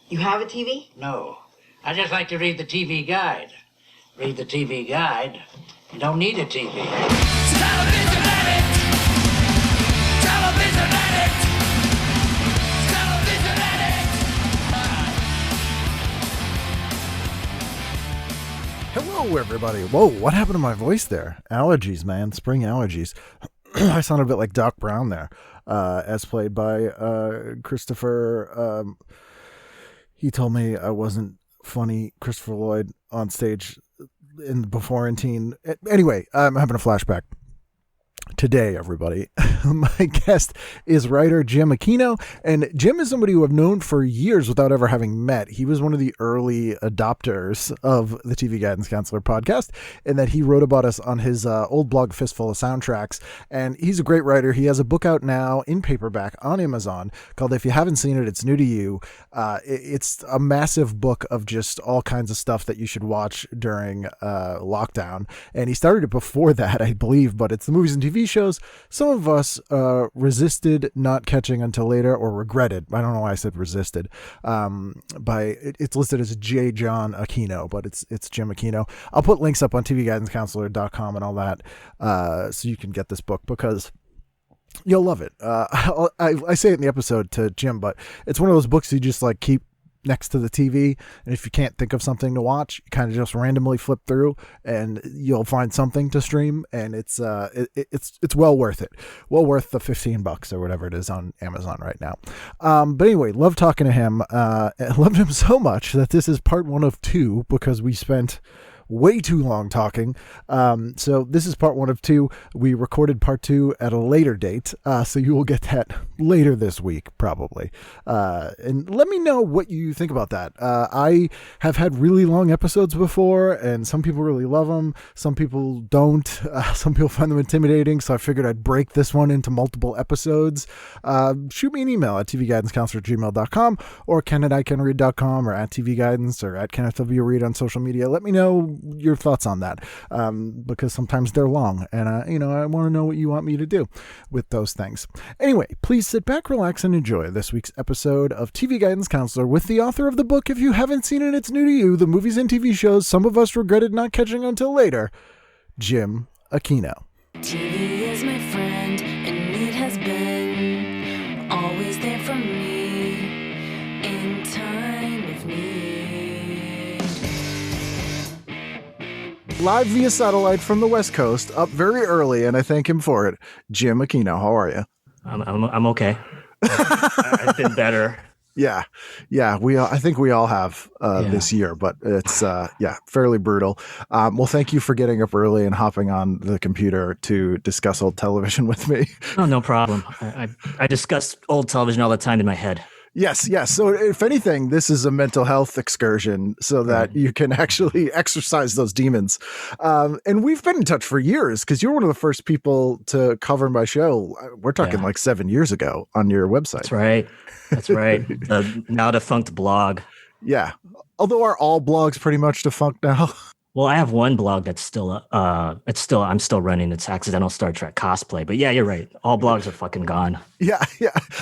You have a TV? No. I just like to read the TV guide. Read the TV guide. You don't need a TV. Television addict! Television addict! Television addict! Hello, everybody. Whoa, what happened to my voice there? Allergies, man. Spring allergies. I sounded a bit like Doc Brown there, as played by Christopher. He told me I wasn't funny, Christopher Lloyd, on stage in Beforentine. Anyway, I'm having a flashback. Today, everybody, my guest is writer Jim Aquino, and Jim is somebody who I've known for years without ever having met. He was one of the early adopters of the TV Guidance Counselor podcast, and that he wrote about us on his old blog, Fistful of Soundtracks, and he's a great writer. He has a book out now in paperback on Amazon called If You Haven't Seen It, It's New to You. It's a massive book of just all kinds of stuff that you should watch during lockdown, and he started it before that, I believe, but it's the movies and TV shows some of us resisted not catching until later, or regretted. I don't know why I said resisted. It's listed as J. John Aquino, but it's Jim Aquino. I'll put links up on tvguidancecounselor.com and all that, so you can get this book, because you'll love it. I say it in the episode to Jim, but it's one of those books you just like keep next to the TV, and if you can't think of something to watch, you kind of just randomly flip through and you'll find something to stream, and it's well worth it. Well worth the $15 or whatever it is on Amazon right now. But anyway, love talking to him. I loved him so much that this is part 1 of 2, because we spent way too long talking. So this is part 1 of 2. We recorded part 2 at a later date. So you will get that later this week, probably. And let me know what you think about that. I have had really long episodes before, and some people really love them. Some people don't. Some people find them intimidating. So I figured I'd break this one into multiple episodes. Shoot me an email at tvguidancecounselor@gmail.com, or ken@ikenread.com, or at tvguidance, or at kennethwread on social media. Let me know your thoughts on that, because sometimes they're long, and I want to know what you want me to do with those things. Anyway, please sit back, relax, and enjoy this week's episode of TV Guidance Counselor with the author of the book If You Haven't Seen It, It's New to You, the movies and TV shows some of us regretted not catching until later, Jim Aquino. TV is my friend, and it has been always there for me in time of need. Live via satellite from the West Coast, up very early, and I thank him for it. Jim Aquino, how are you? I'm okay. I've been better. Yeah. I think we all have this year, but it's fairly brutal. Well, thank you for getting up early and hopping on the computer to discuss old television with me. Oh, no problem. I discuss old television all the time in my head. Yes. So if anything, this is a mental health excursion so that you can actually exercise those demons. And we've been in touch for years, because you're one of the first people to cover my show. We're talking like 7 years ago on your website. That's right. The now defunct blog. Yeah. Although are all blogs pretty much defunct now? Well, I have one blog that's still, I'm still running. It's Accidental Star Trek Cosplay. But yeah, you're right. All blogs are fucking gone. Yeah.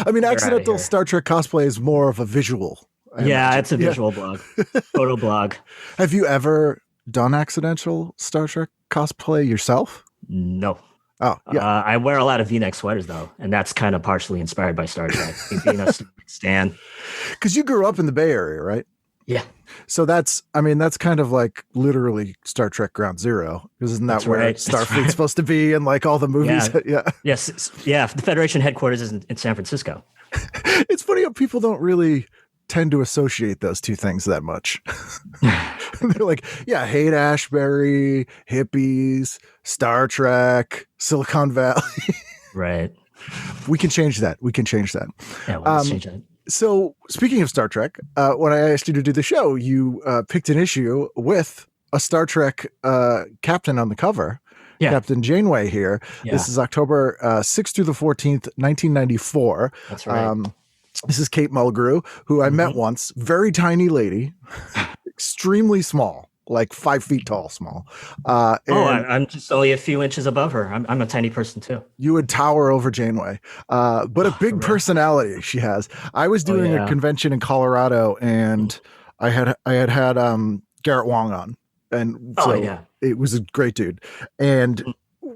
I mean, Accidental Star Trek Cosplay is more of a visual. It's a visual blog, photo blog. Have you ever done Accidental Star Trek Cosplay yourself? No. Oh, yeah. I wear a lot of V-neck sweaters, though, and that's kind of partially inspired by Star Trek. Being a stan. Because you grew up in the Bay Area, right? Yeah. So that's kind of like literally Star Trek Ground Zero. Isn't that where Starfleet's supposed to be, and like all the movies? Yeah. Yes. Yeah. The Federation headquarters is in San Francisco. It's funny how people don't really tend to associate those two things that much. They're like, Haight-Ashbury, hippies, Star Trek, Silicon Valley. Right. We can change that. Yeah, let's change that. So speaking of Star Trek, when I asked you to do the show, you picked an issue with a Star Trek captain on the cover. Yeah. Captain Janeway here. Yeah. This is October 6th through the 14th, 1994. That's right. This is Kate Mulgrew, who I met once. Very tiny lady, extremely small. like 5 feet tall, small. I'm just only a few inches above her. I'm a tiny person too. You would tower over Janeway, but a big personality she has. I was doing a convention in Colorado, and I had Garrett Wong on, and so it was a great dude. And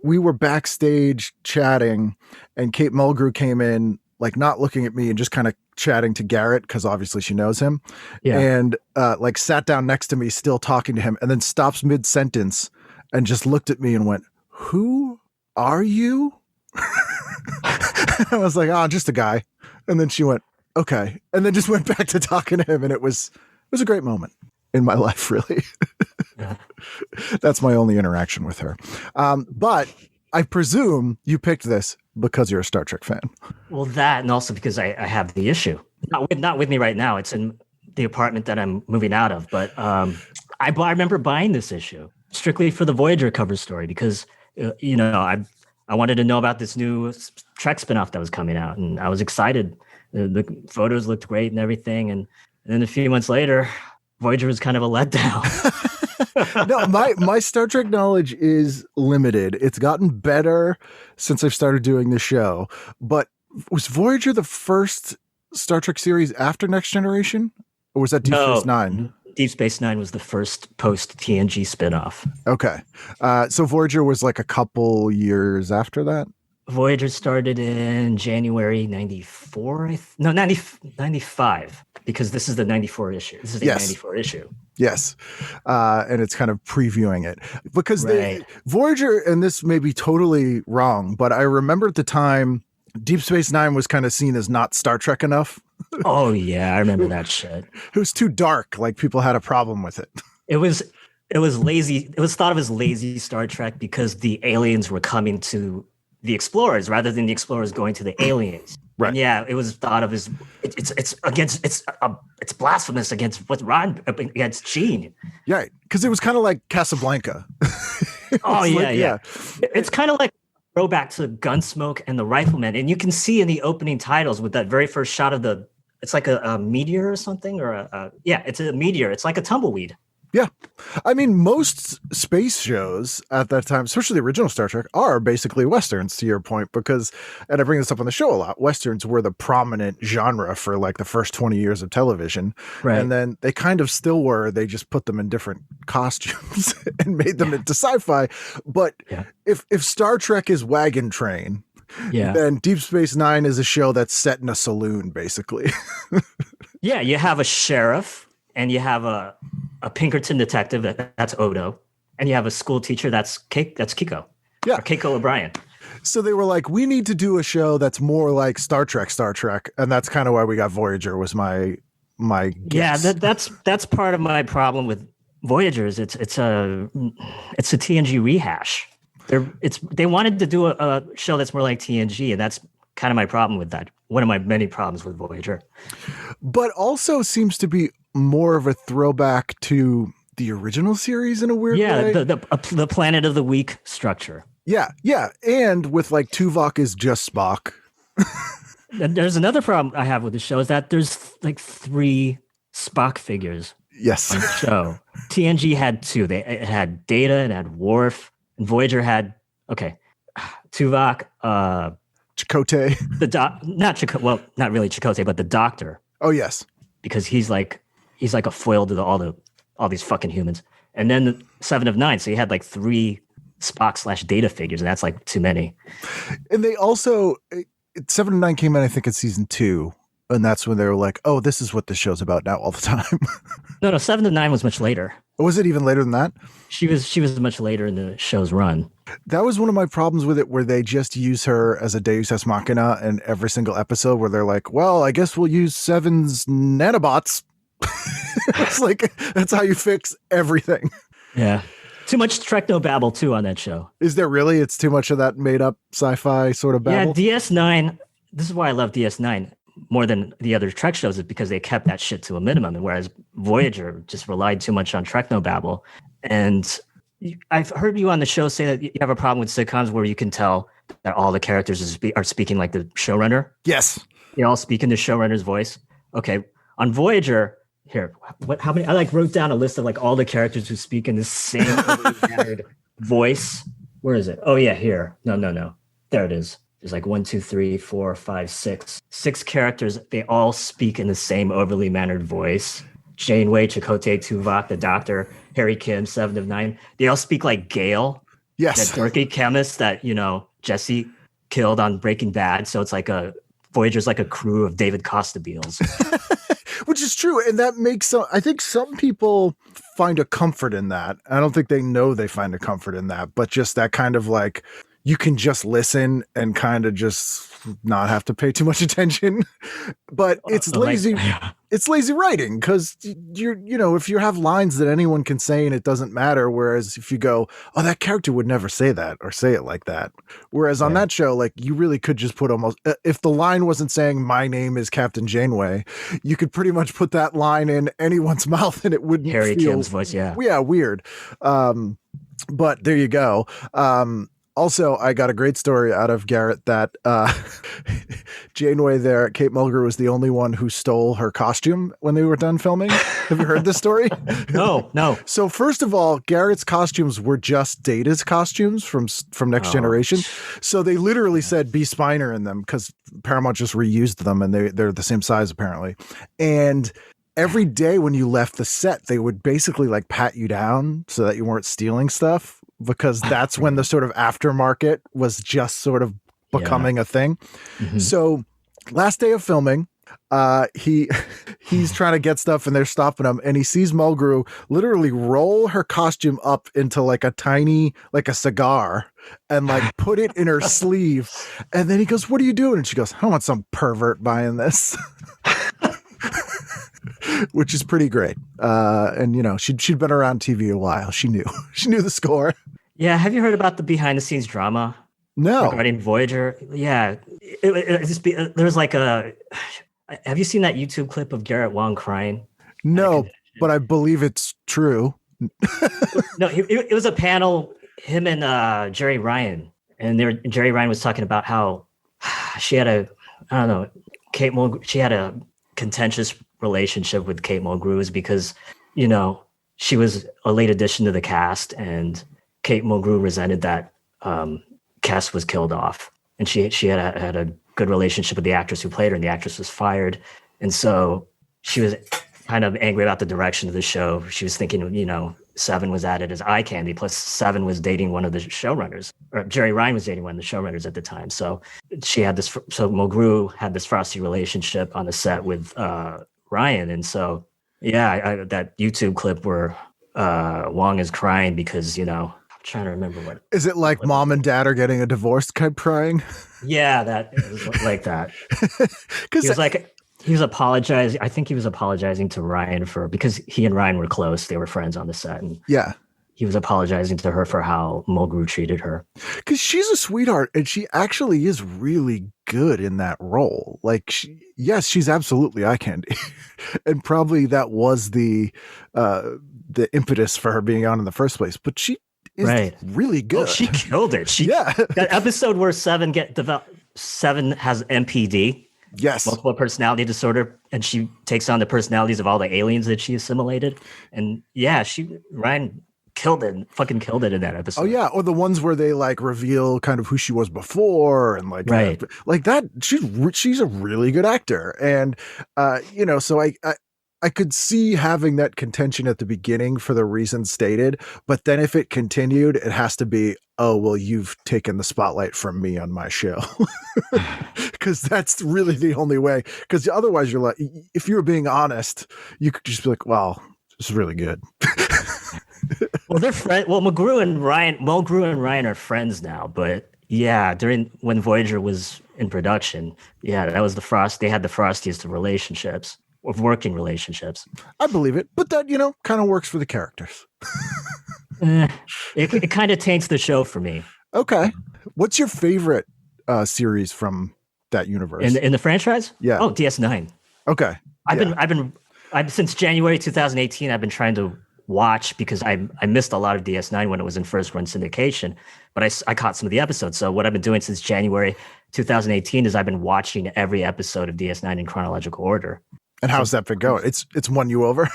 we were backstage chatting, and Kate Mulgrew came in, like not looking at me and just kind of chatting to Garrett because obviously she knows him, and like sat down next to me, still talking to him, and then stops mid sentence and just looked at me and went, "Who are you?" I was like, "Oh, just a guy." And then she went, "Okay," and then just went back to talking to him, and it was a great moment in my life, really. That's my only interaction with her. But I presume you picked this because you're a Star Trek fan. Well, that, and also because I have the issue. Not with me right now. It's in the apartment that I'm moving out of. But I remember buying this issue strictly for the Voyager cover story because, I wanted to know about this new Trek spinoff that was coming out, and I was excited. The photos looked great and everything. And then a few months later, Voyager was kind of a letdown. No, my Star Trek knowledge is limited. It's gotten better since I've started doing the show. But was Voyager the first Star Trek series after Next Generation? Or was that Deep Space Nine? Deep Space Nine was the first post-TNG spinoff. Okay. So Voyager was like a couple years after that? Voyager started in January 94. 95. Because this is the 94 issue. This is the 94 issue. Yes. And it's kind of previewing it. Because Voyager, and this may be totally wrong, but I remember at the time, Deep Space Nine was kind of seen as not Star Trek enough. Oh, yeah. I remember that shit. It was too dark. Like, people had a problem with it. It was lazy. It was thought of as lazy Star Trek because the aliens were coming to the explorers rather than the explorers going to the aliens. Right. And yeah, it was thought of as it's blasphemous against against Gene. Yeah, because it was kind of like Casablanca. It's kind of like throwback to Gunsmoke and the Rifleman, and you can see in the opening titles with that very first shot of it's like a meteor or something, or it's a meteor. It's like a tumbleweed. Yeah. I mean, most space shows at that time, especially the original Star Trek, are basically Westerns, to your point, because, and I bring this up on the show a lot, Westerns were the prominent genre for like the first 20 years of television. Right. And then they kind of still were, they just put them in different costumes and made them into sci-fi. But if Star Trek is Wagon Train, then Deep Space Nine is a show that's set in a saloon, basically. Yeah, you have a sheriff, and you have a Pinkerton detective, that's Odo, and you have a school teacher, that's Kiko. Yeah. Or Keiko O'Brien. So they were like, we need to do a show that's more like Star Trek, and that's kind of why we got Voyager, was my guess. Yeah, that's part of my problem with Voyager is it's a TNG rehash. They wanted to do a show that's more like TNG, and that's kind of my problem with that. One of my many problems with Voyager. But also seems to be more of a throwback to the original series in a weird way. Yeah, the Planet of the Week structure. Yeah, and with like Tuvok is just Spock. And there's another problem I have with the show is that there's like 3 Spock figures. Yes. On the show. TNG had 2. It had Data and had Worf. And Voyager had Tuvok, Chakotay. not really Chakotay, but the Doctor. Oh yes. Because he's like a foil to all these fucking humans. And then the 7 of 9, so you had like 3 Spock / Data figures, and that's like too many. And they also 7 of 9 came in, I think, in season 2, and that's when they were like, "Oh, this is what the show's about now all the time." No, 7 of 9 was much later. Was it even later than that? She was much later in the show's run. That was one of my problems with it, where they just use her as a Deus Ex Machina in every single episode, where they're like, well, I guess we'll use 7's nanobots. It's like, that's how you fix everything. Yeah. Too much Trekno-babble, too, on that show. Is there really? It's too much of that made-up sci-fi sort of babble? Yeah, DS9, this is why I love DS9 more than the other Trek shows, is because they kept that shit to a minimum, and whereas Voyager just relied too much on Trekno-babble. And I've heard you on the show say that you have a problem with sitcoms where you can tell that all the characters are speaking like the showrunner. Yes. They all speak in the showrunner's voice. Okay. On Voyager, here. What? How many? I like wrote down a list of like all the characters who speak in the same overly voice. Where is it? Oh yeah, here. No. There it is. There's like 1, 2, 3, 4, 5, 6. 6 characters. They all speak in the same overly mannered voice. Janeway, Chakotay, Tuvok, the Doctor, Harry Kim, 7 of 9. They all speak like Gale. Yes. That dorky chemist that, Jesse killed on Breaking Bad. So it's like Voyager's like a crew of David Costabeles. Which is true. And that makes I think some people find a comfort in that. I don't think they know they find a comfort in that, but just that kind of like, you can just listen and kind of just not have to pay too much attention. But it's lazy. It's lazy writing because if you have lines that anyone can say and it doesn't matter. Whereas if you go, oh, that character would never say that or say it like that. Whereas on that show, like you really could just put almost, if the line wasn't saying my name is Captain Janeway, you could pretty much put that line in anyone's mouth and it wouldn't Harry feel, Kim's voice. Yeah. Yeah. Weird. But there you go. Also, I got a great story out of Garrett that Janeway there, Kate Mulgrew, was the only one who stole her costume when they were done filming. Have you heard this story? No. So first of all, Garrett's costumes were just Data's costumes from Next Generation. So they literally said be Spiner in them because Paramount just reused them and they're the same size apparently. And every day when you left the set, they would basically like pat you down so that you weren't stealing stuff. Because that's when the sort of aftermarket was just sort of becoming a thing. Mm-hmm. So last day of filming, he's trying to get stuff and they're stopping him. And he sees Mulgrew literally roll her costume up into like a tiny, like a cigar and like put it in her sleeve. And then he goes, what are you doing? And she goes, I don't want some pervert buying this. Which is pretty great. And she'd been around TV a while. She knew the score. Yeah. Have you heard about the behind the scenes drama? No. Regarding Voyager? Yeah. There was like have you seen that YouTube clip of Garrett Wang crying? No, but I believe it's true. No, it was a panel, him and Jerry Ryan. And Jerry Ryan was talking about how she had Kate Mulgrew, she had a contentious relationship with Kate Mulgrew because, she was a late addition to the cast and Kate Mulgrew resented that Cass was killed off. And she had a good relationship with the actress who played her and the actress was fired. And so she was kind of angry about the direction of the show. She was thinking, Seven was added as eye candy, plus Seven was dating one of the showrunners, or Jerry Ryan was dating one of the showrunners at the time. So Mulgrew had this frosty relationship on the set with Ryan. And so, that YouTube clip where Wong is crying because, I'm trying to remember what. Is it like mom and dad are getting a divorce type crying? Yeah, that it was like that. He was apologizing. I think he was apologizing to Ryan because he and Ryan were close. They were friends on the set. And he was apologizing to her for how Mulgrew treated her. Because she's a sweetheart and she actually is really good in that role. Like, she's absolutely eye candy. And probably that was the impetus for her being on in the first place. But she is really good. Oh, she killed it. That episode where Seven has MPD. Yes. Multiple personality disorder. And she takes on the personalities of all the aliens that she assimilated. And Ryan fucking killed it in that episode. Oh yeah. Or the ones where they like reveal kind of who she was before and like that. She's a really good actor. And, so I could see having that contention at the beginning for the reasons stated, but then if it continued, it has to be, oh, well, you've taken the spotlight from me on my show. Because that's really the only way. Because otherwise you're like, if you were being honest, you could just be like, wow, this is really good. Well, they're friends. Well, Mulgrew and Ryan are friends now, but when Voyager was in production, that was they had the frostiest of relationships. Of working relationships. I believe it, but that, kind of works for the characters. It kind of taints the show for me. Okay. What's your favorite series from that universe? In the franchise? Yeah. Oh, DS9. Okay. I've since January 2018, I've been trying to watch because I missed a lot of DS9 when it was in first run syndication, but I caught some of the episodes. So what I've been doing since January 2018 is I've been watching every episode of DS9 in chronological order. And how's that been going? It's won you over.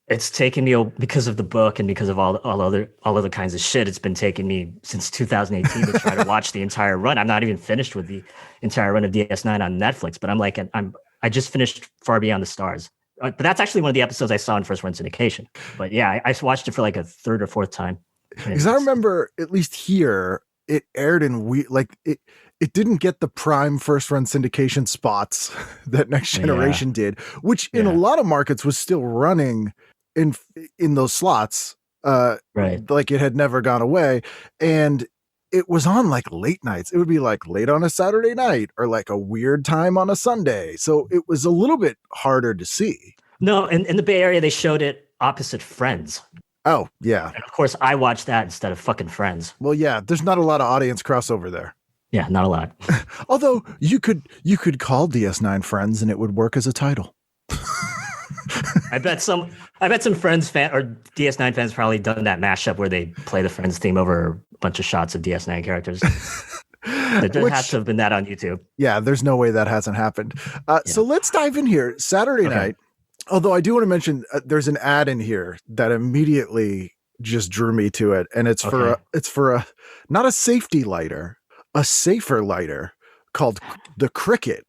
It's taken me because of the book and because of all other kinds of shit. It's been taking me since 2018 to try to watch the entire run. I'm not even finished with the entire run of DS9 on Netflix, but I just finished Far Beyond the Stars. But that's actually one of the episodes I saw in first run syndication. But yeah, I watched it for like a third or fourth time. Because I remember, at least here, it aired in it didn't get the prime first run syndication spots that Next Generation did, which in a lot of markets was still running in those slots. Right. Like it had never gone away. And it was on like late nights. It would be like late on a Saturday night or like a weird time on a Sunday. So it was a little bit harder to see. No, in the Bay Area, they showed it opposite Friends. Oh, yeah. And of course, I watched that instead of fucking Friends. Well, yeah, there's not a lot of audience crossover there. Yeah, not a lot. Although you could call DS9 Friends and it would work as a title. I bet some Friends fan or DS9 fans probably done that mashup where they play the Friends theme over a bunch of shots of DS9 characters. There has to have been that on YouTube. Yeah, there's no way that hasn't happened. So let's dive in for Saturday night. Although I do want to mention there's an ad in here that immediately just drew me to it, and it's for a not a safety lighter, a safer lighter called the Cricket.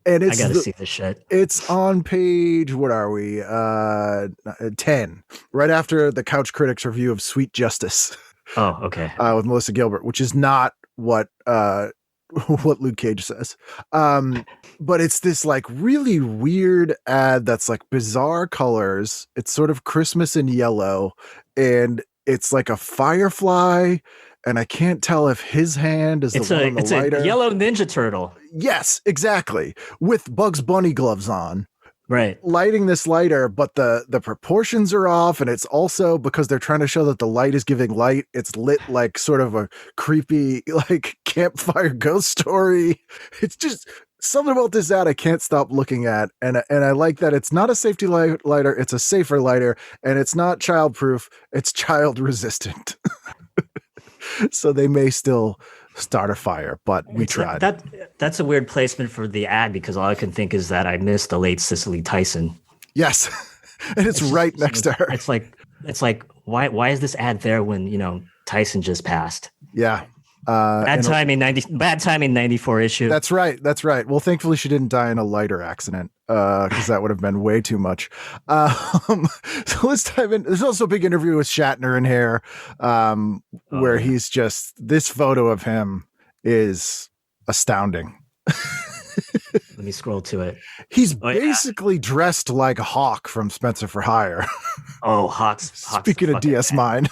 And I gotta see this shit. It's on page, what are we? 10, right after the Couch Critics review of Sweet Justice. Oh, okay. With Melissa Gilbert, which is not what Luke Cage says. But it's this like really weird ad that's like bizarre colors. It's sort of Christmas in yellow, and it's like a firefly. And I can't tell if his hand is the one on the lighter. It's a yellow Ninja Turtle. Yes, exactly. With Bugs Bunny gloves on. Right. Lighting this lighter, but the proportions are off. And it's also because they're trying to show that the light is giving light. It's lit like sort of a creepy, like campfire ghost story. It's just something about this ad I can't stop looking at. And I like that it's not a safety lighter. It's a safer lighter. And it's not childproof. It's child resistant. So they may still start a fire, but we tried. That's a weird placement for the ad because all I can think is that I missed the late Cicely Tyson. Yes, and it's right next to her. It's like why is this ad there when Tyson just passed? Yeah. Bad timing 94 issue. That's right. Well, thankfully she didn't die in a lighter accident because that would have been way too much. So let's dive in. There's also a big interview with Shatner in here where he's just, this photo of him is astounding. Let me scroll to it. He's basically dressed like Hawk from Spencer for Hire. Oh, Hawk's Speaking of DS Mine.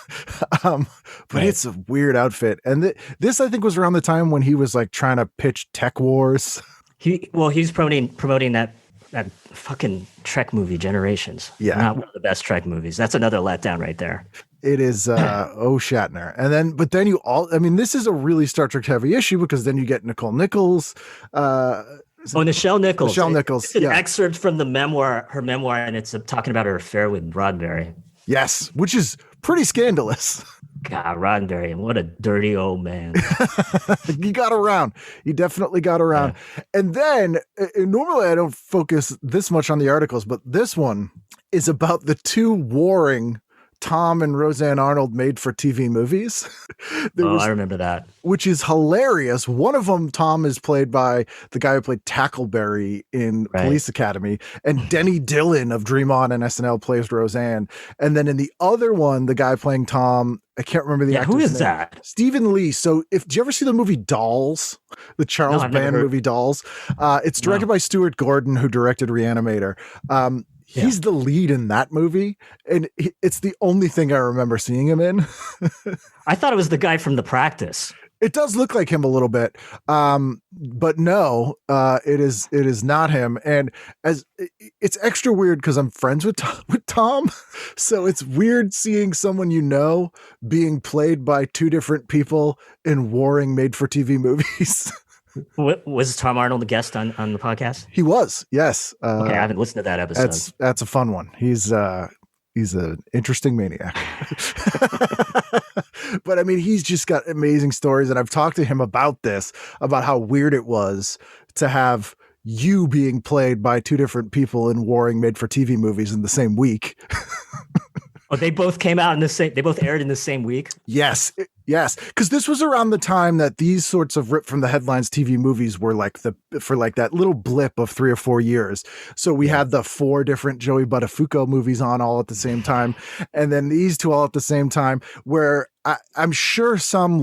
But it's a weird outfit. And this, I think, was around the time when he was like trying to pitch Tech Wars. He's promoting that fucking Trek movie, Generations. Yeah. Not one of the best Trek movies. That's another letdown right there. It is Shatner. And then this is a really Star Trek heavy issue because then you get Nicole Nichols. Nichelle Nichols. It's an yeah. excerpt from her memoir, and it's talking about her affair with Roddenberry. Yes, which is pretty scandalous. God, Roddenberry, what a dirty old man. He got around. He definitely got around. Yeah. And then, normally I don't focus this much on the articles, but this one is about the two warring Tom and Roseanne Arnold made for TV movies. I remember that. Which is hilarious. One of them, Tom, is played by the guy who played Tackleberry in Police Academy, and Denny Dillon of Dream On and SNL plays Roseanne. And then in the other one, the guy playing Tom, I can't remember the actor's name. Who is that? Stephen Lee. So did you ever see the movie Dolls? The Charles Band movie Dolls? It's directed by Stuart Gordon, who directed Reanimator. He's the lead in that movie, and it's the only thing I remember seeing him in. I thought it was the guy from The Practice. It does look like him a little bit, but no, it is not him. And it's extra weird because I'm friends with Tom, so it's weird seeing someone being played by two different people in warring made-for-TV movies. Was Tom Arnold a guest on the podcast? He was, yes. Okay, I haven't listened to that episode. That's a fun one. He's an interesting maniac. But I mean, he's just got amazing stories, and I've talked to him about how weird it was to have you being played by two different people in warring made-for-TV movies in the same week. Oh, they both came out they both aired in the same week? Yes. Because this was around the time that these sorts of rip from the headlines TV movies were for that little blip of 3 or 4 years. So we had the 4 different Joey Buttafuoco movies on all at the same time. And then these 2 all at the same time, where I'm sure some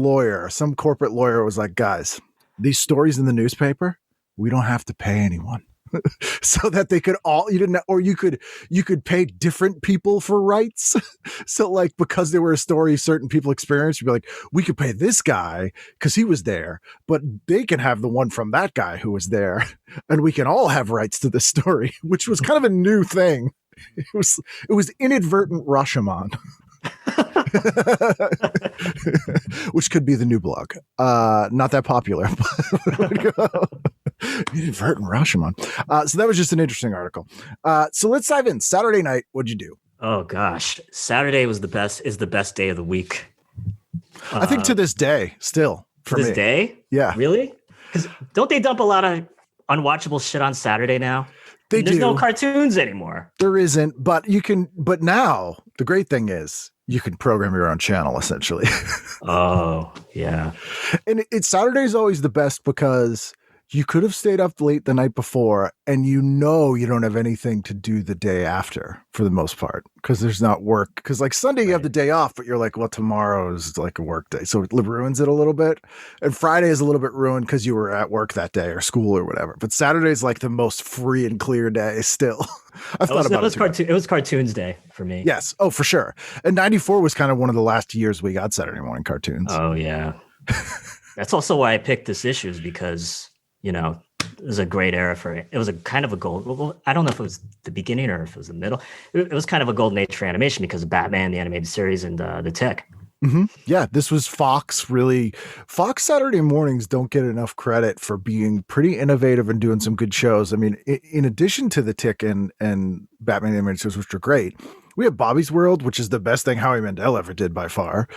corporate lawyer was like, guys, these stories in the newspaper, we don't have to pay anyone. So that they could you could pay different people for rights. So like, because there were a story certain people experienced, you'd be like, we could pay this guy because he was there, but they can have the one from that guy who was there, and we can all have rights to this story, which was kind of a new thing. It was inadvertent Rashomon. Which could be the new blog. Not that popular. Inadvertent Rashomon. So that was just an interesting article. So let's dive in. Saturday night, what'd you do? Oh gosh, Saturday is the best day of the week. I think to this day, still for this me. Day, yeah, really? Because don't they dump a lot of unwatchable shit on Saturday now? There's no cartoons anymore. There isn't, but you can. But now the great thing is you can program your own channel essentially. Oh yeah, and Saturday's always the best because you could have stayed up late the night before and you don't have anything to do the day after for the most part because there's not work. Because like Sunday you have the day off, but you're like, well, tomorrow is like a work day. So it ruins it a little bit. And Friday is a little bit ruined because you were at work that day or school or whatever. But Saturday is like the most free and clear day still. I've thought about it. It was Cartoons Day for me. Yes. Oh, for sure. And 94 was kind of one of the last years we got Saturday morning cartoons. Oh, yeah. That's also why I picked this issue is because, it was a great era for it. It was a kind of a gold. Well, I don't know if it was the beginning or if it was the middle. It was kind of a golden age for animation because of Batman, the animated series, and the Tick. Mm-hmm. Yeah, this was Fox. Really, Fox Saturday mornings don't get enough credit for being pretty innovative and doing some good shows. I mean, in addition to the Tick and Batman the animated series, which are great, we have Bobby's World, which is the best thing Howie Mandel ever did by far.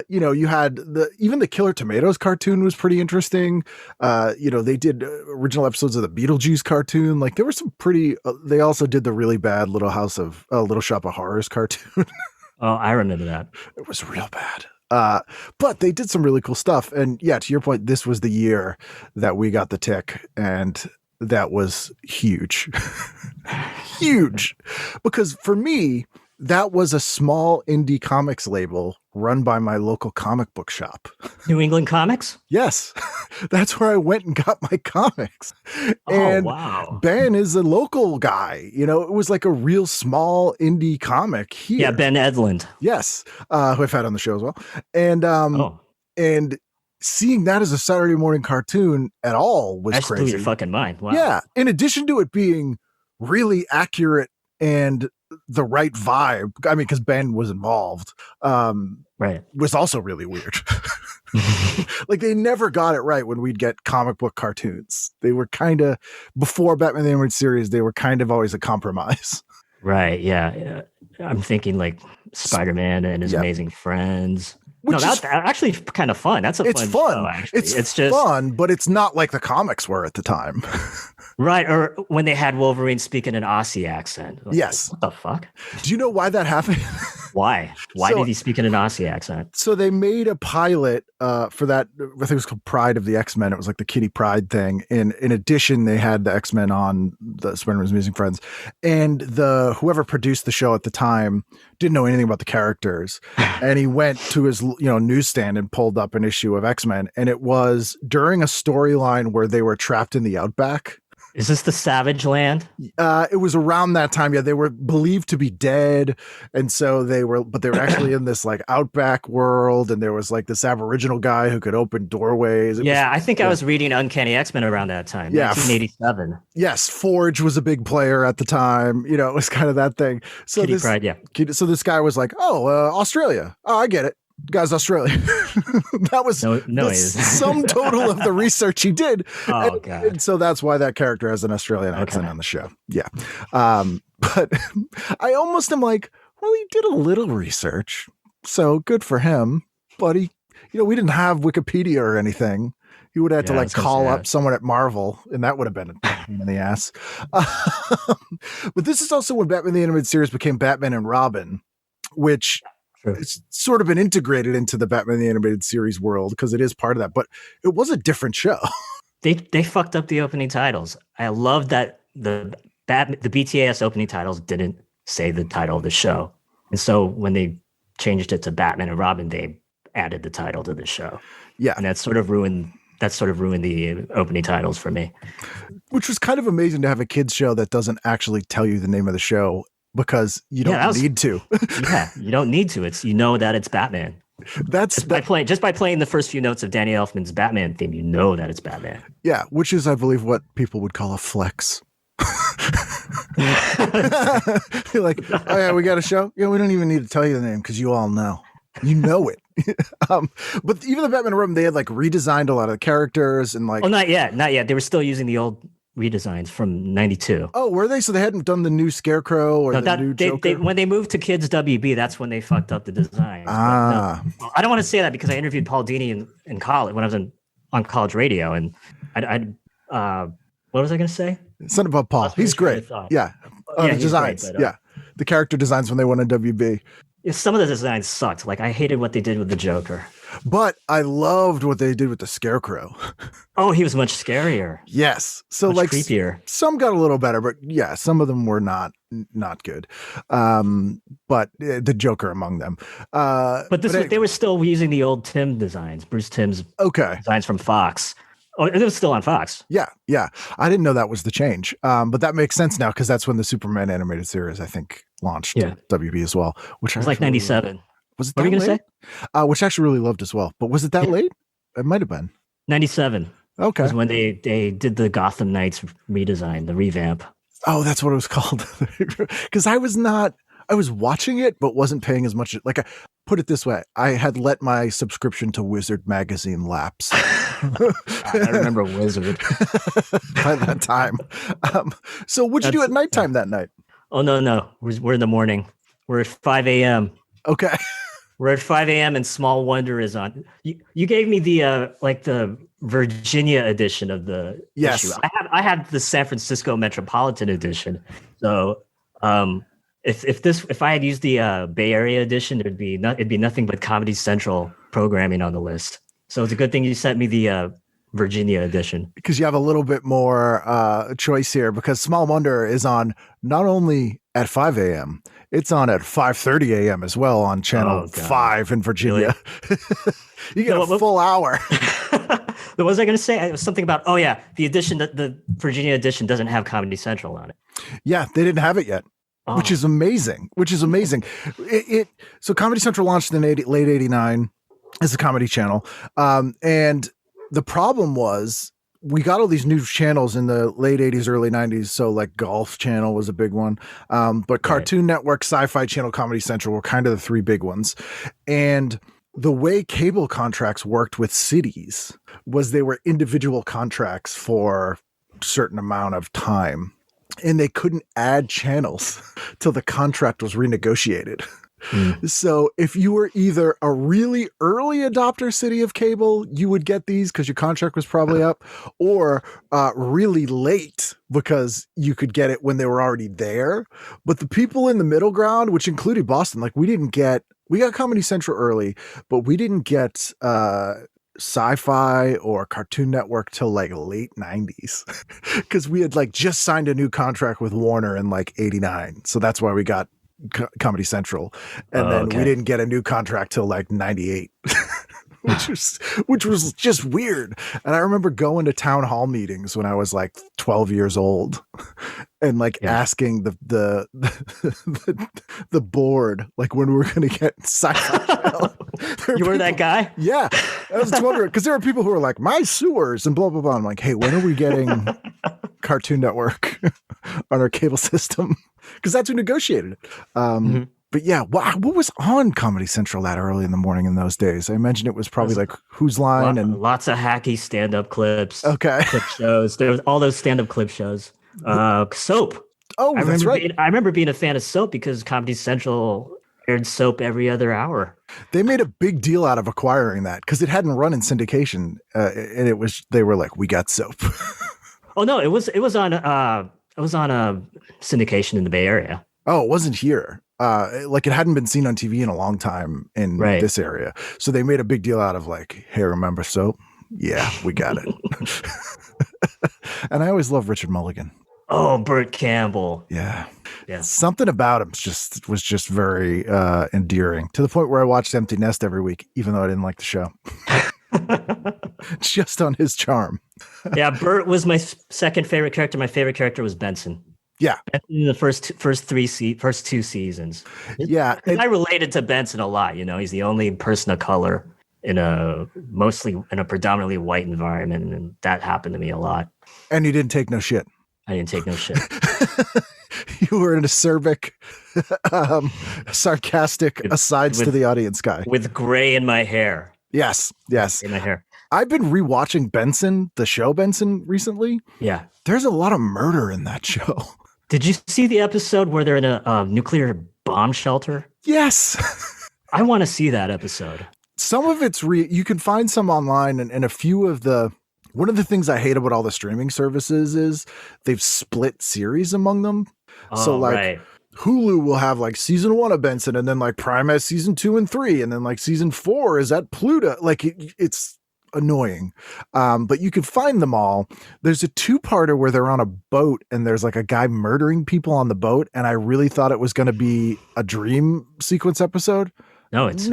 You had even the Killer Tomatoes cartoon was pretty interesting. They did original episodes of the Beetlejuice cartoon. Like there were some pretty. They also did the really bad Little Shop of Horrors cartoon. Oh, I remember that. It was real bad. But they did some really cool stuff. And yeah, to your point, this was the year that we got the Tick, and that was huge. Huge. Because for me, that was a small indie comics label run by my local comic book shop. New England Comics? Yes. That's where I went and got my comics. And wow. Ben is a local guy. It was like a real small indie comic here. Yeah, Ben Edlund. Yes. Who I've had on the show as well. And seeing that as a Saturday morning cartoon at all was crazy. Blew your fucking mind. Wow. Yeah. In addition to it being really accurate and the right vibe, I mean, because Ben was involved, right, was also really weird. Like they never got it right when we'd get comic book cartoons. They were kind of, before Batman the Animated Series, they were kind of always a compromise. Right, yeah. I'm thinking like Spider-Man and His Amazing Friends. That's actually kind of fun. That's fun show, actually. It's just fun, but it's not like the comics were at the time. Right, or when they had Wolverine speaking an Aussie accent. Like, yes. What the fuck? Do you know why that happened? Why? Why did he speak in an Aussie accent? So they made a pilot for that. I think it was called Pride of the X-Men. It was like the Kitty Pryde thing. And in addition, they had the X-Men on the Spider-Man's Amazing Friends. And whoever produced the show at the time didn't know anything about the characters. And he went to his newsstand and pulled up an issue of X-Men. And it was during a storyline where they were trapped in the outback. Is this the Savage Land? It was around that time. Yeah, they were believed to be dead. And so they were actually in this like outback world. And there was like this Aboriginal guy who could open doorways. I was reading Uncanny X-Men around that time. Yeah. 1987. Yes. Forge was a big player at the time. It was kind of that thing. So Kitty Pryde, yeah. So this guy was like, Australia. Oh, I get it. Guy's Australian. That was the sum total of the research he did. Oh, God. And so that's why that character has an Australian accent on the show. Yeah. But I almost am like, well, he did a little research, so good for him. But he, we didn't have Wikipedia or anything. He would have had to Yeah, like so call sad. up someone at Marvel, and that would have been a pain in the ass. But this is also when Batman the Animated Series became Batman and Robin, which True. it's sort of been integrated into the Batman the Animated Series world because it is part of that. But it was a different show. They fucked up the opening titles. I love that the BTAS opening titles didn't say the title of the show, and so when they changed it to Batman and Robin, they added the title to the show. Yeah, and that sort of ruined the opening titles for me. Which was kind of amazing to have a kids show that doesn't actually tell you the name of the show because you don't need to. Yeah, you don't need to. That it's Batman. By playing the first few notes of Danny Elfman's Batman theme, you know that it's Batman. Yeah, which is, I believe, what people would call a flex. You're like, oh yeah, we got a show. Yeah, we don't even need to tell you the name because you all know. You know it. But even the Batman Robin, they had like redesigned a lot of the characters and like. Oh, not yet. They were still using the old redesigns from '92. Oh, were they? So they hadn't done the new Scarecrow or the new Joker? When they moved to Kids WB, that's when they fucked up the designs. Ah. No, I don't want to say that because I interviewed Paul Dini in college when I was on college radio, and what was I going to say? Something about Paul. He's great. Yeah. The designs. Great, yeah. The character designs when they went on WB. Yeah, some of the designs sucked. Like I hated what they did with the Joker. But I loved what they did with the Scarecrow. Oh, he was much scarier. Yes. So much like creepier. Some got a little better, but yeah, some of them were not good. But the Joker among them. They were still using the old Tim designs, Bruce Timm's designs from Fox. Oh, it was still on Fox. Yeah. I didn't know that was the change. But that makes sense now because that's when the Superman animated series, I think, launched WB as well. Which it was like 97. Was it what that were you going to say? Which I actually really loved as well. But was it that late? It might have been. 97. Okay. Was when they did the Gotham Knights redesign, the revamp. Oh, that's what it was called. Because I was watching it, but wasn't paying as much. Like, put it this way. I had let my subscription to Wizard magazine lapse. I remember Wizard. By that time. So what'd you do at nighttime that night? Oh, no. We're in the morning. We're at 5 a.m. Okay. We're at 5 a.m. and Small Wonder is on. You gave me the Virginia edition of the issue. I had the San Francisco Metropolitan edition. So if I had used the Bay Area edition, it'd be nothing but Comedy Central programming on the list. So it's a good thing you sent me the Virginia edition because you have a little bit more choice here. Because Small Wonder is on not only at 5 a.m. It's on at 5:30 a.m. as well on channel 5 in Virginia. Really? You get a full hour. What was I going to say? It was something about the Virginia edition doesn't have Comedy Central on it. Yeah, they didn't have it yet. Oh. Which is amazing. So Comedy Central launched in late 89 as a comedy channel. And the problem was we got all these new channels in the late 80s, early 90s. So like Golf Channel was a big one. But Cartoon Network, Sci-Fi Channel, Comedy Central were kind of the three big ones. And the way cable contracts worked with cities was they were individual contracts for a certain amount of time. And they couldn't add channels till the contract was renegotiated. So if you were either a really early adopter city of cable, you would get these because your contract was probably up, or really late because you could get it when they were already there. But the people in the middle ground, which included Boston, like we got Comedy Central early, but we didn't get Sci-Fi or Cartoon Network till like late 90s because we had like just signed a new contract with Warner in like 89. So that's why we got Comedy Central, and then we didn't get a new contract till like 98. which was just weird. And I remember going to town hall meetings when I was like 12 years old and like asking the board like when we were going to get Sci-Fi. You were that guy? Yeah. I was wondering because there were people who were like my sewers and blah blah blah. I'm like, hey, when are we getting Cartoon Network on our cable system? Because that's who negotiated it. But yeah, what was on Comedy Central that early in the morning in those days? I imagine it was probably like Who's Line and lots of hacky stand-up clips. Okay, clip shows. There was all those stand-up clip shows. Soap. Oh, that's right. I remember being a fan of Soap because Comedy Central Aired soap every other hour. They made a big deal out of acquiring that because it hadn't run in syndication, and they were like, we got soap. Oh no, it was on a syndication in the Bay Area. Oh, it wasn't here. Like it hadn't been seen on TV in a long time in this area. So they made a big deal out of like, hey, remember soap? Yeah, we got it. And I always love Richard Mulligan. Oh, Burt Campbell. Yeah. Yeah. Something about him was just very endearing, to the point where I watched Empty Nest every week, even though I didn't like the show. Just on his charm. Yeah, Burt was my second favorite character. My favorite character was Benson. Yeah, in the first two seasons. Yeah, I related to Benson a lot. You know, he's the only person of color in a predominantly white environment, and that happened to me a lot. And you didn't take no shit. I didn't take no shit. You were an acerbic, sarcastic asides to the audience guy with gray in my hair. Yes, in my hair. I've been rewatching Benson, the show Benson, recently. Yeah, there's a lot of murder in that show. Did you see the episode where they're in a nuclear bomb shelter? Yes. I want to see that episode. Some of it's you can find some online, and a few of one of the things I hate about all the streaming services is they've split series among them. So like Hulu will have like season 1 of Benson, and then like Prime has season 2 and 3, and then like season 4 is at Pluto. Like it's annoying. But you can find them all. There's a 2-parter where they're on a boat and there's like a guy murdering people on the boat, and I really thought it was going to be a dream sequence episode. No, it's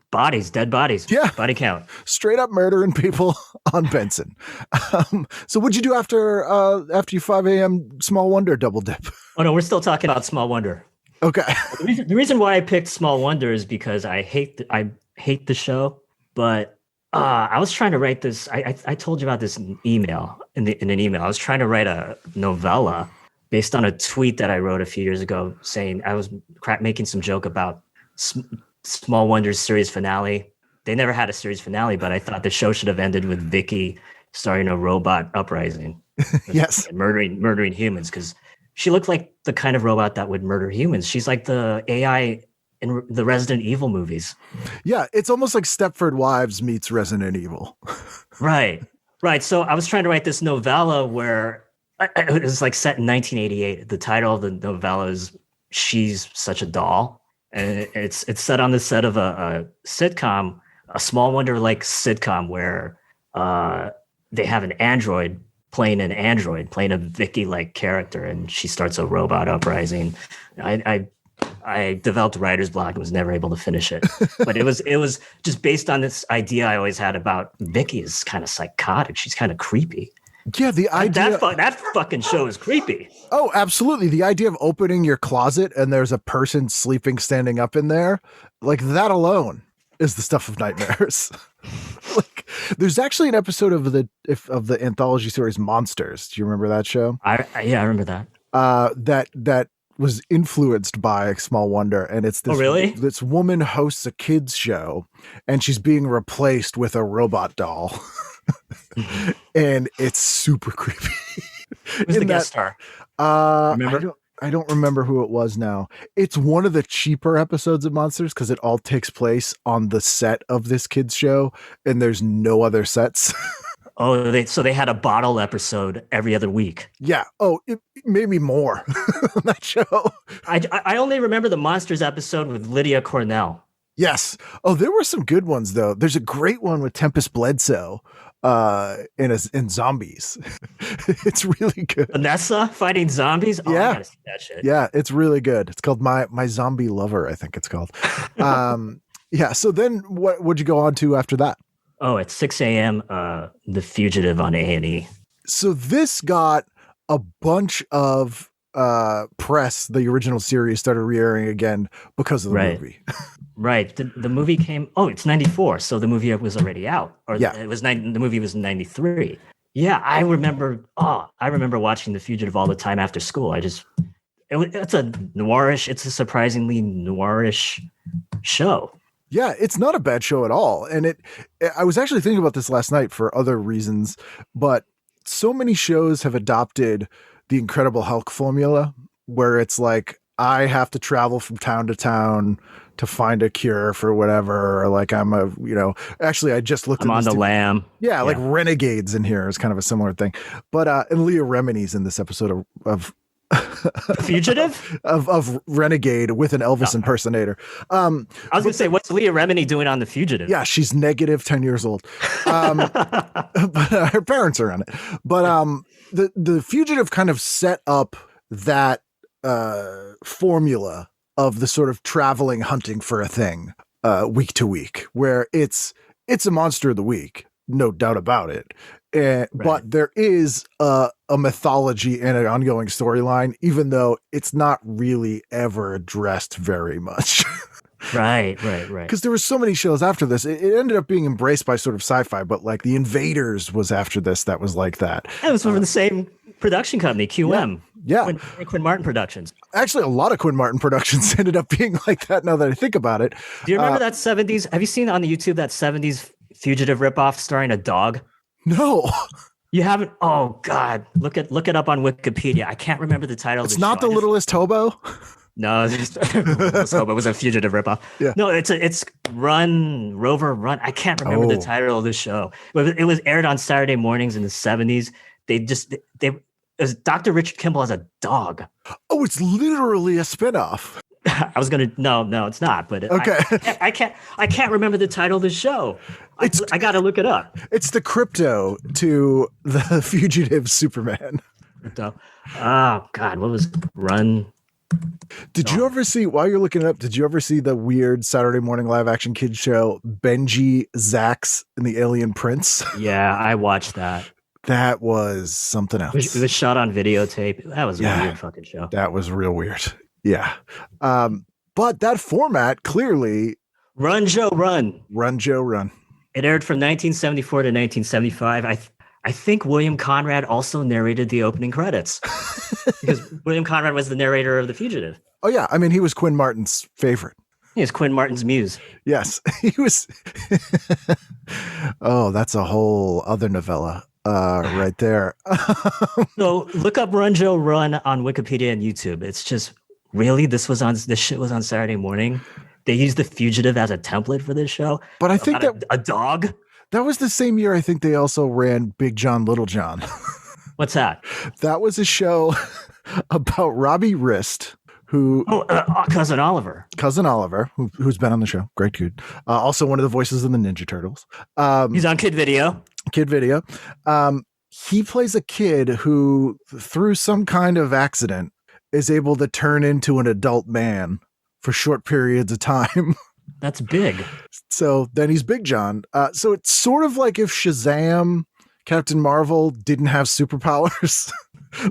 bodies, dead bodies. Yeah, body count. Straight up murdering people on Benson. So what'd you do after your 5 a.m. Small Wonder double dip? Oh no, we're still talking about Small Wonder. Okay. The reason why I picked Small Wonder is because I hate the show, but I was trying to write this. I told you about this in an email. I was trying to write a novella based on a tweet that I wrote a few years ago, saying I was making some joke about Small Wonder's series finale. They never had a series finale, but I thought the show should have ended with Vicky starting a robot uprising. Yes, and murdering humans, because she looked like the kind of robot that would murder humans. She's like the AI in the Resident Evil movies. Yeah, it's almost like Stepford Wives meets Resident Evil. Right. So I was trying to write this novella where it was like set in 1988. The title of the novella is She's Such a Doll. And it's set on the set of a sitcom, a Small Wonder-like sitcom where they have an android playing a Vicky-like character, and she starts a robot uprising. I developed writer's block and was never able to finish it. But it was just based on this idea I always had about Vicky is kind of psychotic. She's kind of creepy. Yeah, the idea that fucking show is creepy. Oh, absolutely. The idea of opening your closet and there's a person sleeping, standing up in there, like that alone is the stuff of nightmares. Like, there's actually an episode of the anthology series Monsters. Do you remember that show? Yeah, I remember that. That was influenced by Small Wonder, and it's this. Oh, really? This woman hosts a kids show, and she's being replaced with a robot doll. And it's super creepy. Who's the guest star? Remember? I don't remember who it was now. It's one of the cheaper episodes of Monsters because it all takes place on the set of this kids show, and there's no other sets. Oh, so they had a bottle episode every other week. Yeah. Oh, it made me more on that show. I only remember the Monsters episode with Lydia Cornell. Yes. Oh, there were some good ones though. There's a great one with Tempest Bledsoe in zombies. It's really good. Vanessa fighting zombies. Oh, yeah. I gotta see that shit. Yeah, it's really good. It's called My Zombie Lover, I think it's called. Yeah. So then what'd you go on to after that? Oh, at 6 a.m., The Fugitive on A&E. So this got a bunch of press. The original series started re-airing again because of the movie. Right. The movie came. Oh, it's 94. So the movie was already out. Or yeah. The movie was in 93. Yeah, I remember watching The Fugitive all the time after school. It's a surprisingly noirish show. Yeah, it's not a bad show at all. And I was actually thinking about this last night for other reasons, but so many shows have adopted the Incredible Hulk formula where it's like I have to travel from town to town to find a cure for whatever, or like actually I just looked I'm at on this the lam. Yeah, like Renegades in here is kind of a similar thing. But and Leah Remini's in this episode of Fugitive of Renegade with an Elvis impersonator. I was gonna say, what's Leah Remini doing on The Fugitive? Yeah, she's negative 10 years old. But her parents are in it. But the Fugitive kind of set up that formula of the sort of traveling hunting for a thing week to week, where it's a monster of the week, no doubt about it. But there is a mythology and an ongoing storyline, even though it's not really ever addressed very much. Right. Because there were so many shows after this. It ended up being embraced by sort of sci-fi, but like The Invaders was after this. That was like that. It was from the same production company, QM. Yeah. Quinn Martin Productions. Actually, a lot of Quinn Martin Productions ended up being like that now that I think about it. Do you remember that 70s? Have you seen on the YouTube that 70s Fugitive ripoff starring a dog? No. You haven't? Oh, God. Look it up on Wikipedia. I can't remember the title. It's not The Littlest Hobo? No, it was a Fugitive ripoff. Yeah. No, it's Rover Run. I can't remember the title of the show. It was aired on Saturday mornings in the 70s. Dr. Richard Kimball as a dog. Oh, it's literally a spinoff. I was gonna no, it's not. But okay, I can't remember the title of the show. I got to look it up. It's the crypto to the Fugitive Superman. Crypto. Oh God, what was Run? Did you ever see, while you're looking it up, did you ever see the weird Saturday morning live action kids show Benji, Zax, and the Alien Prince? Yeah, I watched that. That was something else. It was shot on videotape. That was a weird fucking show. That was real weird. Yeah. But that format clearly. Run, Joe, Run. Run, Joe, Run. It aired from 1974 to 1975. I think William Conrad also narrated the opening credits because William Conrad was the narrator of The Fugitive. Oh, yeah. I mean, he was Quinn Martin's favorite. He was Quinn Martin's muse. Yes, he was. Oh, that's a whole other novella right there. So look up Run, Joe, Run on Wikipedia and YouTube. It's just, really? This shit was on Saturday morning? They used The Fugitive as a template for this show? But I think that a dog? That was the same year I think they also ran Big John, Little John. What's that? That was a show about Robbie Wrist, who... Cousin Oliver. Cousin Oliver, who's been on the show. Great dude. Also one of the voices of the Ninja Turtles. He's on Kid Video. Kid Video. He plays a kid who, through some kind of accident, is able to turn into an adult man for short periods of time. That's big. So then he's Big John. So it's sort of like if Shazam, Captain Marvel, didn't have superpowers.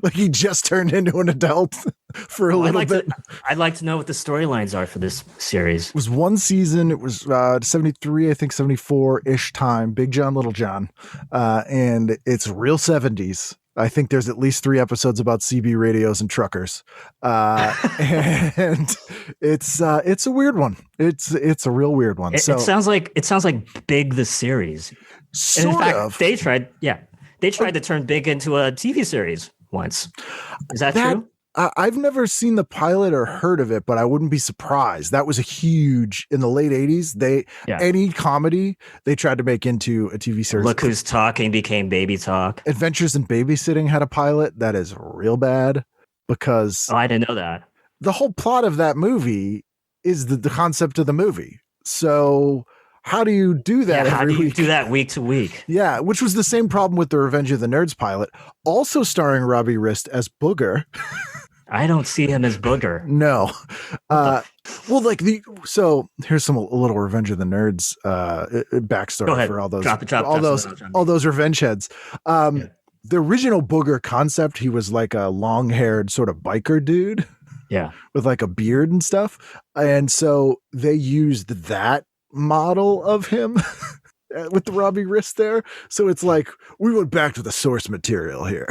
Like he just turned into an adult for a little bit. I'd like to know what the storylines are for this series. It was one season. It was 73, I think 74-ish time. Big John, Little John. And it's real 70s. I think there's at least 3 episodes about CB radios and truckers. And it's a weird one. It's a real weird one. It sounds like Big the series. Sort in fact, of. They tried to turn Big into a TV series once. Is that true? I've never seen the pilot or heard of it, but I wouldn't be surprised. That was a huge, in the late 80s. Any comedy they tried to make into a TV series. Look Who's Talking became Baby Talk. Adventures in Babysitting had a pilot that is real bad because I didn't know that. The whole plot of that movie is the concept of the movie. So how do you do that? How do you do that week to week? Yeah, which was the same problem with the Revenge of the Nerds pilot, also starring Robbie Wrist as Booger. I don't see him as Booger. No. So here's a little Revenge of the Nerds backstory for all those revenge heads. The original Booger concept, he was like a long-haired sort of biker dude. Yeah. With like a beard and stuff. And so they used that model of him with the Robbie Wrist there. So it's like we went back to the source material here.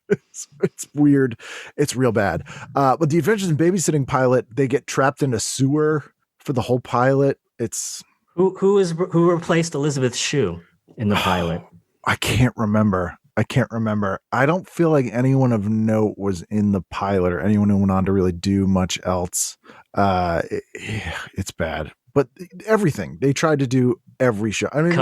It's weird. It's real bad. But the Adventures in Babysitting pilot, they get trapped in a sewer for the whole pilot. It's who replaced Elizabeth Shue in the pilot? I can't remember. I can't remember. I don't feel like anyone of note was in the pilot or anyone who went on to really do much else. It's bad. But everything they tried to do every show. I mean,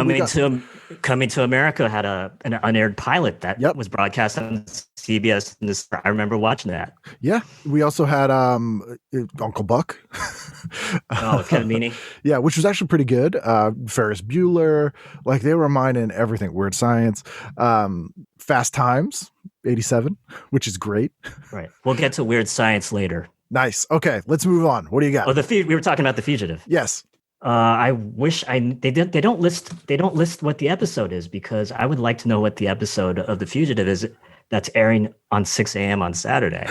Coming to America had an unaired pilot that was broadcast on CBS. I remember watching that. Yeah, we also had Uncle Buck. With Kevin Meaney. Yeah, which was actually pretty good. Ferris Bueller, like they were mining everything. Weird Science, Fast Times, '87, which is great. Right. We'll get to Weird Science later. Nice. Okay, let's move on. What do you got? We were talking about The Fugitive. Yes. I wish they don't list what the episode is, because I would like to know what the episode of The Fugitive is that's airing on 6 a.m. on Saturday.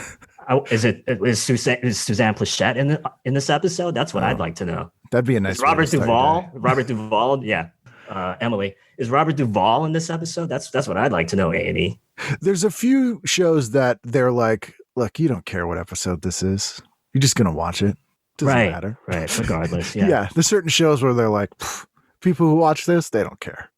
Is Suzanne Pleshette in this episode? That's what I'd like to know. That'd be a nice. Robert Duvall, yeah. Emily, is Robert Duvall in this episode? That's what I'd like to know. A&E. There's a few shows that they're like, look, you don't care what episode this is. You're just gonna watch it. Doesn't matter. Right. Regardless. Yeah. Yeah. There's certain shows where they're like, people who watch this, they don't care.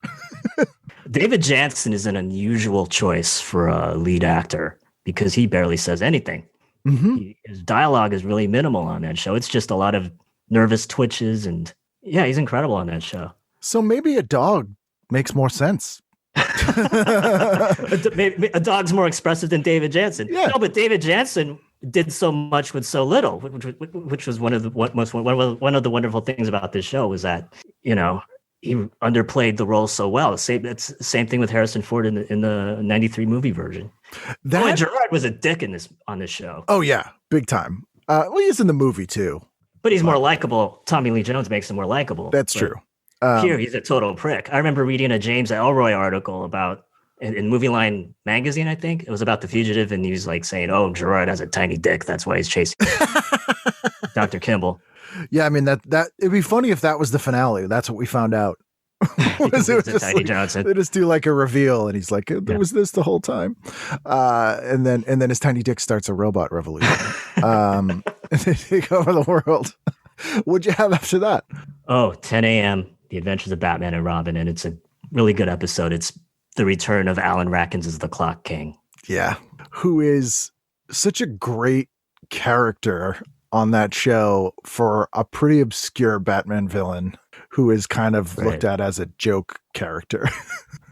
David Jansen is an unusual choice for a lead actor because he barely says anything. Mm-hmm. His dialogue is really minimal on that show. It's just a lot of nervous twitches, and yeah, he's incredible on that show. So maybe a dog makes more sense. A dog's more expressive than David Jansen. Yeah. No, but David Jansen did so much with so little, which was one of the wonderful things about this show was that, you know, he underplayed the role so well. Same thing with Harrison Ford in the '93 movie version. Gerard was a dick on this show. Oh yeah, big time. Well, he's in the movie too, but he's more likable. Tommy Lee Jones makes him more likable. That's true. Here, he's a total prick. I remember reading a James Elroy article about in Movie Line magazine. I think it was about The Fugitive, and he was like saying, "Oh, Gerard has a tiny dick. That's why he's chasing Dr. Kimball." Yeah, I mean that it'd be funny if that was the finale. That's what we found out. It was just Tiny Johnson. They just do like a reveal, and he's like, "There was this the whole time," and then his tiny dick starts a robot revolution, and they take over the world. What'd you have after that? 10 a.m. The Adventures of Batman and Robin, and it's a really good episode. It's the return of Alan Rackins as the Clock King. Yeah, who is such a great character on that show for a pretty obscure Batman villain who is kind of looked at as a joke character.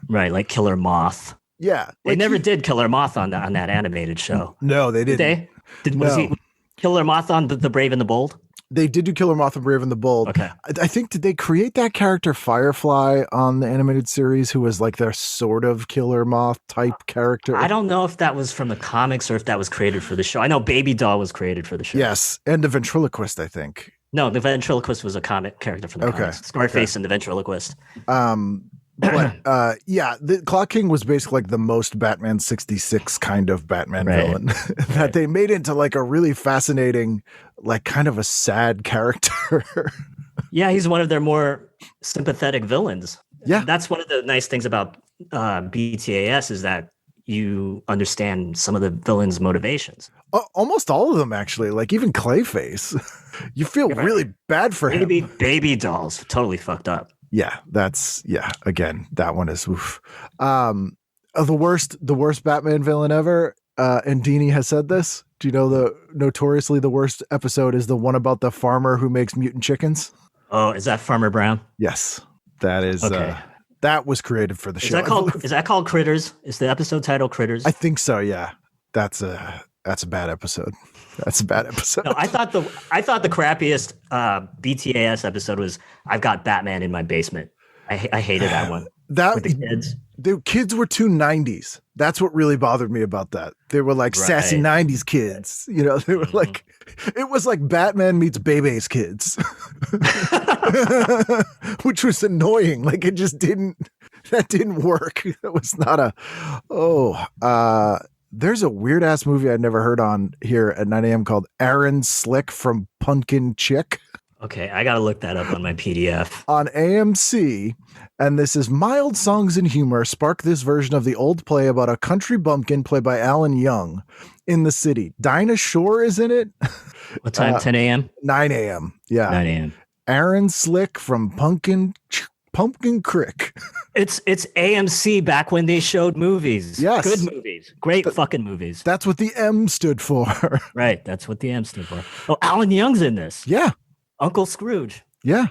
Right, like Killer Moth. Yeah. They never did Killer Moth on that animated show. No, they didn't. Was he Killer Moth on the Brave and the Bold? They did do Killer Moth and Brave and the Bold. Okay. I think, did they create that character Firefly on the animated series who was like their sort of Killer Moth type character? I don't know if that was from the comics or if that was created for the show. I know Baby Doll was created for the show. Yes. And the ventriloquist, I think. No, the ventriloquist was a comic character from the comics. Scarface and the ventriloquist. But yeah, the Clock King was basically like the most Batman 66 kind of Batman villain that they made into like a really fascinating, like kind of a sad character. Yeah, he's one of their more sympathetic villains. Yeah. That's one of the nice things about BTAS is that you understand some of the villains' motivations. Almost all of them, actually. Like even Clayface. You feel really bad for him. Baby Doll's totally fucked up. Yeah, again, that one is oof. The worst Batman villain ever, and Deanie has said this. Do you know the notoriously the worst episode is the one about the farmer who makes mutant chickens? Oh, is that Farmer Brown? Yes. That is that was created for the show. Is that called Critters? Is the episode title Critters? I think so, yeah. That's a bad episode. That's a bad episode. No, I thought the crappiest BTAS episode was I've got Batman in my basement. I hated that one. With the kids. The kids were too 90s. That's what really bothered me about that. They were like sassy 90s kids. You know, they were like, it was like Batman meets Bebe's kids, which was annoying. Like it just didn't work. That was not there's a weird ass movie I'd never heard on here at 9 a.m. called Aaron Slick from Punkin Chick. Okay, I got to look that up on my PDF. On AMC, and this is mild songs and humor spark this version of the old play about a country bumpkin played by Alan Young in the city. Dinah Shore is in it. What time? 10 a.m.? 9 a.m. Yeah. 9 a.m. Aaron Slick from Punkin Pumpkin Crick. It's AMC back when they showed movies. Yes. Good movies. Great fucking movies. That's what the M stood for. Right. That's what the M stood for. Oh, Alan Young's in this. Yeah. Uncle Scrooge. Yeah.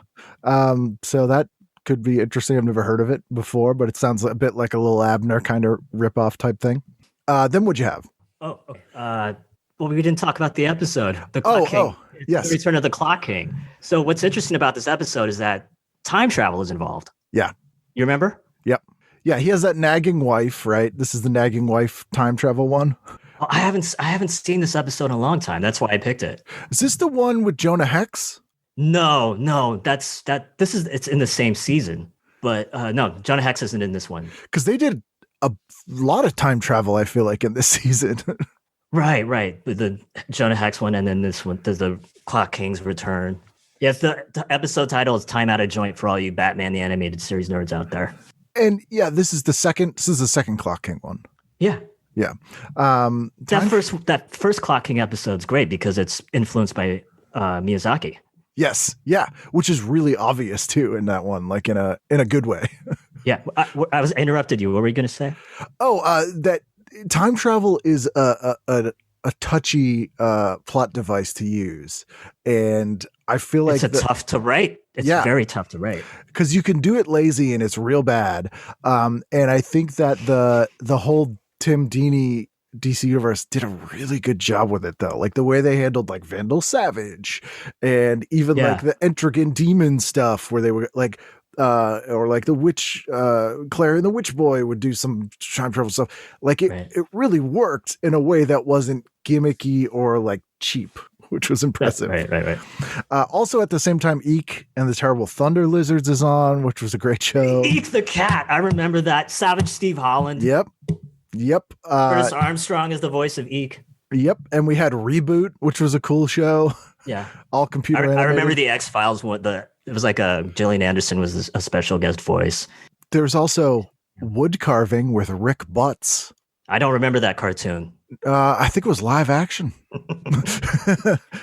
So that could be interesting. I've never heard of it before, but it sounds a bit like a little Abner kind of ripoff type thing. Then what'd you have? Oh, okay. Well, we didn't talk about the episode. The Clock King. Yes. The Return of the Clock King. So what's interesting about this episode is that time travel is involved. Yeah. You remember? Yep. Yeah, he has that nagging wife, right? This is the nagging wife time travel one. Well, I haven't seen this episode in a long time. That's why I picked it. Is this the one with Jonah Hex? No, it's in the same season. But no, Jonah Hex isn't in this one. Because they did a lot of time travel, I feel like, in this season. Right. With the Jonah Hex one, and then this one, there's the Clock King's Return. Yes, the episode title is Time Out of Joint for all you Batman the Animated Series nerds out there. And yeah, this is the second Clock King one. Yeah. Yeah. That first Clock King episode's great because it's influenced by Miyazaki. Yes. Yeah. Which is really obvious too in that one, like in a good way. Yeah. I was interrupted you. What were you going to say? That time travel is a touchy plot device to use. And I feel like it's tough to write. It's very tough to write. Because you can do it lazy and it's real bad. And I think that the whole Tim Dini DC Universe did a really good job with it, though. Like the way they handled like Vandal Savage and even like the Entrogan Demon stuff where they were like, or like the witch, Claire and the Witch Boy would do some time travel stuff. Like it really worked in a way that wasn't gimmicky or like cheap, which was impressive. Right. Also at the same time, Eek and the Terrible Thunder Lizards is on, which was a great show. Eek the Cat. I remember that. Savage Steve Holland. Yep. Curtis Armstrong is the voice of Eek. Yep. And we had Reboot, which was a cool show. Yeah. All computer animated. I remember the X-Files. It was like Gillian Anderson was a special guest voice. There's also wood carving with Rick Butts. I don't remember that cartoon. I think it was live action.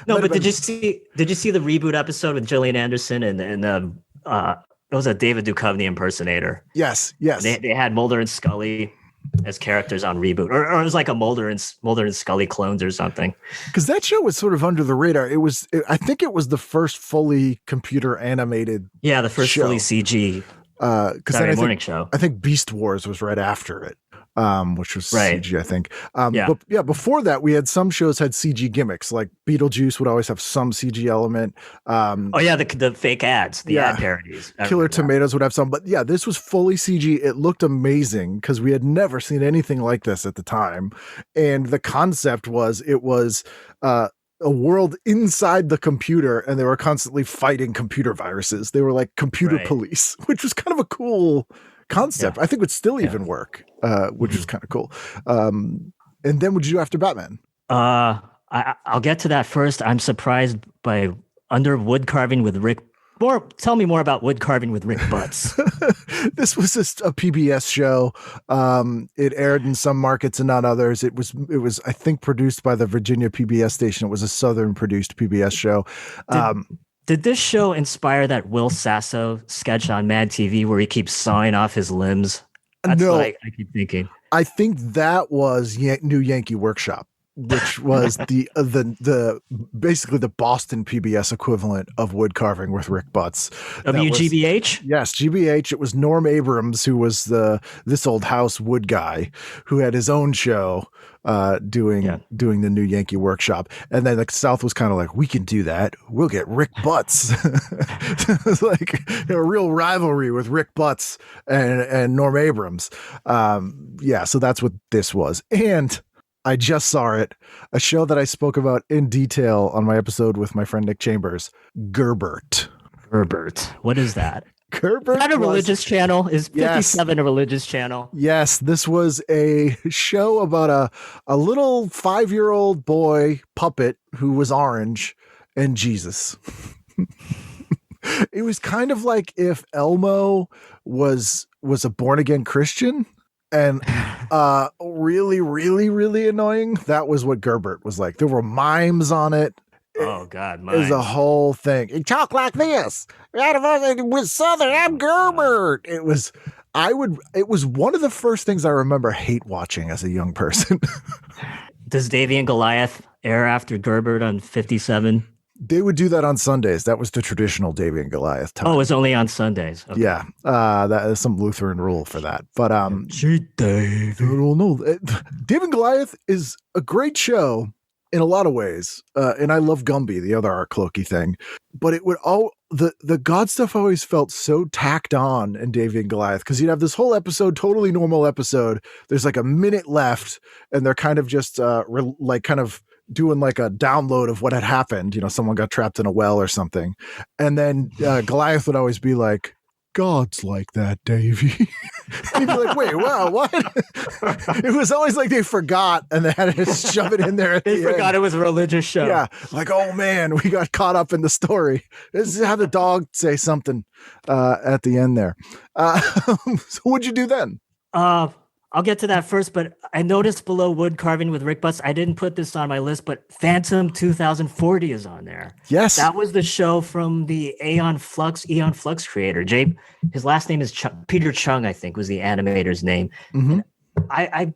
No, but did you see the Reboot episode with Gillian Anderson and it was a David Duchovny impersonator? Yes. They had Mulder and Scully as characters on Reboot, or it was like a Mulder and Scully clones or something. Because that show was sort of under the radar. I think it was the first fully computer animated. Yeah, the first show. fully CG Saturday morning show. I think Beast Wars was right after it. Which was right. CG, I think. But before that, we had some shows had CG gimmicks, like Beetlejuice would always have some CG element. The fake ads, the ad parodies. Killer Tomatoes would have some, but yeah, this was fully CG. It looked amazing because we had never seen anything like this at the time. And the concept was a world inside the computer, and they were constantly fighting computer viruses. They were like computer police, which was kind of a cool concept. I think would still even work, which is kind of cool. And then what'd you do after Batman? I'll get to that first. I'm surprised by Under Wood Carving with Rick. Tell me more about Wood Carving with Rick Butts. This was just a PBS show. It aired in some markets and not others. It was I think produced by the Virginia PBS station. It was a Southern produced PBS show. Did this show inspire that Will Sasso sketch on Mad TV where he keeps sawing off his limbs? That's what I keep thinking. I think that was New Yankee Workshop, which was the basically the Boston PBS equivalent of wood carving with Rick Butts. WGBH? Yes, GBH. It was Norm Abrams, who was This Old House wood guy, who had his own show doing the New Yankee Workshop. And then the South was kind of like, we can do that. We'll get Rick Butts. It was like a real rivalry with Rick Butts and Norm Abrams. So that's what this was. And I just saw it, a show that I spoke about in detail on my episode with my friend Nick Chambers, Gerbert. What is that? Gerbert. Is that a religious channel? Is 57 a religious channel? Yes, this was a show about a little 5-year-old boy puppet who was orange and Jesus. It was kind of like if Elmo was a born-again Christian. And really, really, really annoying. That was what Gerbert was like. There were mimes on it. Oh God, It was a mine. whole thing. He talked like this. With Southern, I'm Gerbert. It was one of the first things I remember hate watching as a young person. Does Davy and Goliath air after Gerbert on 57? They would do that on Sundays. That was the traditional Davy and Goliath time. Oh, it's only on Sundays. Okay. Yeah. That is some Lutheran rule for that. But Cheat Dave. I don't know. Davy and Goliath is a great show in a lot of ways. And I love Gumby, the other Art Clokey thing. But it would the God stuff always felt so tacked on in Davy and Goliath, because you'd have this whole episode, totally normal episode. There's like a minute left, and they're kind of just kind of doing like a download of what had happened. You know, someone got trapped in a well or something. And then Goliath would always be like, God's like that, Davy. And he'd be like, wait, wow, what? It was always like they forgot and they had to shove it in there at They the forgot end. it was a religious show. Yeah, like, oh man, we got caught up in the story. This is how the dog say something at the end there. So what'd you do then? I'll get to that first, but I noticed below wood carving with Rick Butts, I didn't put this on my list, but Phantom 2040 is on there. Yes. That was the show from the Eon Flux creator. His last name is Peter Chung, I think, was the animator's name. Mm-hmm. I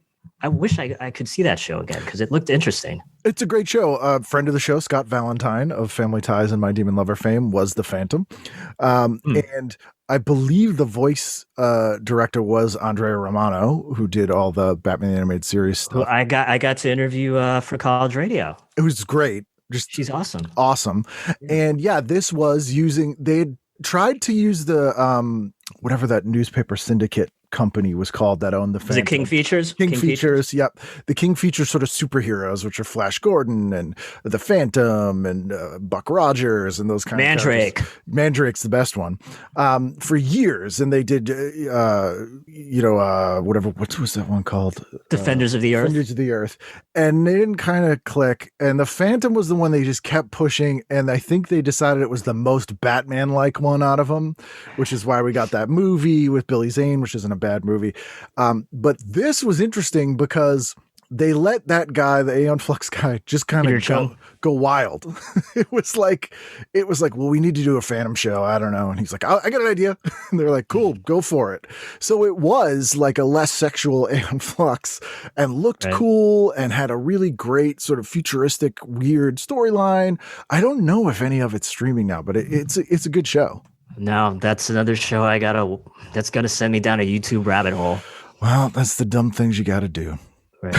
wish I could see that show again because it looked interesting. It's a great show. A friend of the show, Scott Valentine of Family Ties and My Demon Lover fame, was the Phantom. And I believe the voice director was Andrea Romano, who did all the Batman the Animated Series stuff. Well, I got to interview for college radio. It was great. She's awesome. Awesome. And yeah, this was they had tried to use the whatever that newspaper syndicate company was called that owned the Phantom. Is it King Features? King Features, yep. The King Features sort of superheroes, which are Flash Gordon and the Phantom and Buck Rogers and those kind of Mandrake. characters. Mandrake's the best one. For years, and they did, whatever. What was that one called? Defenders of the Earth. Defenders of the Earth. And they didn't kind of click. And the Phantom was the one they just kept pushing. And I think they decided it was the most Batman-like one out of them, which is why we got that movie with Billy Zane, which isn't a bad movie. But this was interesting because they let that guy, the Aeon Flux guy, just kind of go wild. It was like, well, we need to do a Phantom show. I don't know. And he's like, I got an idea. And they're like, cool, go for it. So it was like a less sexual Aeon Flux and looked cool and had a really great sort of futuristic, weird storyline. I don't know if any of it's streaming now, but it's a good show. No, that's another show that's going to send me down a YouTube rabbit hole. Well, that's the dumb things you got to do. Right.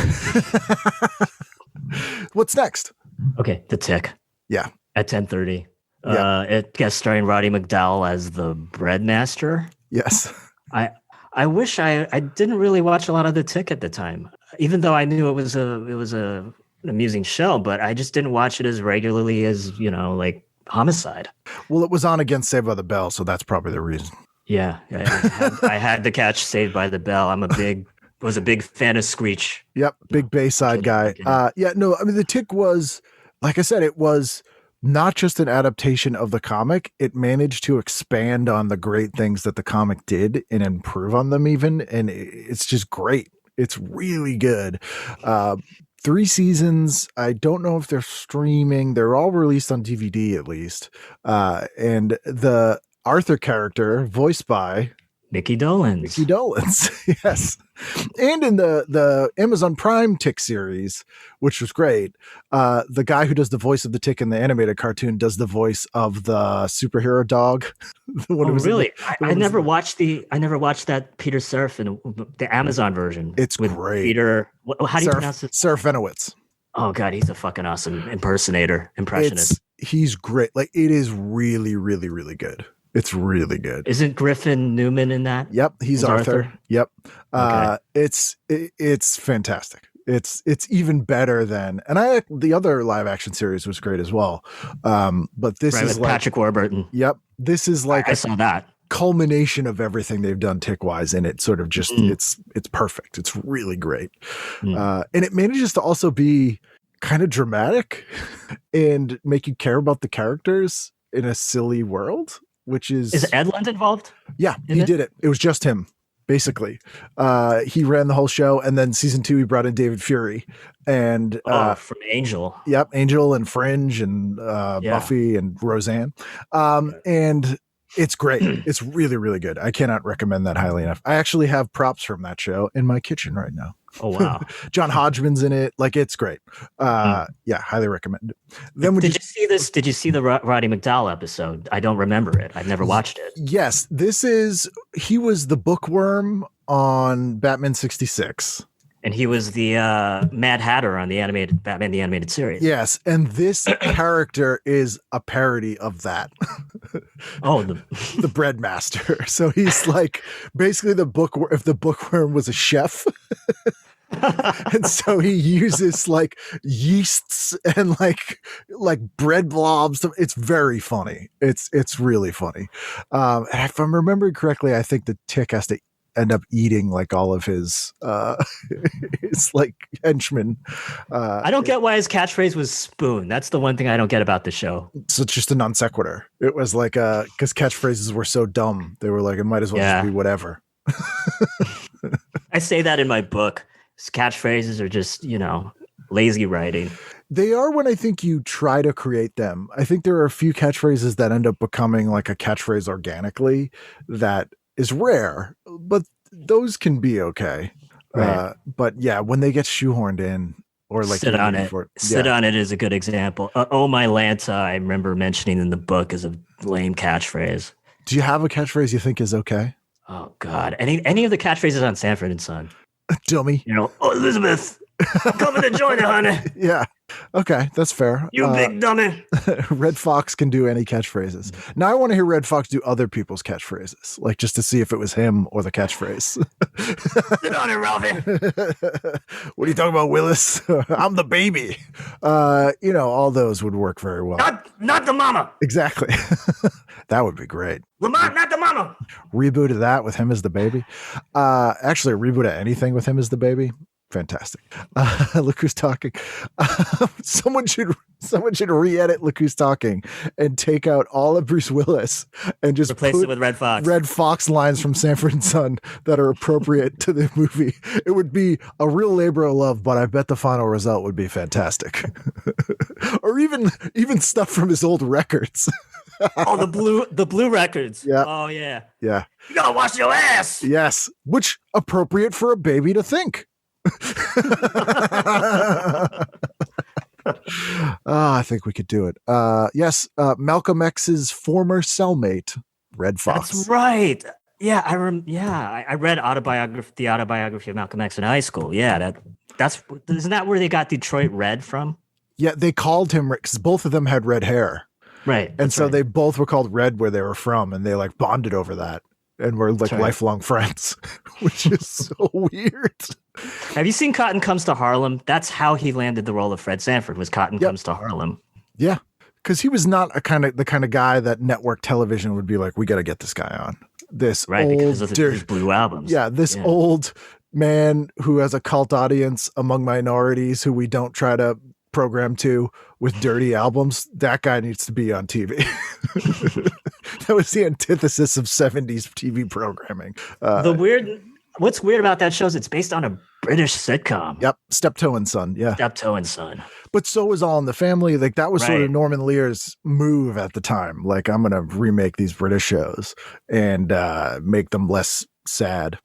What's next? Okay, The Tick. Yeah. At 10:30. Yeah. It guest starring Roddy McDowall as the breadmaster. Yes. I wish I didn't really watch a lot of The Tick at the time, even though I knew it was an amusing show, but I just didn't watch it as regularly as, like Homicide. Well, it was on against Saved by the Bell, so that's probably the reason. Yeah, I had to catch Saved by the Bell. Was a big fan of Screech. Yep, big Bayside guy. The Tick was, like I said, it was not just an adaptation of the comic. It managed to expand on the great things that the comic did and improve on them even, and it's just great. It's really good. 3 seasons. I don't know if they're streaming. They're all released on DVD at least. And the Arthur character, voiced by Mickey Dolenz. Yes. And in the Amazon Prime Tick series, which was great, the guy who does the voice of the Tick in the animated cartoon does the voice of the superhero dog. Really? I never watched that Peter Seraphim, the Amazon version. It's with great. Peter, how do you pronounce it? Serafinowicz. Oh God, he's a fucking awesome impressionist. He's great. Like, it is really, really, really good. It's really good. Isn't Griffin Newman in that? Yep, he's Arthur. Yep. Okay. It's fantastic. It's even better than, and the other live action series was great as well. But this is with like Patrick Warburton. Yep, this is like I saw that culmination of everything they've done Tick wise, and it sort of just it's perfect. It's really great, and it manages to also be kind of dramatic and make you care about the characters in a silly world. Which is Edlund involved? Yeah, he did it. It was just him. basically. He ran the whole show, and then season 2 he brought in David Fury, and from Angel. Yep, Angel and Fringe and Buffy and Roseanne, and it's great. It's really, really good. I cannot recommend that highly enough. I actually have props from that show in my kitchen right now. Oh wow! John Hodgman's in it. Like, it's great. Yeah, highly recommend it. Then did you see this? Did you see the Roddy McDowall episode? I don't remember it. I've never watched it. Yes, he was the bookworm on Batman 66. And he was the Mad Hatter on the animated Batman the Animated Series. Yes, and this character is a parody of that. The bread master. So he's like basically if the bookworm was a chef. And so he uses like yeasts and like bread blobs. It's very funny. It's really funny. And if I'm remembering correctly, I think the Tick has to end up eating like all of his like henchmen. I don't get why his catchphrase was spoon. That's the one thing I don't get about the show. So it's just a non sequitur. It was like because catchphrases were so dumb, they were like, it might as well just be whatever. I say that in my book. Catchphrases are just, lazy writing. They are when I think you try to create them. I think there are a few catchphrases that end up becoming like a catchphrase organically that is rare, but those can be okay. Right. But yeah, when they get shoehorned in or like Sit on it. Sit on it is a good example. Oh my Lanta, I remember mentioning in the book as a lame catchphrase. Do you have a catchphrase you think is okay? Oh God, any of the catchphrases on Sanford and Son? Dummy. Oh Elizabeth, I'm coming to join you, honey. Yeah. Okay, that's fair. You big dummy. Red Fox can do any catchphrases. Now I want to hear Red Fox do other people's catchphrases, like just to see if it was him or the catchphrase. Sit on it, Ralphie. What are you talking about, Willis? I'm the baby. All those would work very well. Not the mama. Exactly. That would be great. Lamont, not the mama. Reboot of that with him as the baby. Actually, a reboot of anything with him as the baby. Fantastic. Look Who's Talking. Someone should re-edit Look Who's Talking and take out all of Bruce Willis and just replace it with Red Fox. Red Fox lines from Sanford and Son that are appropriate to the movie. It would be a real labor of love, but I bet the final result would be fantastic. Or even stuff from his old records. Oh, the blue records. Yeah. Oh yeah. Yeah. You gotta wash your ass. Yes. Which appropriate for a baby to think. I think we could do it. Yes, Malcolm X's former cellmate, Red Fox. That's right. Yeah, I read the autobiography of Malcolm X in high school. Yeah, isn't that where they got Detroit Red from? Yeah, they called him because both of them had red hair, right? And so they both were called Red where they were from, and they like bonded over that. And we're like lifelong friends, which is so weird. Have you seen Cotton Comes to Harlem? That's how he landed the role of Fred Sanford, was Cotton Comes to Harlem. Yeah, because he was not the kind of guy that network television would be like, we got to get this guy on. This because of his blue albums. Yeah, old man who has a cult audience among minorities who we don't try to program to with dirty albums. That guy needs to be on TV. That was the antithesis of 70s TV programming. What's weird about that show is it's based on a British sitcom. Yep. Steptoe and Son. Yeah. Steptoe and Son. But so was All in the Family. Like that was sort of Norman Lear's move at the time. Like, I'm going to remake these British shows and make them less sad.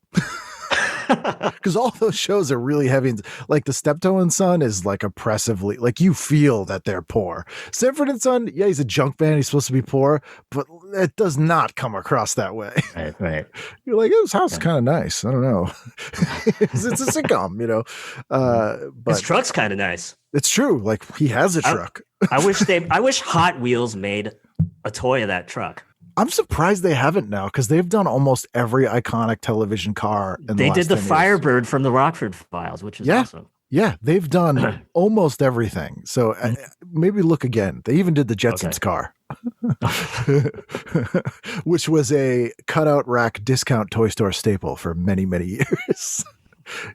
Because all those shows are really heavy. Like the Steptoe and Son is like oppressively, like you feel that they're poor. Sanford and Son, yeah, he's a junk band. He's supposed to be poor, but it does not come across that way. Right. You're like, oh, this house is kind of nice. I don't know. It's a sitcom, but his truck's kind of nice. It's true. Like he has a truck. I wish Hot Wheels made a toy of that truck. I'm surprised they haven't now because they've done almost every iconic television car. They did the Firebird from the Rockford Files, which is awesome. Yeah, they've done almost everything. So maybe look again. They even did the Jetsons car, which was a cutout rack discount toy store staple for many, many years.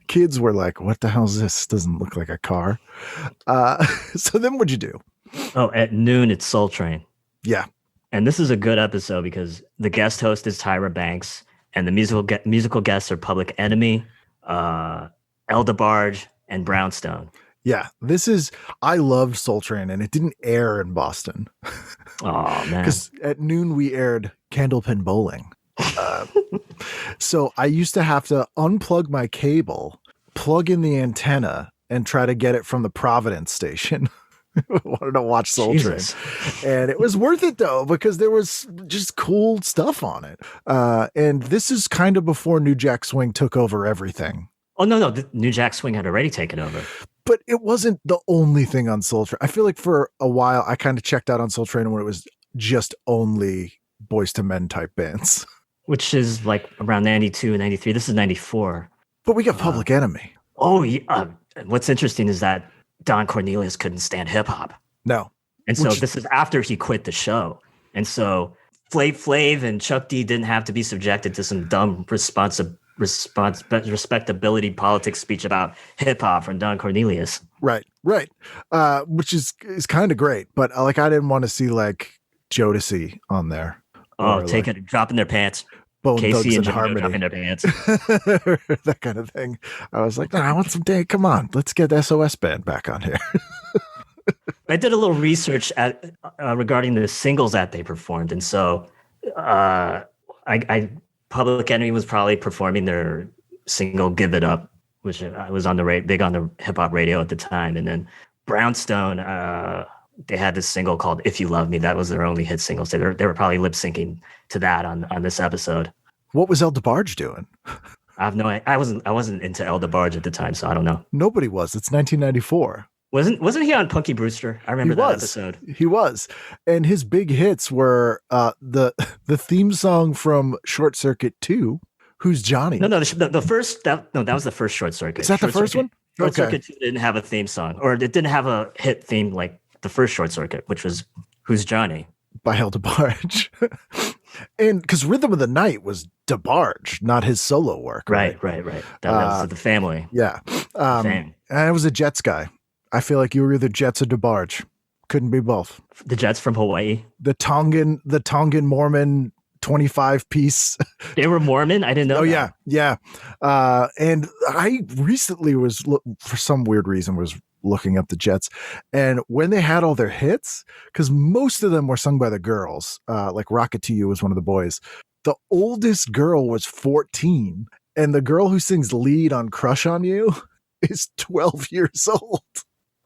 Kids were like, what the hell is this? Doesn't look like a car. So then what'd you do? Oh, at noon, it's Soul Train. Yeah. And this is a good episode because the guest host is Tyra Banks and the musical guests are Public Enemy, Eldebarge, and Brownstone. Yeah, I loved Soul Train, and it didn't air in Boston. Oh, man. Because at noon we aired Candlepin Bowling. So I used to have to unplug my cable, plug in the antenna, and try to get it from the Providence station. I wanted to watch Soul Train. And it was worth it, though, because there was just cool stuff on it. And this is kind of before New Jack Swing took over everything. Oh, no. The New Jack Swing had already taken over. But it wasn't the only thing on Soul Train. I feel like for a while, I kind of checked out on Soul Train when it was just only Boys to Men type bands. Which is like around 92, 93. This is 94. But we got Public Enemy. Oh, yeah. What's interesting is that Don Cornelius couldn't stand hip hop. No. And so this is after he quit the show. And so Flav and Chuck D didn't have to be subjected to some dumb respectability politics speech about hip hop from Don Cornelius. Right. Which is kind of great. But I didn't want to see like Jodeci on there. Oh, dropping their pants. Bone Casey and Harmony dropping their pants. That kind of thing. I was like, I want some day. Come on, let's get SOS Band back on here. I did a little research regarding the singles that they performed, and so Public Enemy was probably performing their single "Give It Up," which I was on big on the hip hop radio at the time, and then Brownstone. They had this single called "If You Love Me." That was their only hit single. So they were probably lip syncing to that on this episode. What was Eldebarge doing? I have no idea. I wasn't into Eldebarge at the time, so I don't know. Nobody was. It's 1994. Wasn't he on Punky Brewster? I remember that episode. He was, and his big hits were the theme song from Short Circuit 2. Who's Johnny? No, the first that was the first Short Circuit. Is that the first one? Short Circuit 2 didn't have a theme song, or it didn't have a hit theme like the first Short Circuit, which was Who's Johnny? By Eldebarge. And because Rhythm of the Night was DeBarge, not his solo work. Right. That was the family. Yeah. And I was a Jets guy. I feel like you were either Jets or DeBarge. Couldn't be both. The Jets from Hawaii. The Tongan Mormon 25 piece. They were Mormon? I didn't know that. Yeah. And I recently for some weird reason, was looking up the Jets, and when they had all their hits, because most of them were sung by the girls, like Rocket to You was one of the boys. The oldest girl was 14, and the girl who sings lead on Crush on You is 12 years old.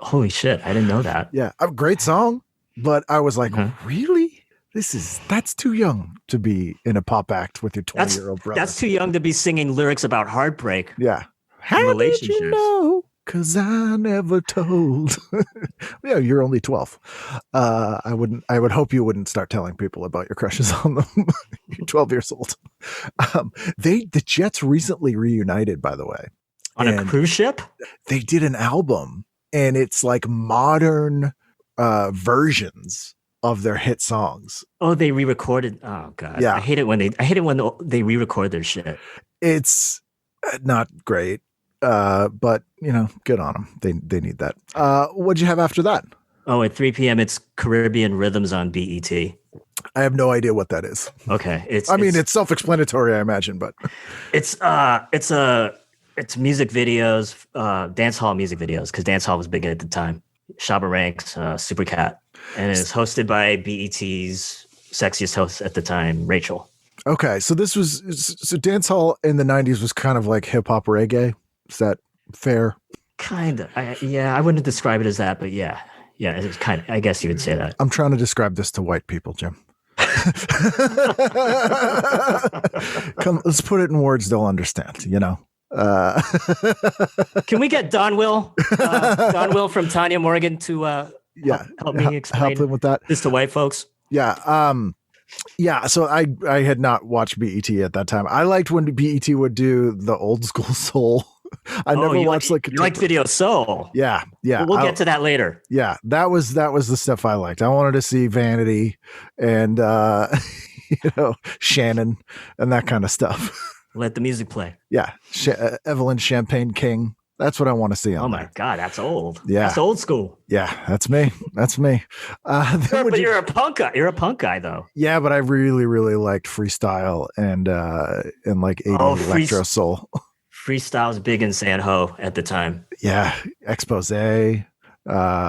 Holy shit, I didn't know that. Yeah, a great song, but I was like, really? That's too young to be in a pop act with your 20-year-old brother. That's too young to be singing lyrics about heartbreak. Yeah. How did you know? 'Cause I never told. Yeah, you're only 12. I would hope you wouldn't start telling people about your crushes on them. You're 12 years old. The Jets recently reunited, by the way. On a cruise ship? They did an album, and it's like modern versions of their hit songs. Oh, they re-recorded. Oh god. Yeah. I hate it when they re-record their shit. It's not great. But good on them. They need that. What'd you have after that? Oh, at 3 p.m. it's Caribbean Rhythms on BET. I have no idea what that is. Okay, it's self-explanatory, I imagine, but it's music videos, dance hall music videos, because dance hall was big at the time. Shabba Ranks, Supercat, and it's hosted by BET's sexiest host at the time, Rachel. Okay, so dance hall in the 90s was kind of like hip hop reggae. Is that fair? Kind of. I wouldn't describe it as that, but yeah, it's kind of. I guess you would say that. I'm trying to describe this to white people, Jim. Come, let's put it in words they'll understand. Can we get Don Will from Tanya Morgan to help me explain help them with that? This to white folks. Yeah. Yeah, so I had not watched BET at that time. I liked when BET would do the old school soul. I never watched you like Video Soul. Yeah. We'll get to that later. Yeah, that was the stuff I liked. I wanted to see Vanity and Shannon and that kind of stuff. Let the music play. Yeah, Evelyn Champagne King. That's what I want to see on Oh my there. God, that's old. Yeah. That's old school. Yeah, that's me. That's me. But you're a punk guy. You're a punk guy, though. Yeah, but I really, really liked freestyle and like 80s electro soul. Freestyle was big in San Ho at the time. Yeah, Expose,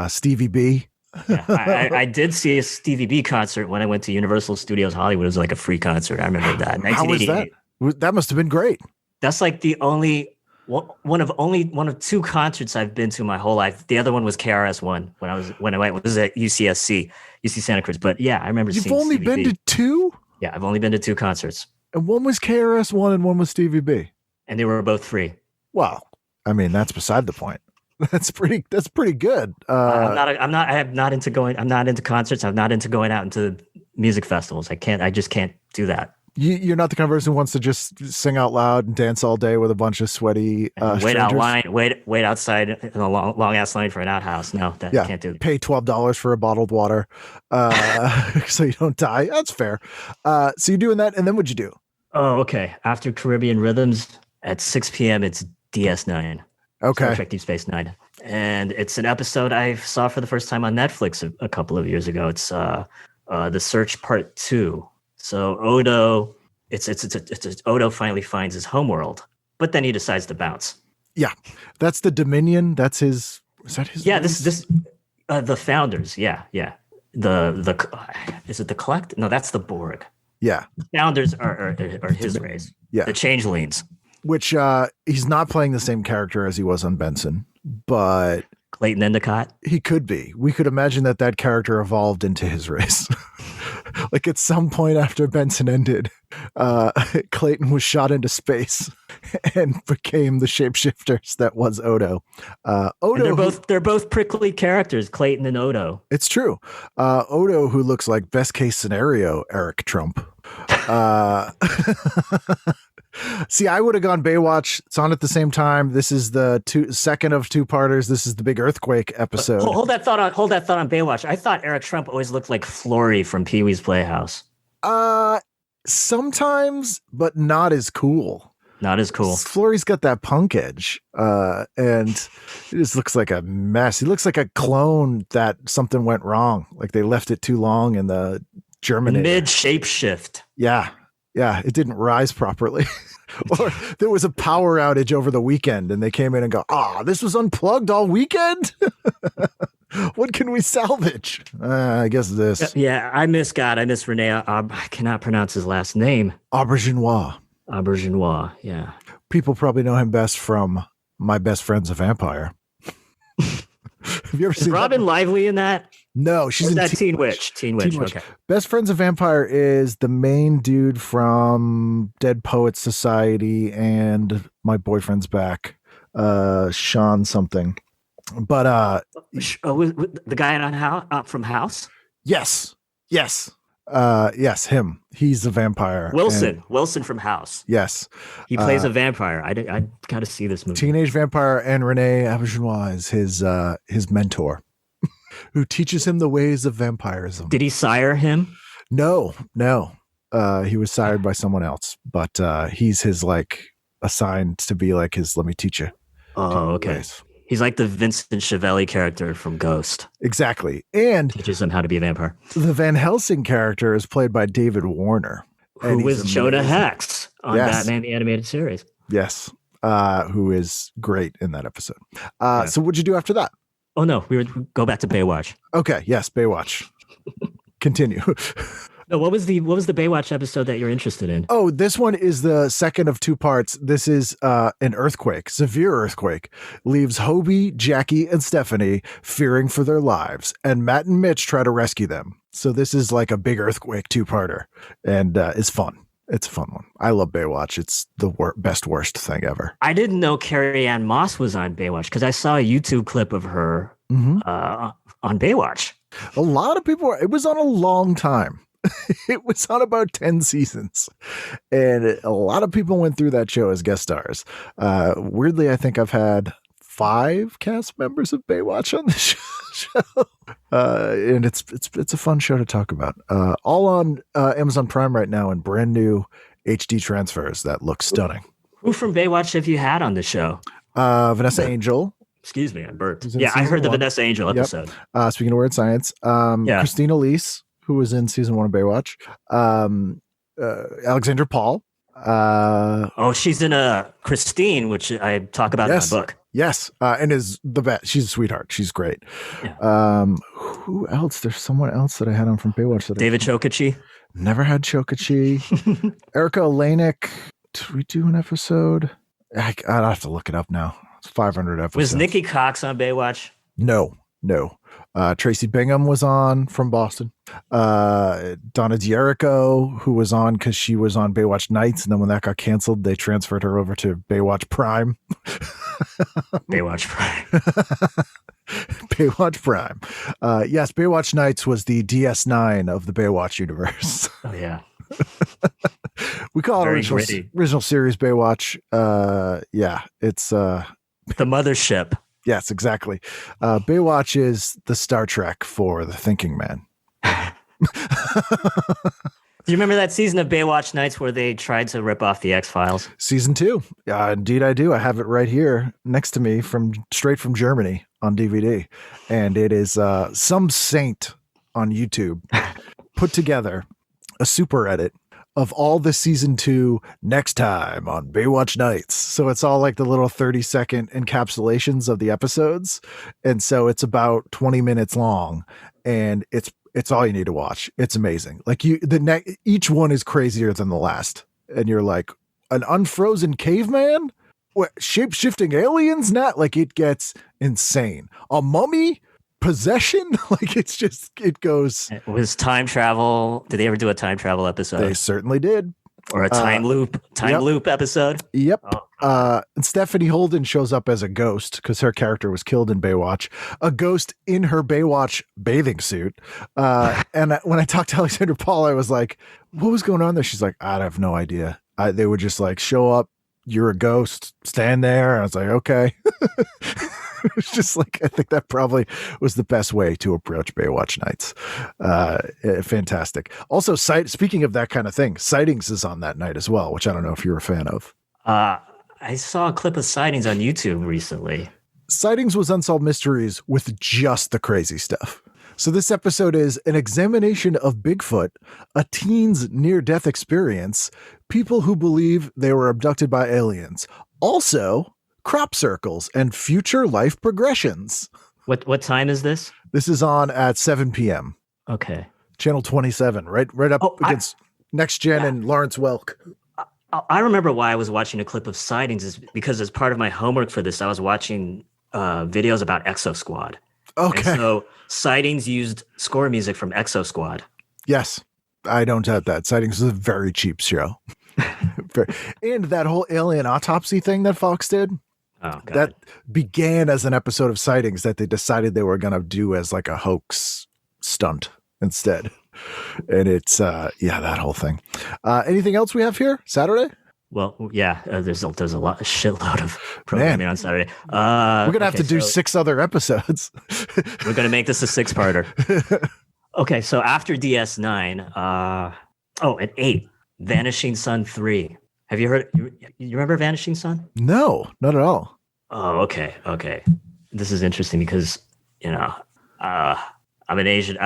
Stevie B. Yeah, I did see a Stevie B concert when I went to Universal Studios Hollywood. It was like a free concert. I remember that. How was that? That must have been great. That's like the only one of two concerts I've been to my whole life. The other one was KRS-One when I went. It was at UC Santa Cruz. But yeah, I remember. You've only Stevie been B. to two? Yeah, I've only been to two concerts, And one was KRS-One and one was Stevie B. and they were both free. Well, I mean, that's beside the point. That's pretty good. I'm not into concerts. I'm not into going out into music festivals. I just can't do that. You're not the kind of person who wants to just sing out loud and dance all day with a bunch of sweaty wait outside in a long ass line for an outhouse. No, I can't do that. Pay $12 for a bottled water so you don't die. That's fair. So you're doing that, and then what'd you do? Oh, okay. After Caribbean Rhythms at 6 p.m., it's DS9. Okay. Star Trek Deep Space Nine. And it's an episode I saw for the first time on Netflix a couple of years ago. It's The Search Part 2. So Odo, it's Odo finally finds his homeworld, but then he decides to bounce. Yeah. That's the Dominion. That's his. Is that his? Yeah, race? the founders. Yeah. Is it the Collect? No, that's the Borg. Yeah. The founders are his race. Yeah. The Changelings. Which he's not playing the same character as he was on Benson, but Clayton Endicott. he could be. We could imagine that character evolved into his race. Like at some point after Benson ended, Clayton was shot into space and became the shapeshifters that was Odo. Odo, and they're both prickly characters, Clayton and Odo. It's true. Odo, who looks like best case scenario Eric Trump. See, I would have gone Baywatch. It's on at the same time. This is the second of two parters. This is the big earthquake episode. Hold that thought on Baywatch. I thought Eric Trump always looked like Flory from Pee-wee's Playhouse. Sometimes, but not as cool. Not as cool. Flory's got that punk edge, and he just looks like a mess. He looks like a clone that something went wrong. Like they left it too long in the Germinator. Mid shapeshift. Yeah, it didn't rise properly. Or there was a power outage over the weekend and they came in and go, this was unplugged all weekend? What can we salvage? I guess this. Yeah, I miss Rene. I cannot pronounce his last name. Auberginois, yeah. People probably know him best from My Best Friend's a Vampire. Have you ever seen Robin Lively in that? No, she's in Teen Witch. Teen Witch. Okay. Best Friends of Vampire is the main dude from Dead Poets Society and My Boyfriend's Back, Sean something. But the guy from House? Yes, him. He's a vampire. Wilson from House. Yes, he plays a vampire. I got to see this movie. Teenage vampire, and Rene Auberginois is his mentor. Who teaches him the ways of vampirism. Did he sire him? No. He was sired by someone else, but he's his assigned to be like his, let me teach you. Oh, okay. Ways. He's like the Vincent Schiavelli character from Ghost. Exactly. And teaches him how to be a vampire. The Van Helsing character is played by David Warner. Who was Jonah Hex on Batman the Animated Series. Yes. Who is great in that episode. So what'd you do after that? Oh no, we would go back to Baywatch. Okay, yes, Baywatch. Continue. No, what was the Baywatch episode that you're interested in? Oh, this one is the second of two parts. This is an earthquake, severe earthquake, leaves Hobie, Jackie, and Stephanie fearing for their lives, and Matt and Mitch try to rescue them. So this is like a big earthquake two-parter, and it's fun. It's a fun one. I love Baywatch. It's the best worst thing ever. I didn't know Carrie Ann Moss was on Baywatch because I saw a YouTube clip of her on Baywatch. A lot of people. It was on a long time. It was on about 10 seasons, and a lot of people went through that show as guest stars. Weirdly, I think I've had 5 cast members of Baywatch on this show. And it's a fun show to talk about. All on Amazon Prime right now in brand new HD transfers that look stunning. Who from Baywatch have you had on the show? Vanessa Angel. Excuse me, I burped. Who's in Yeah, I season heard the one. Vanessa Angel Yep. episode. Speaking of weird science, Yeah. Christina Elise, who was in season 1 of Baywatch. Alexandra Paul. Oh, she's in Christine, which I talk about Yes. in my book. Yes, and is the best. She's a sweetheart. She's great. Yeah. Who else? There's someone else that I had on from Baywatch. That David Chokachi. never had Chokachi. Erica Olenek. Did we do an episode? I'd have to look it up now. It's 500 episodes. Was Nikki Cox on Baywatch? No. Tracy Bingham was on from Boston. Donna D'Erico, who was on because she was on Baywatch Nights, and then when that got canceled, they transferred her over to Baywatch Prime. Baywatch Prime. Baywatch Prime. Yes, Baywatch Nights was the DS9 of the Baywatch universe. Oh, yeah. We call Very it gritty. original series Baywatch. Yeah, it's The mothership. yes, exactly. Baywatch is the Star Trek for the thinking man. Do you remember that season of Baywatch Nights where they tried to rip off the X-Files? Season 2. Indeed, I do. I have it right here next to me straight from Germany on DVD. And it is some saint on YouTube put together a super edit of all the season 2 next time on Baywatch Nights. So it's all like the little 30-second encapsulations of the episodes. And so it's about 20 minutes long, and it's all you need to watch. It's amazing. Like each one is crazier than the last. And you're like, an unfrozen caveman? What, shape-shifting aliens? Not like, it gets insane. A mummy? Possession? Like, it goes. It was time travel. Did they ever do a time travel episode? They certainly did. Or a time loop episode? Yep. Oh. And Stephanie Holden shows up as a ghost because her character was killed in Baywatch. A ghost in her Baywatch bathing suit. And when I talked to Alexandra Paul, I was like, what was going on there? She's like, I have no idea. They would just like show up. You're a ghost. Stand there. And I was like, okay. It's just like, I think that probably was the best way to approach Baywatch Nights. Fantastic. Also, speaking of that kind of thing, Sightings is on that night as well, which I don't know if you're a fan of. I saw a clip of Sightings on YouTube recently. Sightings was Unsolved Mysteries with just the crazy stuff. So this episode is an examination of Bigfoot, a teen's near-death experience, people who believe they were abducted by aliens. Also, crop circles and future life progressions. What time is this? This is on at 7 p.m. Okay. Channel 27, right up against Next Gen and Lawrence Welk. I remember why I was watching a clip of Sightings is because as part of my homework for this, I was watching videos about Exo Squad. Okay. And so Sightings used score music from Exo Squad. Yes, I don't doubt that. Sightings is a very cheap show. And that whole alien autopsy thing that Fox did, that began as an episode of Sightings that they decided they were going to do as like a hoax stunt instead. And it's, that whole thing. Anything else we have here? Saturday? Well, yeah, there's a shitload of programming on Saturday. We're going to have to do 6 other episodes. We're going to make this a 6-parter. Okay, so after DS9, at 8, Vanishing Son 3. Have you heard? You remember Vanishing Son? No, not at all. Oh, okay. This is interesting because I'm Asian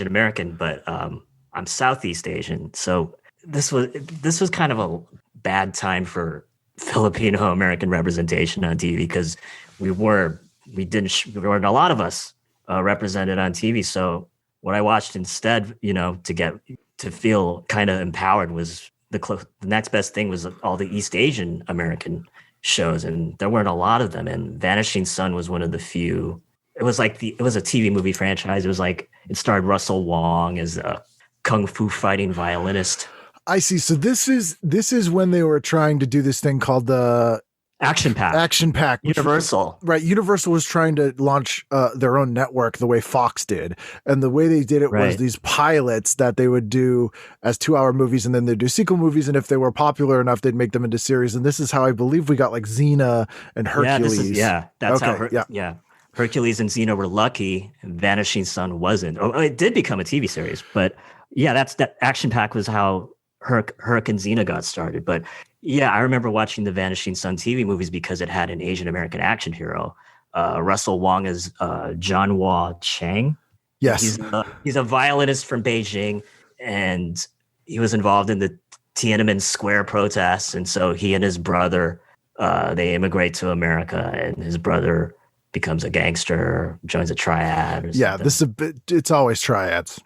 American, but I'm Southeast Asian. So this was kind of a bad time for Filipino American representation on TV because we weren't a lot of us represented on TV. So what I watched instead, to feel kind of empowered was the next best thing was all the East Asian American shows, and there weren't a lot of them. And Vanishing Son was one of the few. It was a TV movie franchise. It was like it starred Russell Wong as a kung fu fighting violinist. I see. So this is when they were trying to do this thing called the Action Pack. Universal. Right. Universal was trying to launch their own network the way Fox did. And the way they did it was these pilots that they would do as 2-hour movies, and then they'd do sequel movies. And if they were popular enough, they'd make them into series. And this is how I believe we got like Xena and Hercules. Hercules and Xena were lucky, and Vanishing Son wasn't. Oh, it did become a TV series, but yeah, that Action Pack was how Hurricane Xena got started. But yeah, I remember watching the Vanishing Son TV movies because it had an Asian American action hero. Russell Wong is John Hua Chang. Yes. He's a violinist from Beijing, and he was involved in the Tiananmen Square protests. And so he and his brother, they immigrate to America, and his brother becomes a gangster, joins a triad. Yeah, it's always triads.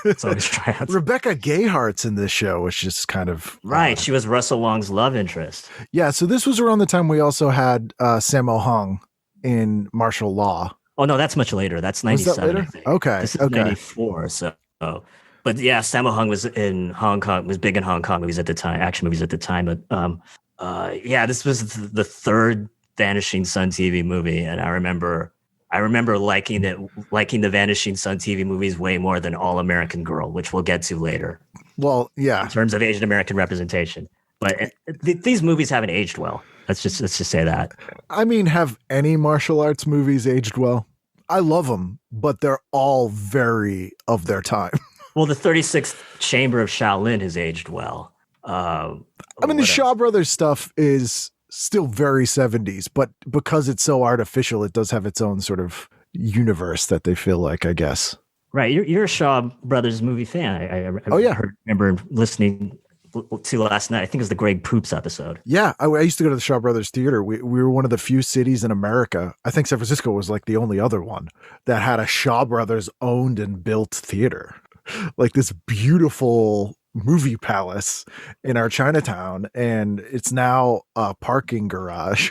It's always triads. Rebecca Gayhart's in this show, which is kind of right. She was Russell Wong's love interest. Yeah, so this was around the time we also had Sammo Hung in Martial Law. Oh no, that's much later. That's 97. I think. Okay, this is 94. So, but yeah, Sammo Hung was in Hong Kong. Was big in Hong Kong movies at the time, action movies at the time. But yeah, this was the third Vanishing Son TV movie, and I remember liking the Vanishing Son TV movies way more than All American Girl, which we'll get to later. Well, yeah, in terms of Asian American representation, but these movies haven't aged well. Let's just say that. I mean, have any martial arts movies aged well? I love them, but they're all very of their time. Well, the 36th Chamber of Shaolin has aged well. I mean, the Shaw Brothers stuff is still very 70s, but because it's so artificial, it does have its own sort of universe that they feel like, I guess. Right. You're a Shaw Brothers movie fan. I remember listening to last night. I think it was the Greg Proops episode. Yeah, I used to go to the Shaw Brothers Theater. We were one of the few cities in America. I think San Francisco was like the only other one that had a Shaw Brothers owned and built theater. Like this beautiful movie palace in our Chinatown, and it's now a parking garage.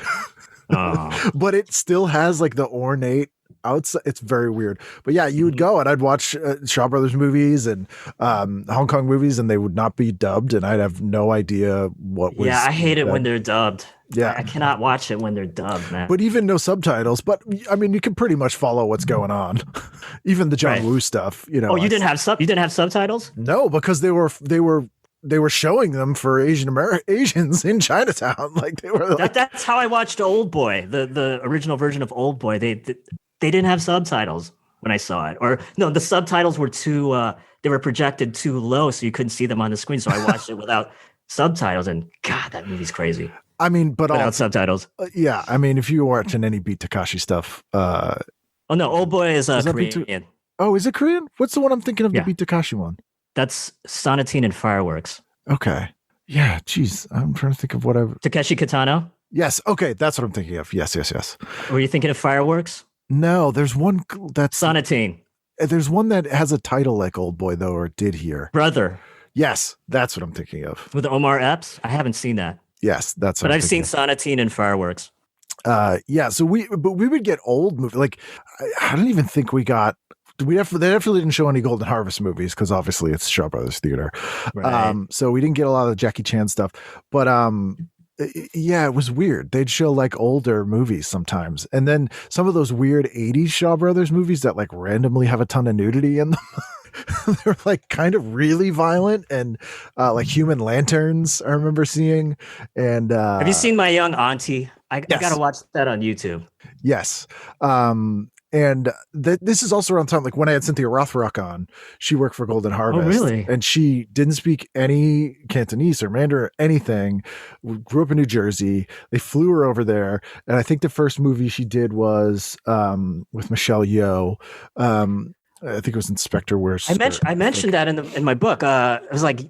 But it still has like the ornate outside. It's very weird, but yeah, you would go and I'd watch Shaw Brothers movies and Hong Kong movies, and they would not be dubbed, and I'd have no idea what was. Yeah, I hate it when they're dubbed. Yeah, I cannot watch it when they're dubbed, man. But even no subtitles. But I mean, you can pretty much follow what's going on. Even the John Woo stuff, you know. Oh, you didn't have subtitles? No, because they were showing them for Asians in Chinatown. Like they were. Like, that's how I watched Old Boy, the original version of Old Boy. They didn't have subtitles when I saw it, or no, the subtitles were too. They were projected too low, so you couldn't see them on the screen. So I watched it without subtitles, and God, that movie's crazy. I mean, but without subtitles. Yeah, I mean, if you're watching any Beat Takashi stuff. Oh no, Old Boy is Korean. Oh, is it Korean? What's the one I'm thinking of? Yeah. The Beat Takashi one. That's Sonatine and Fireworks. Okay. Yeah. Geez, I'm trying to think of what I've. Takeshi Kitano. Yes. Okay, that's what I'm thinking of. Yes. Were you thinking of Fireworks? No, there's one that's Sonatine. There's one that has a title like Old Boy though, or did here. Brother. Yes, that's what I'm thinking of. With Omar Epps? I haven't seen that. Yes, that's what But I've seen Sonatine and Fireworks. Yeah, so we would get old movies. Like I don't even think we got. They definitely didn't show any Golden Harvest movies because obviously it's Shaw Brothers Theater. Right. So we didn't get a lot of the Jackie Chan stuff. But yeah, it was weird. They'd show like older movies sometimes, and then some of those weird '80s Shaw Brothers movies that like randomly have a ton of nudity in them. They're like kind of really violent, and like Human Lanterns I remember seeing. And have you seen My Young Auntie? I yes. gotta watch that on YouTube. Yes. And this is also around time, like when I had Cynthia Rothrock on, she worked for Golden Harvest. Oh, really? And she didn't speak any Cantonese or Mandarin or anything, grew up in New Jersey. They flew her over there. And I think the first movie she did was with Michelle Yeoh. I think it was Inspector Wears. I mentioned that in my book. It was like,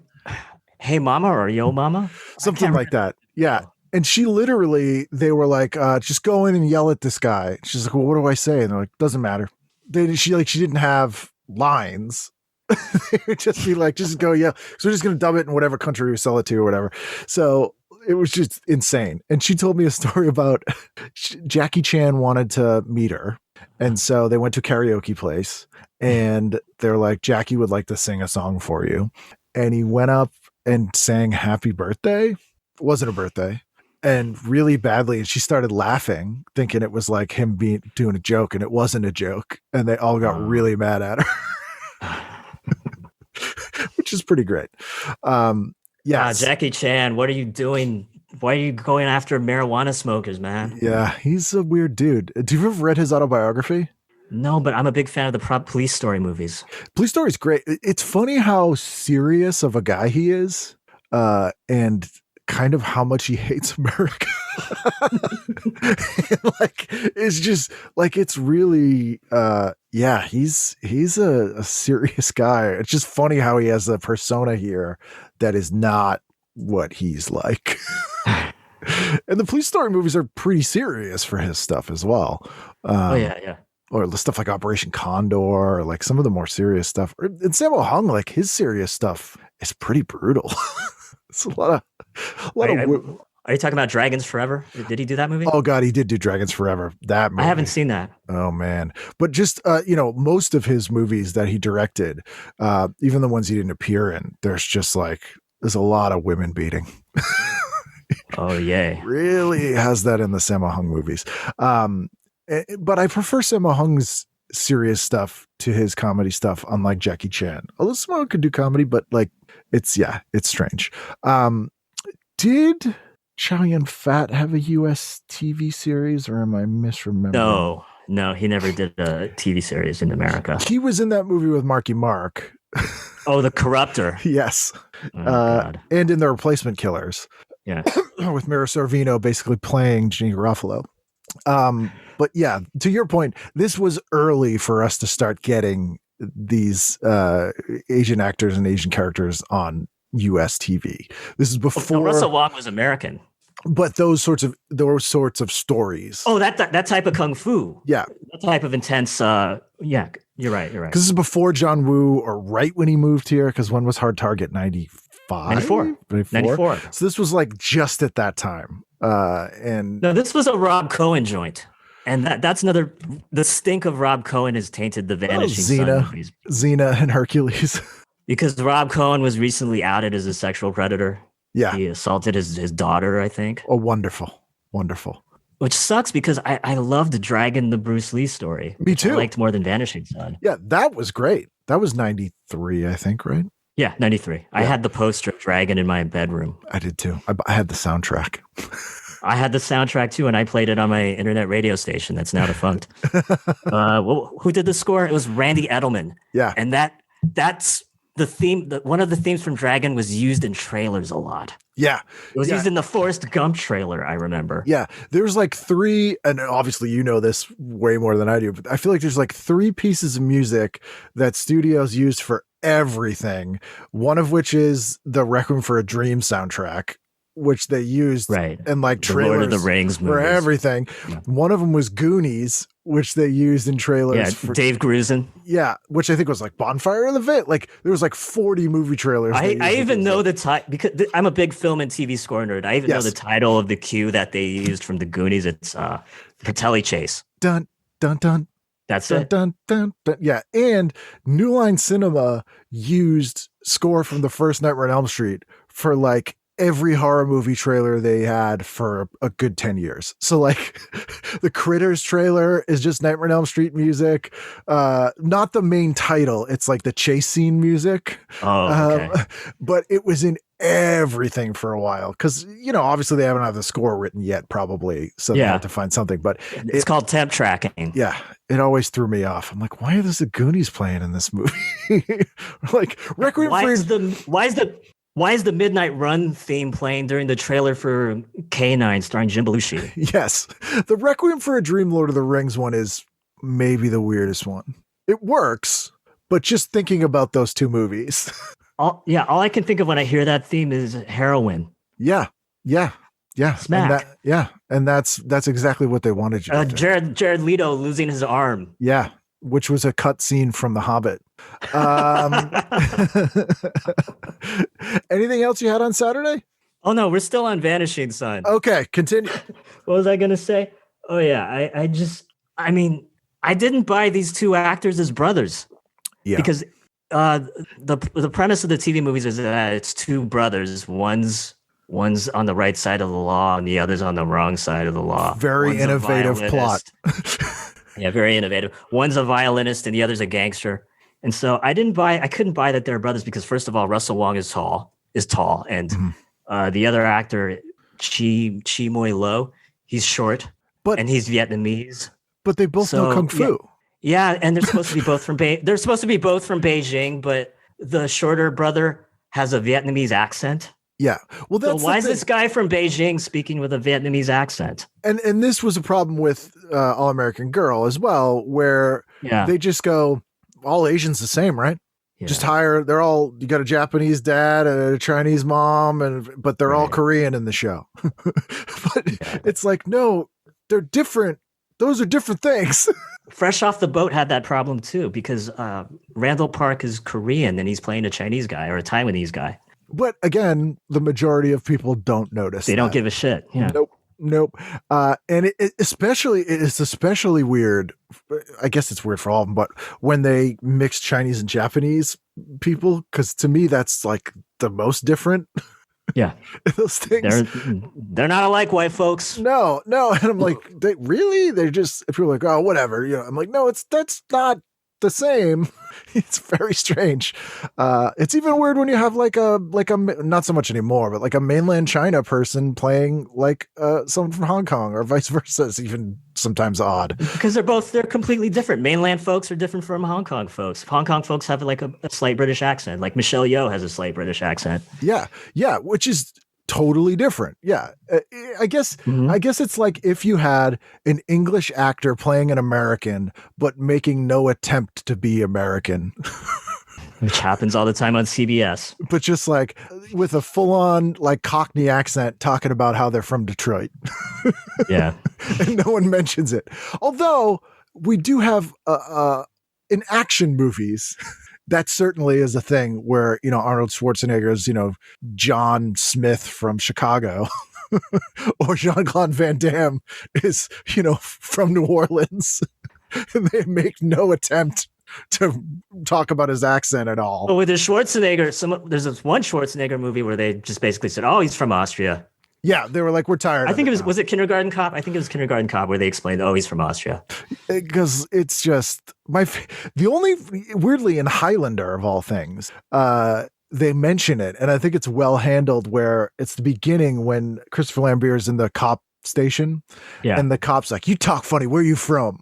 Hey Mama or Yo Mama? Something like that. Yeah. And she literally, they were like, just go in and yell at this guy. She's like, well, what do I say? And they're like, doesn't matter. She didn't have lines. They would just be like, just go yell. So we're just going to dub it in whatever country we sell it to or whatever. So it was just insane. And she told me a story about Jackie Chan wanted to meet her. And so they went to a karaoke place and they're like, Jackie would like to sing a song for you. And he went up and sang Happy Birthday. It wasn't a birthday. And really badly, and she started laughing, thinking it was like him doing a joke, and it wasn't a joke. And they all got really mad at her, which is pretty great. Yeah, Jackie Chan, what are you doing? Why are you going after marijuana smokers, man? Yeah, he's a weird dude. Do you ever read his autobiography? No, but I'm a big fan of the police story movies. Police Story is great. It's funny how serious of a guy he is, and kind of how much he hates America. Like, it's just like, it's really, yeah, he's a serious guy. It's just funny how he has a persona here that is not what he's like. And the Police Story movies are pretty serious for his stuff as well. Oh yeah. Or the stuff like Operation Condor, or like some of the more serious stuff. And Sammo Hung, like his serious stuff is pretty brutal. It's a lot of. Are you talking about Dragons Forever? Did he do that movie? Oh God, he did do Dragons Forever. That movie. I haven't seen that. Oh man, but just most of his movies that he directed, even the ones he didn't appear in, there's a lot of women beating. Oh yay! Really has that in the Sammo Hung movies. But I prefer Sammo Hung's serious stuff to his comedy stuff, unlike Jackie Chan. Although Sammo Hung could do comedy, but like it's strange. Did Chow Yun-Fat have a US TV series, or am I misremembering? No, he never did a TV series in America. He was in that movie with Marky Mark. Oh, The Corruptor. Yes. Oh, God. And in The Replacement Killers. Yeah. With Mira Sorvino basically playing Jeannie Garofalo. But yeah, to your point, this was early for us to start getting these Asian actors and Asian characters on US TV. This is before. No, Russell Wong was American. But those sorts of stories. Oh, that type of kung fu. Yeah. That type of intense. Yeah, you're right. Because this is before John Woo, or right when he moved here. Because when was Hard Target? 94. So this was like just at that time. And no, this was a Rob Cohen joint. And that's another. The stink of Rob Cohen has tainted the Vanishing Son movies. Xena and Hercules. Because Rob Cohen was recently outed as a sexual predator. Yeah. He assaulted his daughter, I think. Oh, wonderful. Which sucks because I loved Dragon, the Bruce Lee story. Me too. I liked more than Vanishing Son. Yeah, that was great. That was 93, I think, right? Yeah, 93. Yeah. I had the poster of Dragon in my bedroom. I did too. I had the soundtrack. I had the soundtrack too, and I played it on my internet radio station that's now defunct. Who did the score? It was Randy Edelman. Yeah. And that's the theme. One of the themes from Dragon was used in trailers a lot. Yeah. It was used in the Forrest Gump trailer, I remember. Yeah. There's like 3, and obviously you know this way more than I do, but I feel like there's like 3 pieces of music that studios used for everything. One of which is the Requiem for a Dream soundtrack, which they used in like trailers, Lord of the Rings for movies. Everything. Yeah. One of them was Goonies, which they used in trailers. Yeah, for Dave Grusin. Yeah, which I think was like Bonfire of the Vit. Like there was like 40 movie trailers. I even know the title because I'm a big film and TV score nerd. I even know the title of the cue that they used from the Goonies. It's Fratelli Chase. Dun dun dun. That's dun, it. Dun, dun, dun. Yeah, and New Line Cinema used score from the first Nightmare on Elm Street for like every horror movie trailer they had for a good 10 years. So like the Critters trailer is just Nightmare on Elm Street music. Not the main title. It's like the chase scene music. Oh, okay. But it was in everything for a while. Cause obviously they haven't had the score written yet probably. So they had to find something, but it's called temp tracking. Yeah. It always threw me off. I'm like, why is the Goonies playing in this movie? Like Requiem Why is the Midnight Run theme playing during the trailer for K9 starring Jim Belushi? Yes. The Requiem for a Dream Lord of the Rings one is maybe the weirdest one. It works, but just thinking about those 2 movies. All I can think of when I hear that theme is heroin. Yeah. Smack. And that's exactly what they wanted you to do. Jared Leto losing his arm. Yeah. Which was a cut scene from The Hobbit. Anything else you had on Saturday? Oh no, we're still on Vanishing Son. Okay, continue. What was I gonna say? Oh yeah, I didn't buy these 2 actors as brothers. Yeah. Because the premise of the TV movies is that it's 2 brothers. One's on the right side of the law and the other's on the wrong side of the law. Very innovative plot. Yeah, very innovative. One's a violinist and the other's a gangster. And so I couldn't buy that they're brothers because first of all, Russell Wong is tall, and the other actor, Chi Moy Lo, he's short, and he's Vietnamese. But they both know Kung Fu. Yeah, and they're supposed to be both from they're supposed to be both from Beijing, but the shorter brother has a Vietnamese accent. Yeah. Well, So that's why the is thing. this guy from Beijing speaking with a Vietnamese accent? And this was a problem with All American Girl as well, where Yeah. they just go, all Asians the same, right? Yeah. Just hire. You got a Japanese dad and a Chinese mom, but they're all Right. Korean in the show. But it's like, no, they're different. Those are different things. Fresh Off the Boat had that problem too, because Randall Park is Korean and he's playing a Chinese guy or a Taiwanese guy. But again, the majority of people don't notice. They don't give a shit. Yeah. Nope. And it's especially weird. I guess it's weird for all of them, but when they mix Chinese and Japanese people, because to me, that's like the most different. Yeah. Those things. They're not alike, white folks. No. And I'm like, they're just, if you're like, oh, whatever, I'm like, no, that's not the same. It's very strange. It's even weird when you have like a not so much anymore, but like a mainland China person playing like someone from Hong Kong or vice versa. It's even sometimes odd because they're completely different. Mainland folks are different from Hong Kong folks. Hong Kong folks have like a slight British accent. Like Michelle Yeoh has a slight British accent. Yeah, which is totally different. Yeah. I guess it's like if you had an English actor playing an American, but making no attempt to be American. Which happens all the time on CBS. But just like with a full on like Cockney accent talking about how they're from Detroit. Yeah. And no one mentions it. Although we do have in action movies, that certainly is a thing where, Arnold Schwarzenegger is, John Smith from Chicago or Jean-Claude Van Damme is, from New Orleans. And they make no attempt to talk about his accent at all. But with the Schwarzenegger, there's this one Schwarzenegger movie where they just basically said, oh, he's from Austria. Yeah, they were like, we're tired. I think was it Kindergarten Cop? I think it was Kindergarten Cop where they explained, oh, he's from Austria. Because it's just weirdly in Highlander of all things, they mention it. And I think it's well handled where it's the beginning when Christopher Lambert is in the cop station. Yeah. And the cop's like, you talk funny. Where are you from?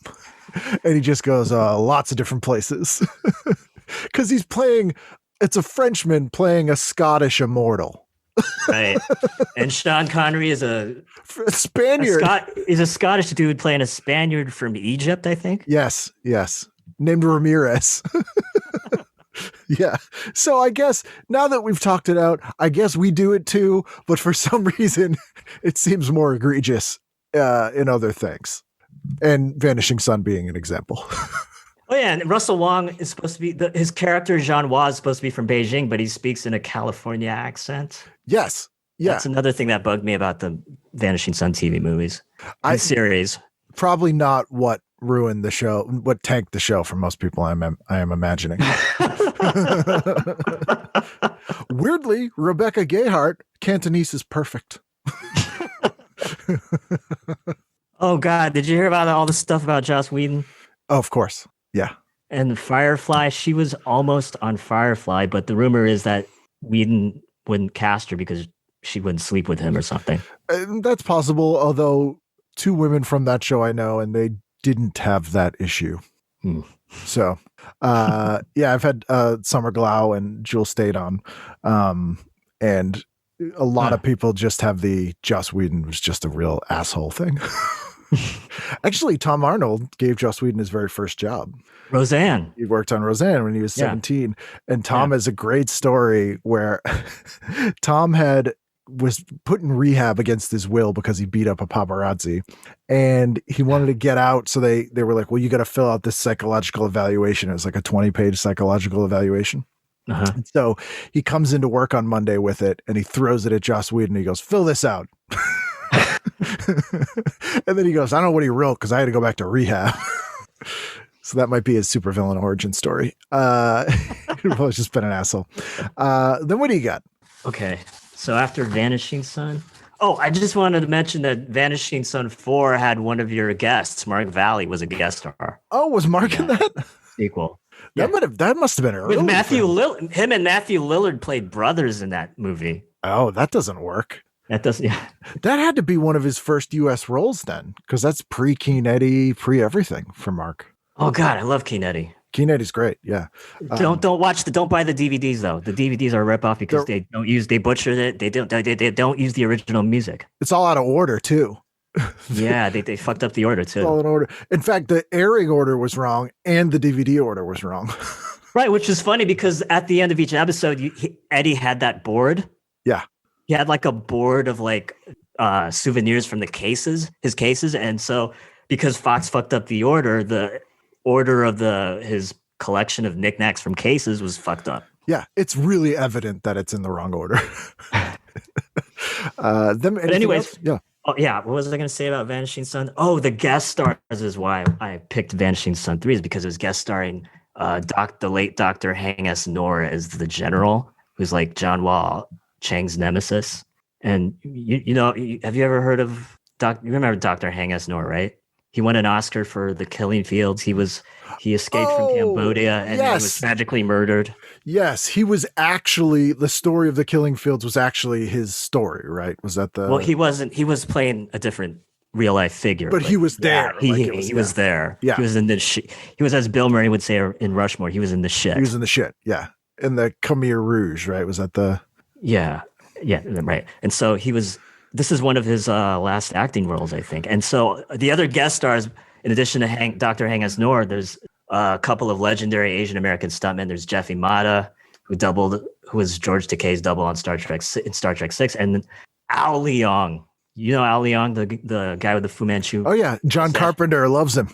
And he just goes, lots of different places. Because it's a Frenchman playing a Scottish immortal. Right. And Sean Connery is a Spaniard. He's a Scottish dude playing a Spaniard from Egypt, I think. Yes. Named Ramirez. Yeah. So I guess now that we've talked it out, I guess we do it too. But for some reason, it seems more egregious in other things. And Vanishing Son being an example. Oh yeah, and Russell Wong is supposed to be his character Jean Hua is supposed to be from Beijing, but he speaks in a California accent. Yes, yeah. That's another thing that bugged me about the Vanishing Son TV movies and series. Probably not what ruined the show, what tanked the show for most people. I am imagining. Weirdly, Rebecca Gayheart, Cantonese is perfect. Oh God, did you hear about all the stuff about Joss Whedon? Oh, of course. Yeah. And Firefly, she was almost on Firefly, but the rumor is that Whedon wouldn't cast her because she wouldn't sleep with him or something. That's possible, although 2 women from that show I know, and they didn't have that issue. So, yeah, I've had Summer Glau and Jewel State on, and a lot of people just have the Joss Whedon was just a real asshole thing. Actually, Tom Arnold gave Joss Whedon his very first job. Roseanne. He worked on Roseanne when he was 17. And Tom has a great story where Tom was put in rehab against his will because he beat up a paparazzi. And he wanted to get out. So they were like, well, you got to fill out this psychological evaluation. It was like a 20-page psychological evaluation. Uh-huh. So he comes into work on Monday with it and he throws it at Joss Whedon. He goes, fill this out. And then he goes, I don't know what he wrote because I had to go back to rehab. So that might be his supervillain origin story. He's just been an asshole. Then what do you got? Okay. So after Vanishing Son. Oh, I just wanted to mention that Vanishing Son 4 had one of your guests. Mark Valley was a guest star. Oh, was Mark in that? Sequel. That must have been early. With him and Matthew Lillard played brothers in that movie. Oh, that doesn't work. That doesn't. Yeah. That had to be one of his first U.S. roles then, because that's pre-Keen Eddie, pre-everything for Mark. Oh God, I love Keenetti. Keenetti's great. Yeah. Don't buy the DVDs though. The DVDs are a ripoff because they butchered it. They don't use the original music. It's all out of order too. Yeah, they fucked up the order too. It's all in order. In fact, the airing order was wrong and the DVD order was wrong. Right, which is funny because at the end of each episode, Eddie had that board. Yeah. He had like a board of like souvenirs from his cases. And so because Fox fucked up the order of his collection of knickknacks from cases was fucked up. Yeah, it's really evident that it's in the wrong order. But anyways, else? Yeah. Oh yeah, what was I going to say about Vanishing Son? Oh, the guest stars is why I picked Vanishing Son 3 is because it was guest starring the late Dr. Hang S. Noor as the general, who's like John Wall Chang's nemesis. And have you ever heard of you remember Dr. Hang S. Noor, right? He won an Oscar for The Killing Fields. He escaped from Cambodia and he was tragically murdered. Yes, he was actually, the story of The Killing Fields was actually his story, right? Was that the... Well, he was playing a different real life figure. But he was there. Yeah, he was there. Yeah. He was in the shit. He was, as Bill Murray would say in Rushmore, he was in the shit. He was in the shit, yeah. In the Khmer Rouge, right? Was that the... Yeah, right. And so this is one of his last acting roles, I think. And so the other guest stars, in addition to Dr. Hang S. Noor, there's a couple of legendary Asian American stuntmen. There's Jeff Imada, who was George Takei's double on Star Trek 6, and then Al Leong. You know Al Leong, the guy with the Fu Manchu. Oh yeah, John Carpenter loves him.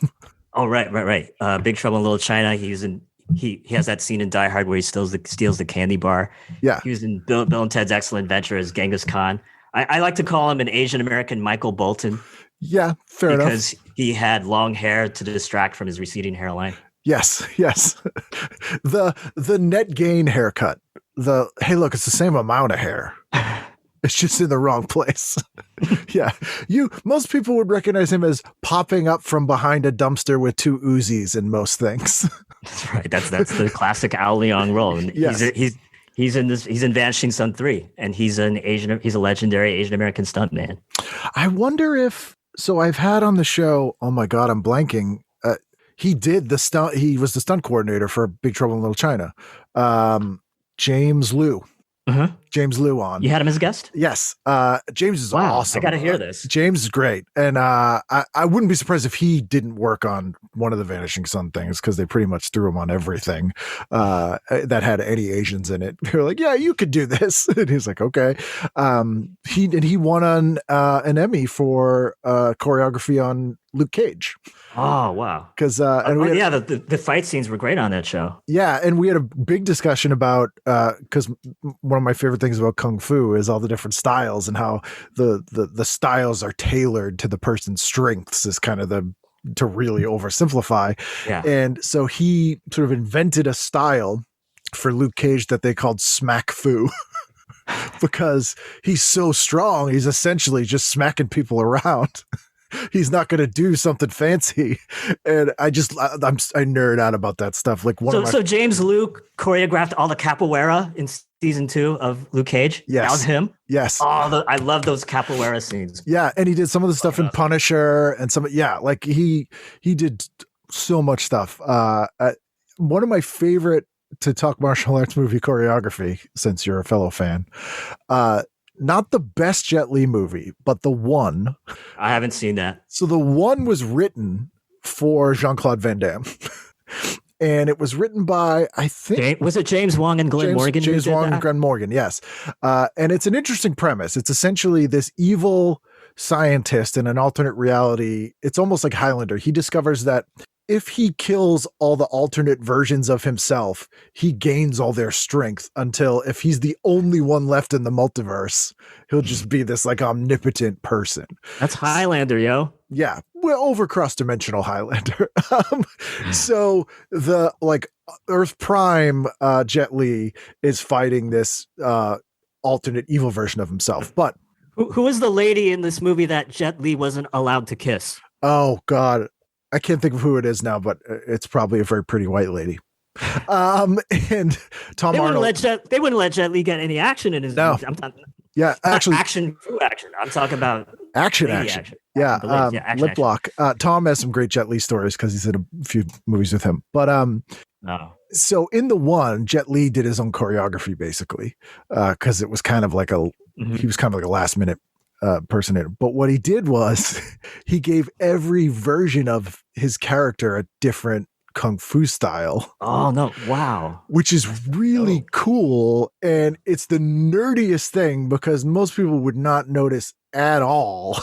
Oh right. Big Trouble in Little China. He has that scene in Die Hard where he steals the candy bar. Yeah, he was in Bill and Ted's Excellent Adventure as Genghis Khan. I like to call him an Asian American Michael Bolton. Yeah, fair enough. Because he had long hair to distract from his receding hairline. Yes. The net gain haircut. Hey, look, it's the same amount of hair. It's just in the wrong place. Yeah. Most people would recognize him as popping up from behind a dumpster with two Uzis in most things. That's right. That's the classic Al Leong role. And yes. He's in Vanishing Son 3, and he's a legendary Asian American stuntman. I wonder if, so I've had on the show, oh my God, I'm blanking. He did the stunt. He was the stunt coordinator for Big Trouble in Little China. James Liu. Uh-huh. James Liu on. You had him as a guest? Yes. James is awesome. I got to hear this. James is great. And I wouldn't be surprised if he didn't work on one of the Vanishing Son things, because they pretty much threw him on everything that had any Asians in it. They were like, yeah, you could do this. And he's like, okay. He won an Emmy for choreography on Luke Cage. Oh, wow. Because the fight scenes were great on that show. Yeah, and we had a big discussion about, because one of my favorite things about Kung Fu is all the different styles and how the styles are tailored to the person's strengths is kind of to really oversimplify. Yeah. And so he sort of invented a style for Luke Cage that they called Smack Fu. Because he's so strong, he's essentially just smacking people around. He's not going to do something fancy. And I nerd out about that stuff. Like so James Liu choreographed all the capoeira in season 2 of Luke Cage. Yes. That was him. Yes. I love those capoeira scenes. Yeah. And he did some of the stuff in Punisher and like he did so much stuff. One of my favorite to talk martial arts movie choreography, since you're a fellow fan, not the best Jet Li movie, but the one. I haven't seen that. So the one was written for Jean-Claude Van Damme. And it was written by, I think... was it James Wong and Glenn Morgan? James Wong and Glenn Morgan, yes. And it's an interesting premise. It's essentially this evil scientist in an alternate reality. It's almost like Highlander. He discovers that if he kills all the alternate versions of himself, he gains all their strength until, if he's the only one left in the multiverse, he'll just be this like omnipotent person. That's Highlander, yo. Yeah. Well, over cross-dimensional Highlander. So the Earth Prime Jet Li is fighting this alternate evil version of himself. But who is the lady in this movie that Jet Li wasn't allowed to kiss? Oh God. I can't think of who it is now, but it's probably a very pretty white lady. And Tom Arnold. They wouldn't let Jet Li get any action in his movie. Yeah, actually, action. I'm talking about action. Yeah, action, Lip Lock. Tom has some great Jet Li stories because he's in a few movies with him. But so in the one, Jet Li did his own choreography basically because it was kind of like he was kind of like a last minute person in it. But what he did was he gave every version of his character a different kung fu style. Oh no! Wow, which is really cool, and it's the nerdiest thing because most people would not notice at all.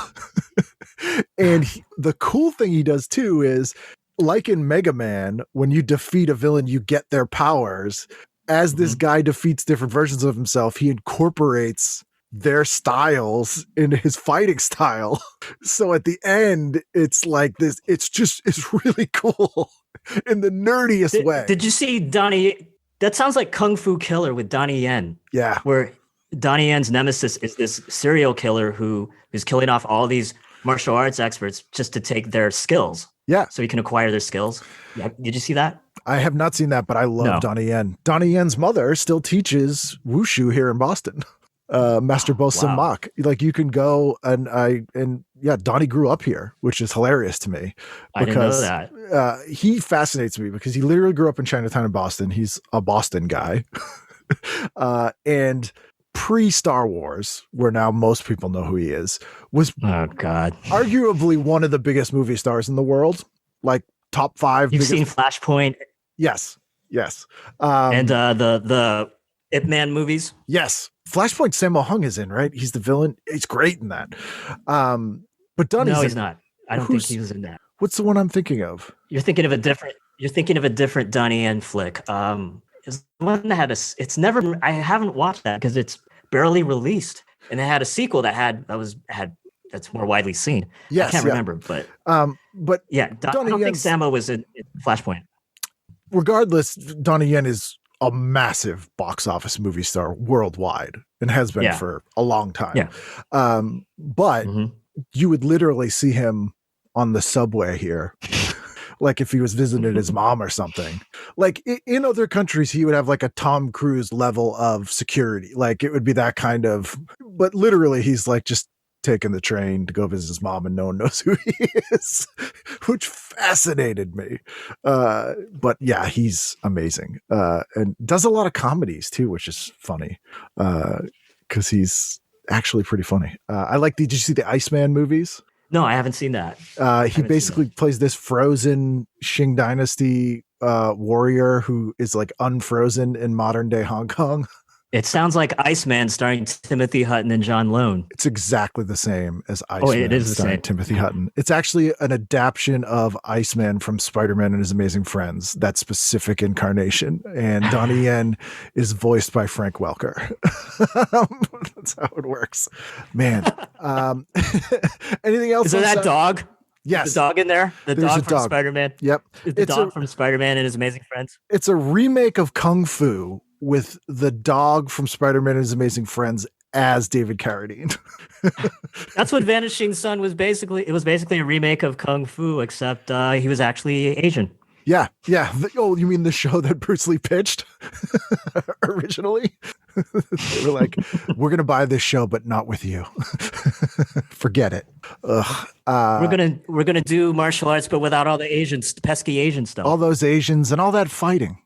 And the cool thing he does too is, like in Mega Man, when you defeat a villain, you get their powers. As this guy defeats different versions of himself, he incorporates their styles into his fighting style. So at the end, it's like this. It's really cool in the nerdiest way. Did you see Donnie? That sounds like Kung Fu Killer with Donnie Yen. Yeah. Where Donnie Yen's nemesis is this serial killer who is killing off all these martial arts experts just to take their skills. Yeah. So he can acquire their skills. Yeah. Did you see that? I have not seen that, but I love Donnie Yen. Donnie Yen's mother still teaches wushu here in Boston. Master Bo Sim Mak. Like you can go and Donnie grew up here, which is hilarious to me. I didn't know that. He fascinates me because he literally grew up in Chinatown in Boston. He's a Boston guy. And pre-Star Wars, where now most people know who he is, was arguably one of the biggest movie stars in the world. Like top 5. You've seen Flashpoint? Yes. And the Ip Man movies? Yes. Flashpoint Sammo Hung is in, right? He's the villain. He's great in that. But Donnie's he's not. I don't think he was in that. What's the one I'm thinking of? You're thinking of a different Donnie Yen flick. It's one that had I haven't watched that because it's barely released, and it had a sequel that's more widely seen. Yes, I can't remember, but yeah, I don't think Sammo was in Flashpoint. Regardless, Donnie Yen is a massive box office movie star worldwide and has been for a long time. Yeah. But you would literally see him on the subway here. Like if he was visiting his mom or something. Like in other countries, he would have like a Tom Cruise level of security. Like it would be that kind of, but literally he's like just taking the train to go visit his mom and no one knows who he is, which fascinated me. But yeah, he's amazing. And does a lot of comedies too, which is funny. Cause he's actually pretty funny. did you see the Iceman movies? No, I haven't seen that. He basically plays this frozen Qing Dynasty warrior who is like unfrozen in modern day Hong Kong. It sounds like Iceman starring Timothy Hutton and John Lone. It's exactly the same as Iceman. It is the same. Timothy Hutton. It's actually an adaptation of Iceman from Spider-Man and His Amazing Friends, that specific incarnation. And Donnie Yen is voiced by Frank Welker. That's how it works. Man. Anything else? Is there that dog? Yes. The dog in there? There's dog from Spider-Man? Yep. The dog from Spider-Man and His Amazing Friends? It's a remake of Kung Fu with the dog from Spider-Man and His Amazing Friends as David Carradine. That's what Vanishing Son was basically. It was basically a remake of Kung Fu, except he was actually Asian. Yeah. You mean the show that Bruce Lee pitched originally? They were like, we're going to buy this show, but not with you. Forget it. We're gonna do martial arts, but without all the pesky Asian stuff. All those Asians and all that fighting.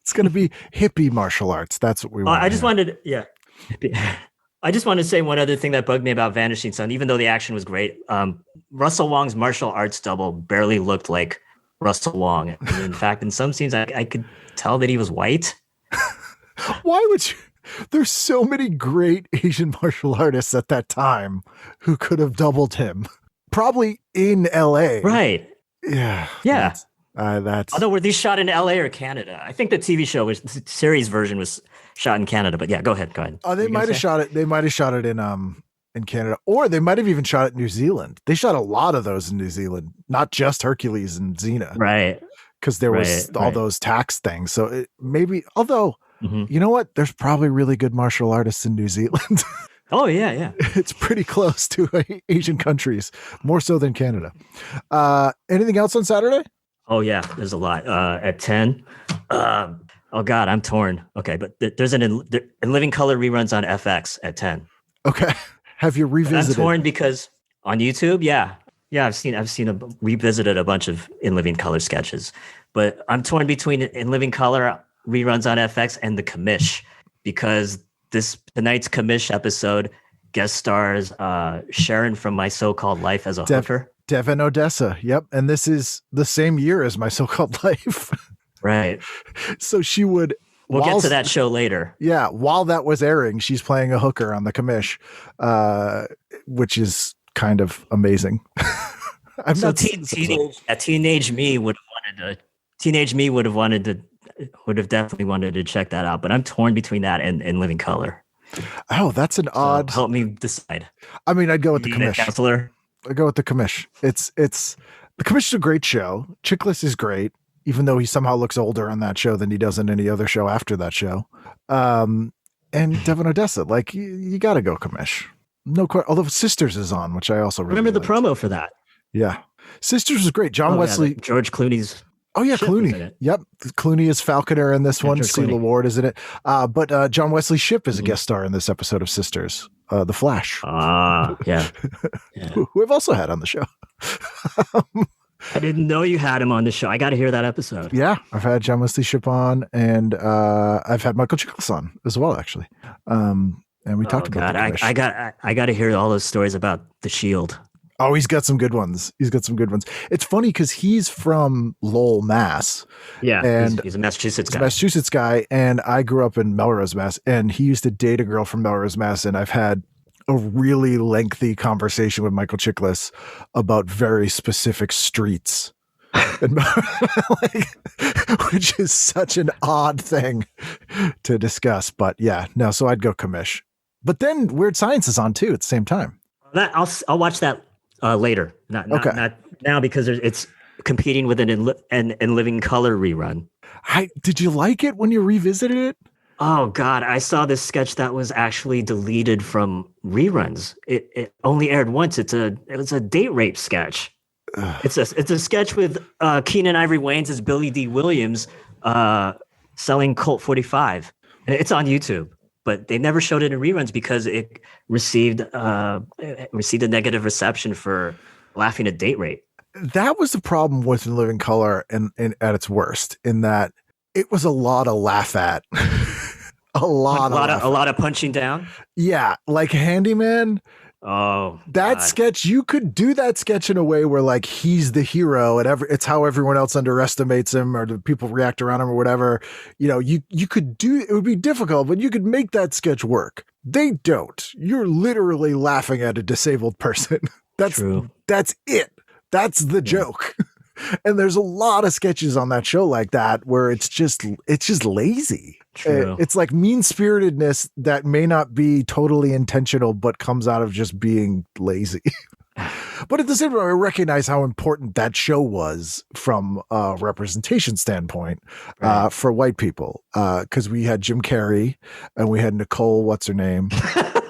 It's going to be hippie martial arts. That's what we want. I just wanted to say one other thing that bugged me about Vanishing Son. Even though the action was great, Russell Wong's martial arts double barely looked like Russell Wong. In fact, in some scenes, I could tell that he was white. Why would you? There's so many great Asian martial artists at that time who could have doubled him. Probably in LA. Right. Yeah. Although were these shot in LA or Canada? I think the the series version was shot in Canada, but yeah, go ahead. Oh, they might have shot it. They might have shot it in Canada, or they might have even shot it in New Zealand. They shot a lot of those in New Zealand, not just Hercules and Xena. Right. Because there was all those tax things. So although, you know what? There's probably really good martial artists in New Zealand. Oh, yeah. It's pretty close to Asian countries, more so than Canada. Anything else on Saturday? Oh, yeah, there's a lot. At 10. Oh, God, I'm torn. Okay, but there's In Living Color reruns on FX at 10. Okay. Have you But I'm revisited? torn because on YouTube, yeah, revisited a bunch of In Living Color sketches, but I'm torn between In Living Color reruns on FX and the Commish, because tonight's Commish episode guest stars Sharon from My So-Called Life as a hooker. Devon Odessa. Yep. And this is the same year as My So-Called Life. Right. So she would. We'll get to that show later. Yeah. While that was airing, she's playing a hooker on the Commish, which is kind of amazing. Teenage me would have definitely wanted to check that out, but I'm torn between that and Living Color. Oh, that's an odd. Help me decide. I mean, I'd go with the Commish. Counselor. I go with the Commish. It's the Commish is a great show. Chickless is great, even though he somehow looks older on that show than he does in any other show after that show. And Devon Odessa, like you got to go Commish. No question. Although Sisters is on, which I also really remember the liked. promo for that. Yeah, Sisters was great. John Wesley, yeah, George Clooney's. Oh yeah, Ship Clooney. Yep, Clooney is Falconer in this one. George Celia Clooney. Ward is in it. But John Wesley Shipp is a guest star in this episode of Sisters, The Flash, Yeah. who I've also had on the show. I didn't know you had him on the show. I got to hear that episode. Yeah, I've had John Wesley Shipp on, and I've had Michael Chiklis on as well, actually. And we talked about God, the Commish. I got to hear all those stories about the Shield. Oh, he's got some good ones. It's funny because he's from Lowell, Mass. Yeah, and he's a Massachusetts guy. Massachusetts guy, and I grew up in Melrose, Mass. And he used to date a girl from Melrose, Mass. And I've had a really lengthy conversation with Michael Chiklis about very specific streets, and, which is such an odd thing to discuss. But yeah, no. So I'd go Commish. But then Weird Science is on too at the same time. I'll watch that later. Not now, because it's competing with an In Living Color rerun. Did you like it when you revisited it? Oh God, I saw this sketch that was actually deleted from reruns. It only aired once. It was a date rape sketch. It's a sketch with Keenan Ivory Wayans as Billy D. Williams selling Colt 45. It's on YouTube, but they never showed it in reruns because it received a negative reception for laughing at date rape. That was the problem with In Living Color and at its worst, in that it was a lot of laugh at. a lot of punching down. Yeah, like Handyman. Oh, that God. Sketch, you could do that sketch in a way where like he's the hero and it's how everyone else underestimates him or the people react around him or whatever. You know, you could do it would be difficult, but you could make that sketch work. They don't. You're literally laughing at a disabled person. That's true. That's it. That's the joke. And there's a lot of sketches on that show like that where it's just lazy. True. It's like mean-spiritedness that may not be totally intentional, but comes out of just being lazy. But at the same time, I recognize how important that show was from a representation standpoint for white people. Because we had Jim Carrey and we had Nicole, what's her name?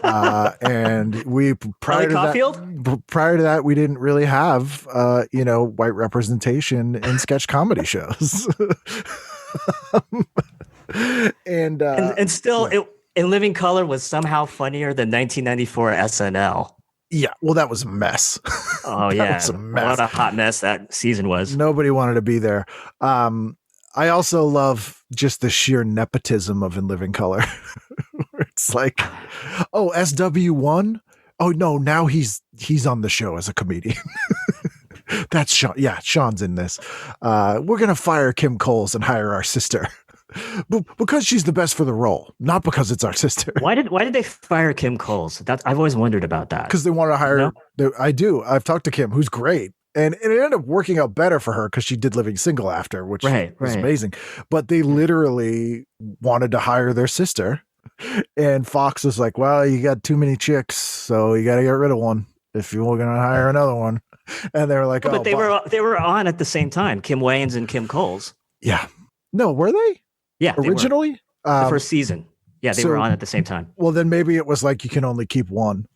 And we prior to that, we didn't really have white representation in sketch comedy shows. And still, In Living Color was somehow funnier than 1994 SNL. Yeah, well, that was a mess. Oh yeah, was a mess. What a hot mess that season was. Nobody wanted to be there. I also love just the sheer nepotism of In Living Color. It's like, oh, SW1. Oh no, now he's on the show as a comedian. That's Sean. Yeah, Sean's in this. We're gonna fire Kim Coles and hire our sister. Because she's the best for the role, not because it's our sister. Why did they fire Kim Coles? I've always wondered about that. Because they wanted to hire. I do. I've talked to Kim, who's great, and it ended up working out better for her because she did Living Single after, which was amazing. But they literally wanted to hire their sister, and Fox was like, "Well, you got too many chicks, so you got to get rid of one if you're going to hire another one." And they were like, but they were on at the same time, Kim Wayans and Kim Coles. Yeah. No, were they? Yeah, originally the first season. Yeah, they were on at the same time. Well, then maybe it was like you can only keep one.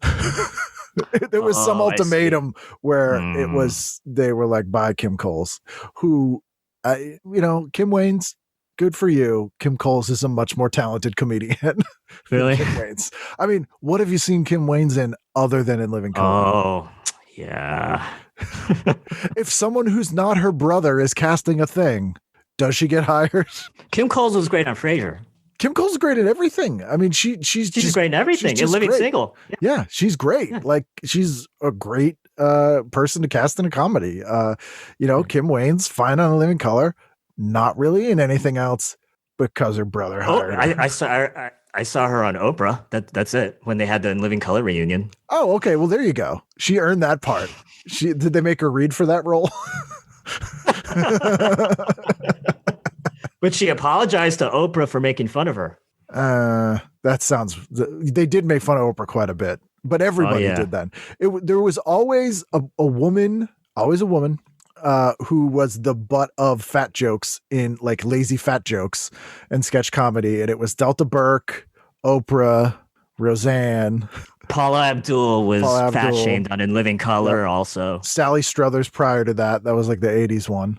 There was some ultimatum where it was they were like, "Bye, Kim Coles," who, Kim Wayans, good for you. Kim Coles is a much more talented comedian. Really? Kim Wayne's. I mean, what have you seen Kim Wayne's in other than in Living Color? Oh, yeah. If someone who's not her brother is casting a thing, does she get hired? Kim Coles was great on Frasier. Kim Coles is great at everything. I mean, she's great in everything. In Living great. Single. Yeah, she's great. Yeah. Like, she's a great person to cast in a comedy. Kim Wayne's fine on A Living Color, not really in anything else because her brother hired her. I saw her on Oprah. That's it. When they had the In Living Color reunion. Oh, okay. Well, there you go. She earned that part. Did they make her read for that role? But she apologized to Oprah for making fun of her. They did make fun of Oprah quite a bit, but everybody did then. There was always a woman who was the butt of fat jokes in like lazy fat jokes and sketch comedy. And it was Delta Burke, Oprah, Roseanne. Paula Abdul was fat shamed on In Living Color also. Sally Struthers prior to that. That was like the 80s one.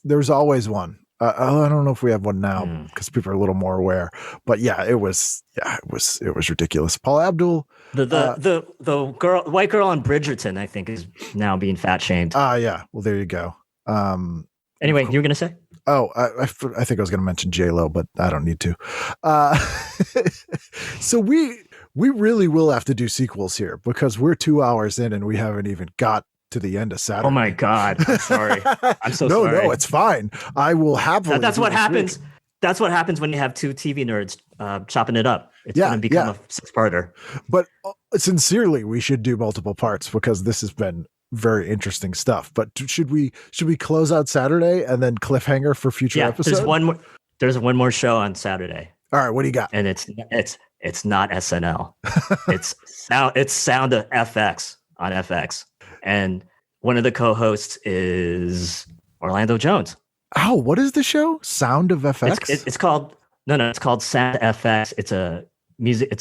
There's always one. I don't know if we have one now because people are a little more aware, but it was ridiculous. Paula Abdul, the white girl on Bridgerton, I think, is now being fat shamed. Yeah. Well, there you go. Anyway, you were gonna say? Oh, I think I was going to mention J-Lo, but I don't need to. So we really will have to do sequels here because we're 2 hours in and we haven't even got to the end of Saturday. Oh my God. I'm sorry. I'm so sorry. No, it's fine. I will happily. That's what happens. That's what happens when you have two TV nerds chopping it up. It's going to become a six-parter. But sincerely, we should do multiple parts because this has been very interesting stuff. But should we close out Saturday and then cliffhanger for future episodes? There's one more show on Saturday. All right, what do you got? And it's not SNL. it's Sound of FX on FX. And one of the co-hosts is Orlando Jones. Oh, what is the show? Sound of FX? It's called Sound FX. It's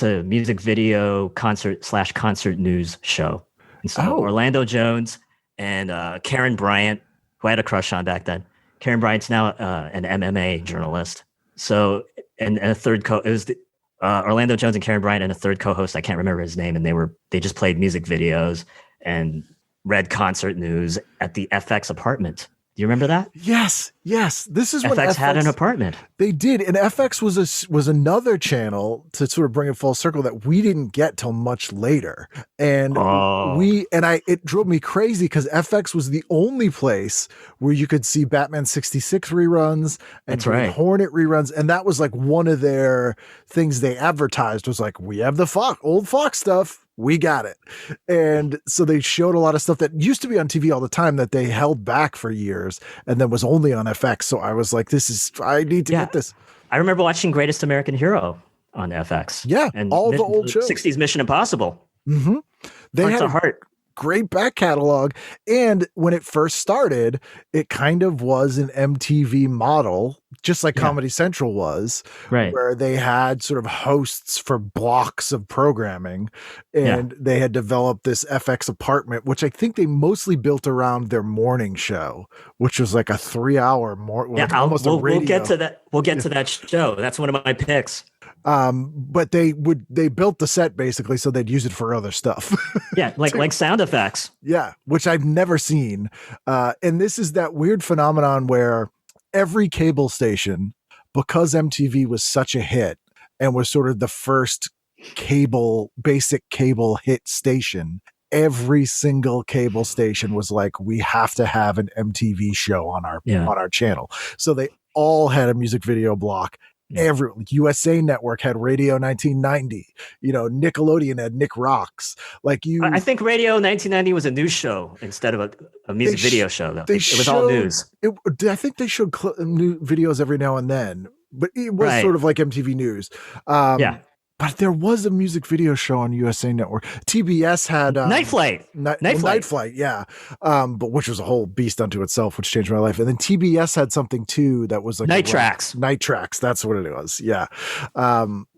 a music video concert news show. And so Orlando Jones and Karen Bryant, who I had a crush on back then. Karen Bryant's now an MMA journalist. So and a third it was Orlando Jones and Karen Bryant and a third co-host. I can't remember his name, and they just played music videos and read concert news at the FX apartment. Do you remember that? Yes. This is FX when FX had an apartment. They did, and FX was another channel to sort of bring it full circle that we didn't get till much later, and it drove me crazy because FX was the only place where you could see Batman 66 reruns and Green Hornet reruns, and that was like one of their things they advertised was like, we have the old Fox stuff. We got it. And so they showed a lot of stuff that used to be on TV all the time that they held back for years and then was only on FX. So I was like, I need to get this. I remember watching Greatest American Hero on FX. Yeah. And all the old shows. 60s Mission Impossible. Mm-hmm. They had a great back catalog. And when it first started, it kind of was an MTV model, just like Comedy Central was, where they had sort of hosts for blocks of programming, and they had developed this FX apartment, which I think they mostly built around their morning show, which was like a 3-hour we'll get to that. We'll get to that show. That's one of my picks. But they built the set basically so they'd use it for other stuff. like sound effects. Yeah, which I've never seen. And this is that weird phenomenon where every cable station, because MTV was such a hit and was sort of the first basic cable hit station, every single cable station was like, we have to have an MTV show on our channel. So they all had a music video block. Every USA Network had Radio 1990. Nickelodeon had Nick Rocks. I think Radio 1990 was a news show instead of a music video show. Though it was all news. I think they showed new videos every now and then, but it was sort of like MTV News. But there was a music video show on USA Network. TBS had Night Flight. Night Flight, yeah. But which was a whole beast unto itself, which changed my life. And then TBS had something too that was like Night Tracks. Night Tracks, that's what it was. Yeah.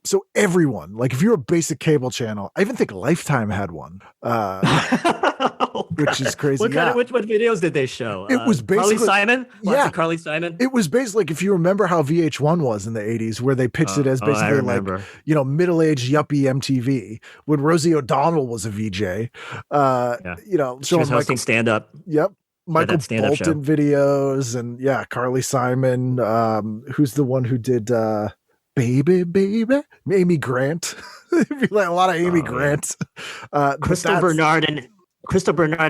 So everyone, like if you're a basic cable channel, I even think Lifetime had one, which is crazy. What videos did they show? It was basically Carly Simon. Lots of Carly Simon. It was basically like if you remember how VH1 was in the 80s, where they pitched it as basically like middle-aged yuppie MTV when Rosie O'Donnell was a VJ. She was hosting stand-up. Yep. Michael Bolton show. videos and Carly Simon. Who's the one who did Baby, Amy Grant. Like a lot of Amy Grant. Crystal Bernard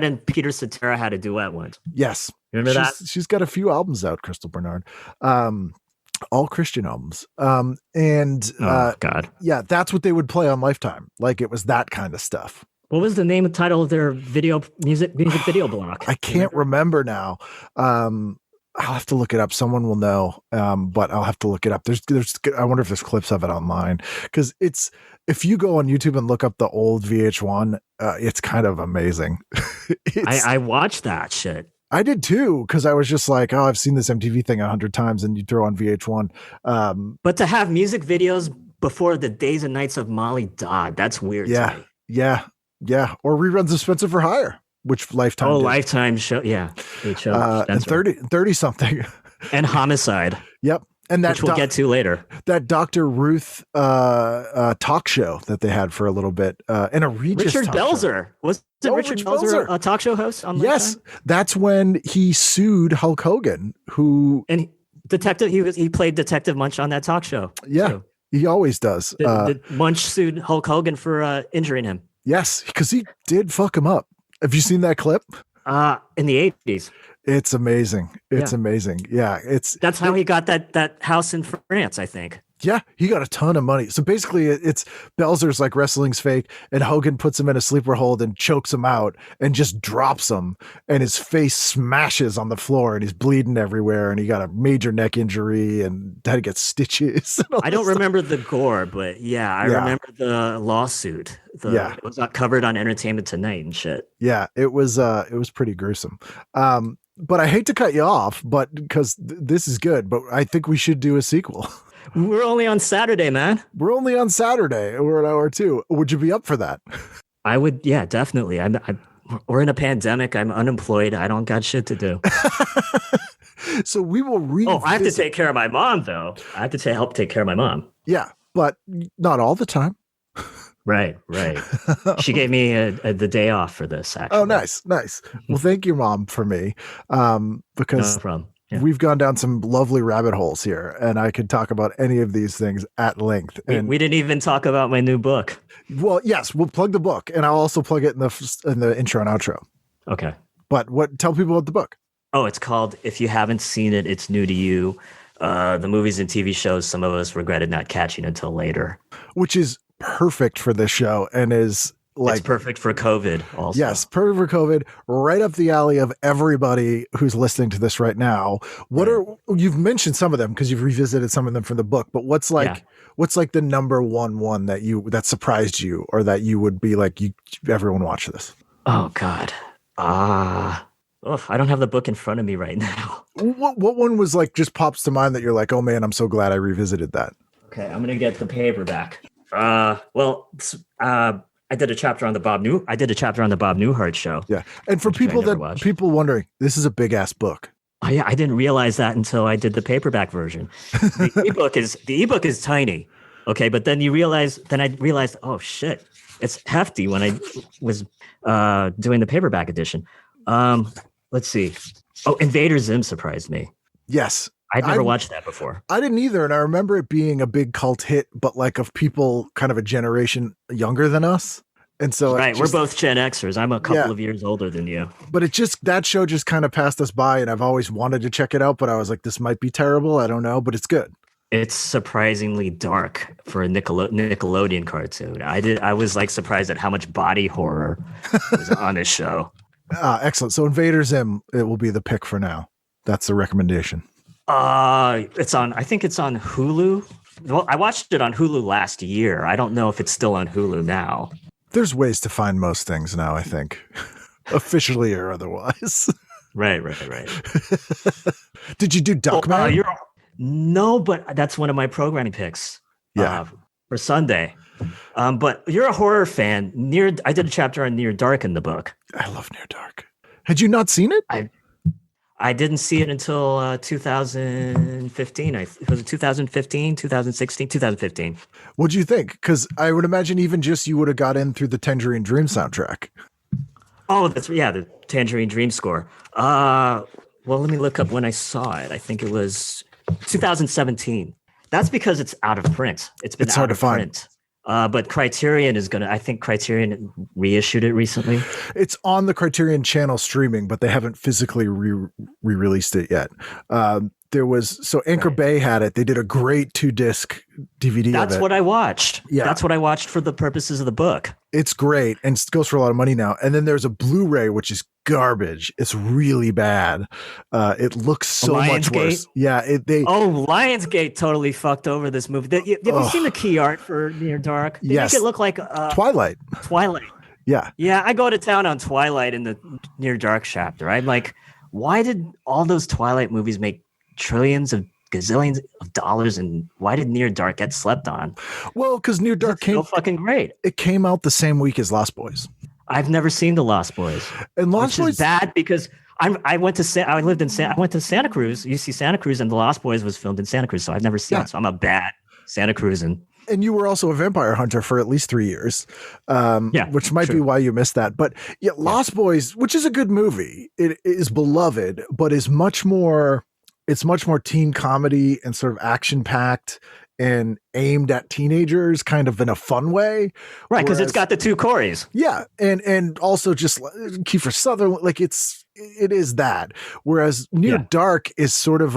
and Peter Cetera had a duet once. Yes. Remember that? She's got a few albums out, Crystal Bernard. All Christian albums. God. Yeah, that's what they would play on Lifetime. Like it was that kind of stuff. What was the name and title of their music video block? I can't remember now. I'll have to look it up. Someone will know, but I'll have to look it up. There's. I wonder if there's clips of it online because if you go on YouTube and look up the old VH1, it's kind of amazing. I watched that shit. I did too because I was just like, oh, I've seen this MTV thing 100 times, and you throw on VH1. But to have music videos before the days and nights of Molly Dodd, that's weird. Yeah, or reruns of Spencer for Hire. Which Lifetime did. Lifetime show, yeah. And 30 something. And Homicide. Yep. And that which we'll get to later. That Dr. Ruth talk show that they had for a little bit. And a Regis Richard Belzer. Was it Richard Belzer a talk show host on Lifetime? Yes. That's when he sued Hulk Hogan, who he played Detective Munch on that talk show. Yeah. So, he always does. Munch sued Hulk Hogan for injuring him. Yes, because he did fuck him up. Have you seen that clip? In the 80s. It's amazing. It's amazing. Yeah, that's how he got that house in France, I think. Yeah, he got a ton of money. So basically, it's Belzer's like wrestling's fake, and Hogan puts him in a sleeper hold and chokes him out and just drops him, and his face smashes on the floor, and he's bleeding everywhere, and he got a major neck injury and had to get stitches. I don't remember the gore, but I remember the lawsuit. It was not covered on Entertainment Tonight and shit. Yeah, it was pretty gruesome. But I hate to cut you off, but because this is good, but I think we should do a sequel. We're only on Saturday, man. We're only on Saturday. We're an hour too. Would you be up for that? I would. Yeah, definitely. We're in a pandemic. I'm unemployed. I don't got shit to do. So we will read. Oh, I have to take care of my mom, though. I have to help take care of my mom. Yeah, but not all the time. Right. She gave me the day off for this, actually. Oh, nice. Well, thank you, Mom, for me. Because no problem. We've gone down some lovely rabbit holes here, and I could talk about any of these things at length. And we didn't even talk about my new book. Well, yes, we'll plug the book, and I'll also plug it in the intro and outro. Okay. But tell people about the book. Oh, it's called If You Haven't Seen It, It's New to You. The movies and TV shows some of us regretted not catching until later. Which is perfect for this show and is like it's perfect for COVID also. Yes, perfect for COVID, right up the alley of everybody who's listening to this right now. You've mentioned some of them because you've revisited some of them from the book, but what's the number one that surprised you or that you would be like, everyone watch this? Oh God. I don't have the book in front of me right now. What one was like just pops to mind that you're like, oh man, I'm so glad I revisited that. Okay, I'm gonna get the paperback. I did a chapter on the Bob Newhart show. Yeah, and for people wondering, this is a big ass book. Oh yeah, I didn't realize that until I did the paperback version. The ebook is tiny. Okay, but then I realized, oh shit, it's hefty when I was doing the paperback edition. Let's see. Oh, Invader Zim surprised me. Yes. I'd never watched that before. I didn't either. And I remember it being a big cult hit, but like of people kind of a generation younger than us. And so we're both Gen Xers. I'm a couple of years older than you. But that show just kind of passed us by, and I've always wanted to check it out, but I was like, this might be terrible. I don't know, but it's good. It's surprisingly dark for a Nickelodeon cartoon. I was like surprised at how much body horror was on this show. Excellent. So Invader Zim, it will be the pick for now. That's the recommendation. I think it's on Hulu. Well, I watched it on Hulu last year. I don't know if it's still on Hulu now. There's ways to find most things now, I think. Officially or otherwise. Right. Did you do Duckman? No, but that's one of my programming picks. Yeah. for Sunday. But you're a horror fan. I did a chapter on Near Dark in the book. I love Near Dark. Had you not seen it? I didn't see it until 2015. Was it 2015, 2016, 2015? What'd you think? Because I would imagine even just you would have got in through the Tangerine Dream soundtrack. Oh, the Tangerine Dream score. Well, let me look up when I saw it. I think it was 2017. That's because it's out of print. It's hard to find. But Criterion I think Criterion reissued it recently. It's on the Criterion channel streaming, but they haven't physically re-released it yet. Anchor Bay had it. They did a great 2-disc DVD. That's what I watched. Yeah. That's what I watched for the purposes of the book. It's great and it goes for a lot of money now. And then there's a Blu-ray, which is garbage. It's really bad. It looks so much worse. Yeah. Lionsgate totally fucked over this movie. Have you seen the key art for Near Dark? They make it look like Twilight. Yeah. Yeah. I go to town on Twilight in the Near Dark chapter. I'm like, why did all those Twilight movies make trillions of gazillions of dollars, and why did Near Dark get slept on? Well, because Near Dark came so fucking great. It came out the same week as Lost Boys. I've never seen the Lost Boys, and Lost Boys is bad because I went to Santa Cruz, UC Santa Cruz, and the Lost Boys was filmed in Santa Cruz, so I've never seen it. So I'm a bad Santa Cruzan. And you were also a vampire hunter for at least 3 years, which might be why you missed that. But Lost Boys, which is a good movie, it is beloved, but is much more. It's much more teen comedy and sort of action packed and aimed at teenagers, kind of in a fun way, right? Because it's got the two Coreys, and also just Kiefer Sutherland, like it is that. Whereas Near Dark is sort of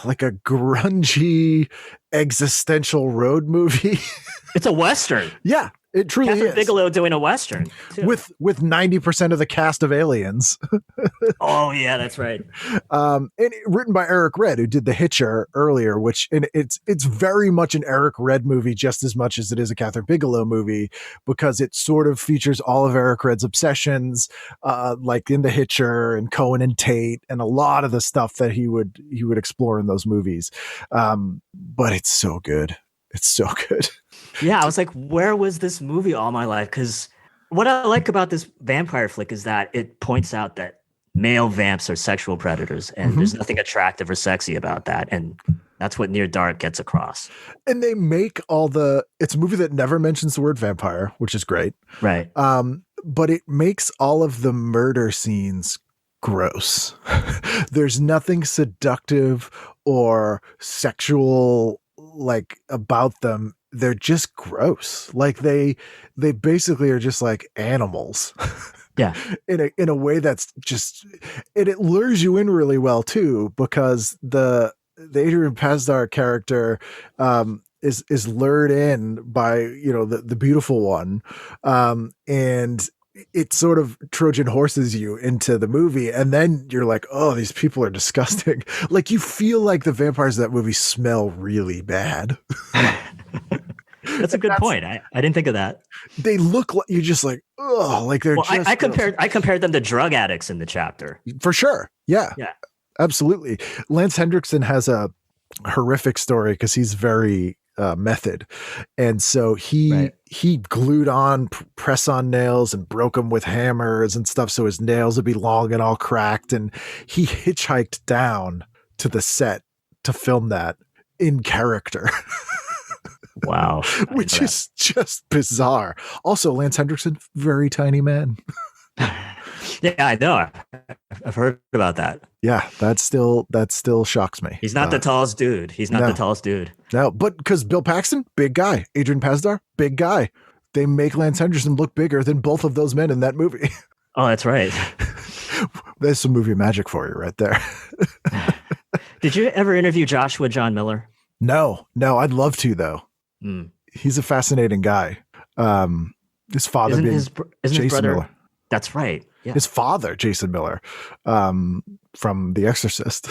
like a grungy existential road movie. It's a Western. Yeah, it truly is. Catherine Bigelow doing a Western too. With 90% of the cast of Aliens. Oh yeah, that's right. And written by Eric Red, who did The Hitcher earlier, it's very much an Eric Red movie just as much as it is a Catherine Bigelow movie, because it sort of features all of Eric Red's obsessions, like in The Hitcher and Cohen and Tate and a lot of the stuff that he would explore in those movies. But it's so good. It's so good. Yeah, I was like, where was this movie all my life? Because what I like about this vampire flick is that it points out that male vamps are sexual predators, and there's nothing attractive or sexy about that. And that's what Near Dark gets across. And they make it's a movie that never mentions the word vampire, which is great. Right. But it makes all of the murder scenes gross. There's nothing seductive or sexual like about them. They're just gross. Like they basically are just like animals. Yeah. in a way that's just, and it lures you in really well too, because the Adrian Pasdar character is lured in by, the beautiful one. And it sort of Trojan horses you into the movie, and then you're like, oh, these people are disgusting. Like you feel like the vampires in that movie smell really bad. That's a good point. I didn't think of that. They look like you're just like, oh, like they're just. I compared them to drug addicts in the chapter. For sure. Yeah. Yeah. Absolutely. Lance Hendrickson has a horrific story because he's very method, and so he glued on press-on nails and broke them with hammers and stuff so his nails would be long and all cracked, and he hitchhiked down to the set to film that in character. Wow. Which is just bizarre. Also, Lance Hendrickson, very tiny man. Yeah, I know. I've heard about that. Yeah, that still shocks me. He's not the tallest dude. He's not the tallest dude. No, but because Bill Paxton, big guy. Adrian Pasdar, big guy. They make Lance Henderson look bigger than both of those men in that movie. Oh, that's right. There's some movie magic for you right there. Did you ever interview Joshua John Miller? No, I'd love to though. Mm. He's a fascinating guy. His father being Jason his brother, Miller. That's right. Yeah. His father, Jason Miller, from The Exorcist.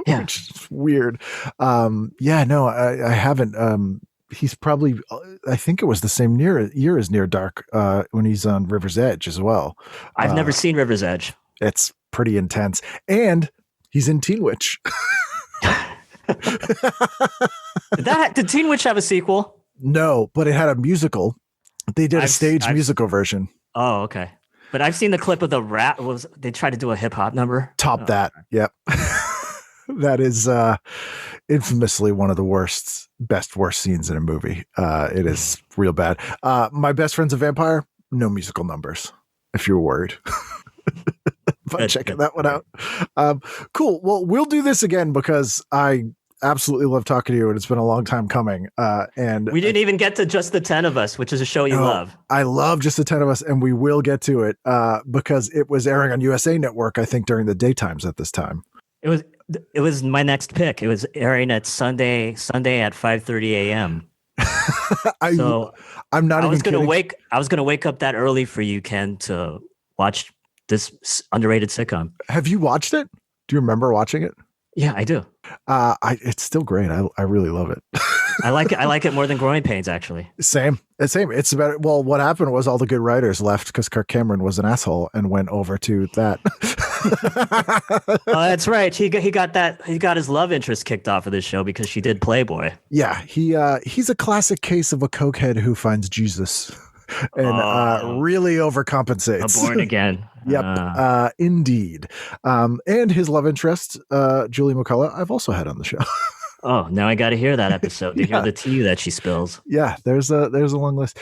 Yeah. Which is weird. I haven't. He's probably, I think it was the same year as Near Dark when he's on River's Edge as well. I've never seen River's Edge. It's pretty intense. And he's in Teen Witch. Did Teen Witch have a sequel? No, but it had a musical. They did a stage musical version. Oh, okay. But I've seen the clip of the rap. They tried to do a hip hop number? Top that. Yep. That is infamously one of the worst scenes in a movie. It is real bad. My Best Friend's a Vampire. No musical numbers, if you're worried. But checking that one out. Cool. Well, we'll do this again because I absolutely love talking to you, and it's been a long time coming. And we didn't even get to Just the 10 of Us, which is a show you love. I love Just the 10 of Us, and we will get to it because it was airing on USA Network, I think, during the daytimes at this time. It was my next pick. It was airing at Sunday at 5:30 a.m. I'm not. I was going to wake up that early for you, Ken, to watch this underrated sitcom. Have you watched it? Do you remember watching it? Yeah, I do. It's still great. I really love it. I like it more than Growing Pains, actually. Same. It's about, well, what happened was all the good writers left because Kirk Cameron was an asshole and went over to that. Oh, that's right. He got his love interest kicked off of this show because she did Playboy. Yeah, he's a classic case of a cokehead who finds Jesus and really overcompensates. A born again. Yep, indeed. And his love interest, Julie McCullough, I've also had on the show. Oh, now I got to hear that episode to hear the tea that she spills. Yeah, there's a long list.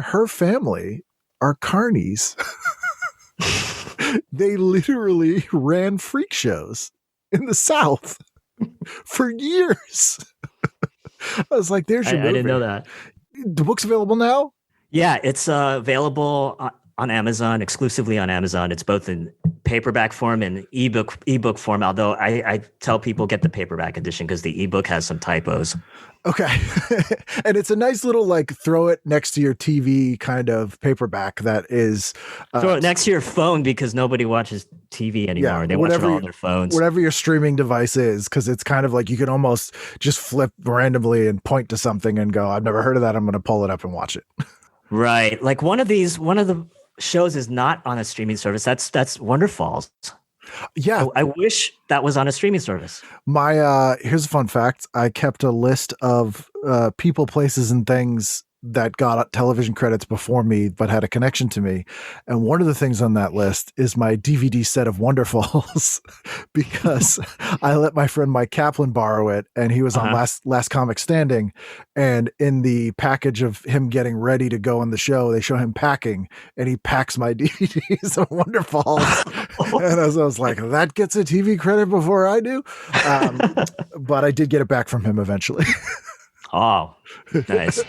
Her family are carnies. They literally ran freak shows in the South for years. I was like, there's your movie. I didn't know that. The book's available now? Yeah, it's available on Amazon, exclusively on Amazon. It's both in paperback form and ebook form, although I tell people get the paperback edition because the ebook has some typos. Okay. And it's a nice little, like, throw it next to your TV kind of paperback that is... throw it next to your phone because nobody watches TV anymore. Yeah, they watch it all on their phones. Whatever your streaming device is, because it's kind of like you can almost just flip randomly and point to something and go, I've never heard of that. I'm going to pull it up and watch it. Right. Like one of the shows is not on a streaming service. That's Wonder Falls. Yeah. I wish that was on a streaming service. Here's a fun fact. I kept a list of people, places, and things that got television credits before me, but had a connection to me. And one of the things on that list is my DVD set of Wonderfalls because I let my friend Mike Kaplan borrow it, and he was on Last Comic Standing. And in the package of him getting ready to go on the show, they show him packing, and he packs my DVDs of Wonderfalls. And I was like, that gets a TV credit before I do. But I did get it back from him eventually. Oh, nice.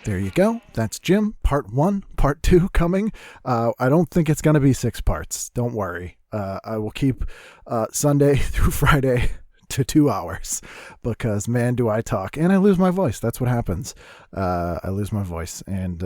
There you go. That's Jim. Part 1, part 2 coming. I don't think it's going to be 6 parts. Don't worry. I will keep Sunday through Friday to 2 hours because, man, do I talk. And I lose my voice. That's what happens. I lose my voice. And,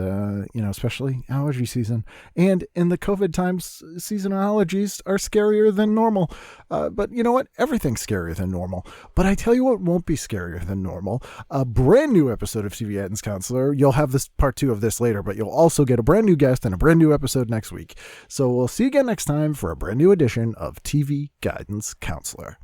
especially allergy season. And in the COVID times, seasonal allergies are scarier than normal. But you know what? Everything's scarier than normal. But I tell you what won't be scarier than normal. A brand new episode of TV Guidance Counselor. You'll have this part 2 of this later, but you'll also get a brand new guest and a brand new episode next week. So we'll see you again next time for a brand new edition of TV Guidance Counselor.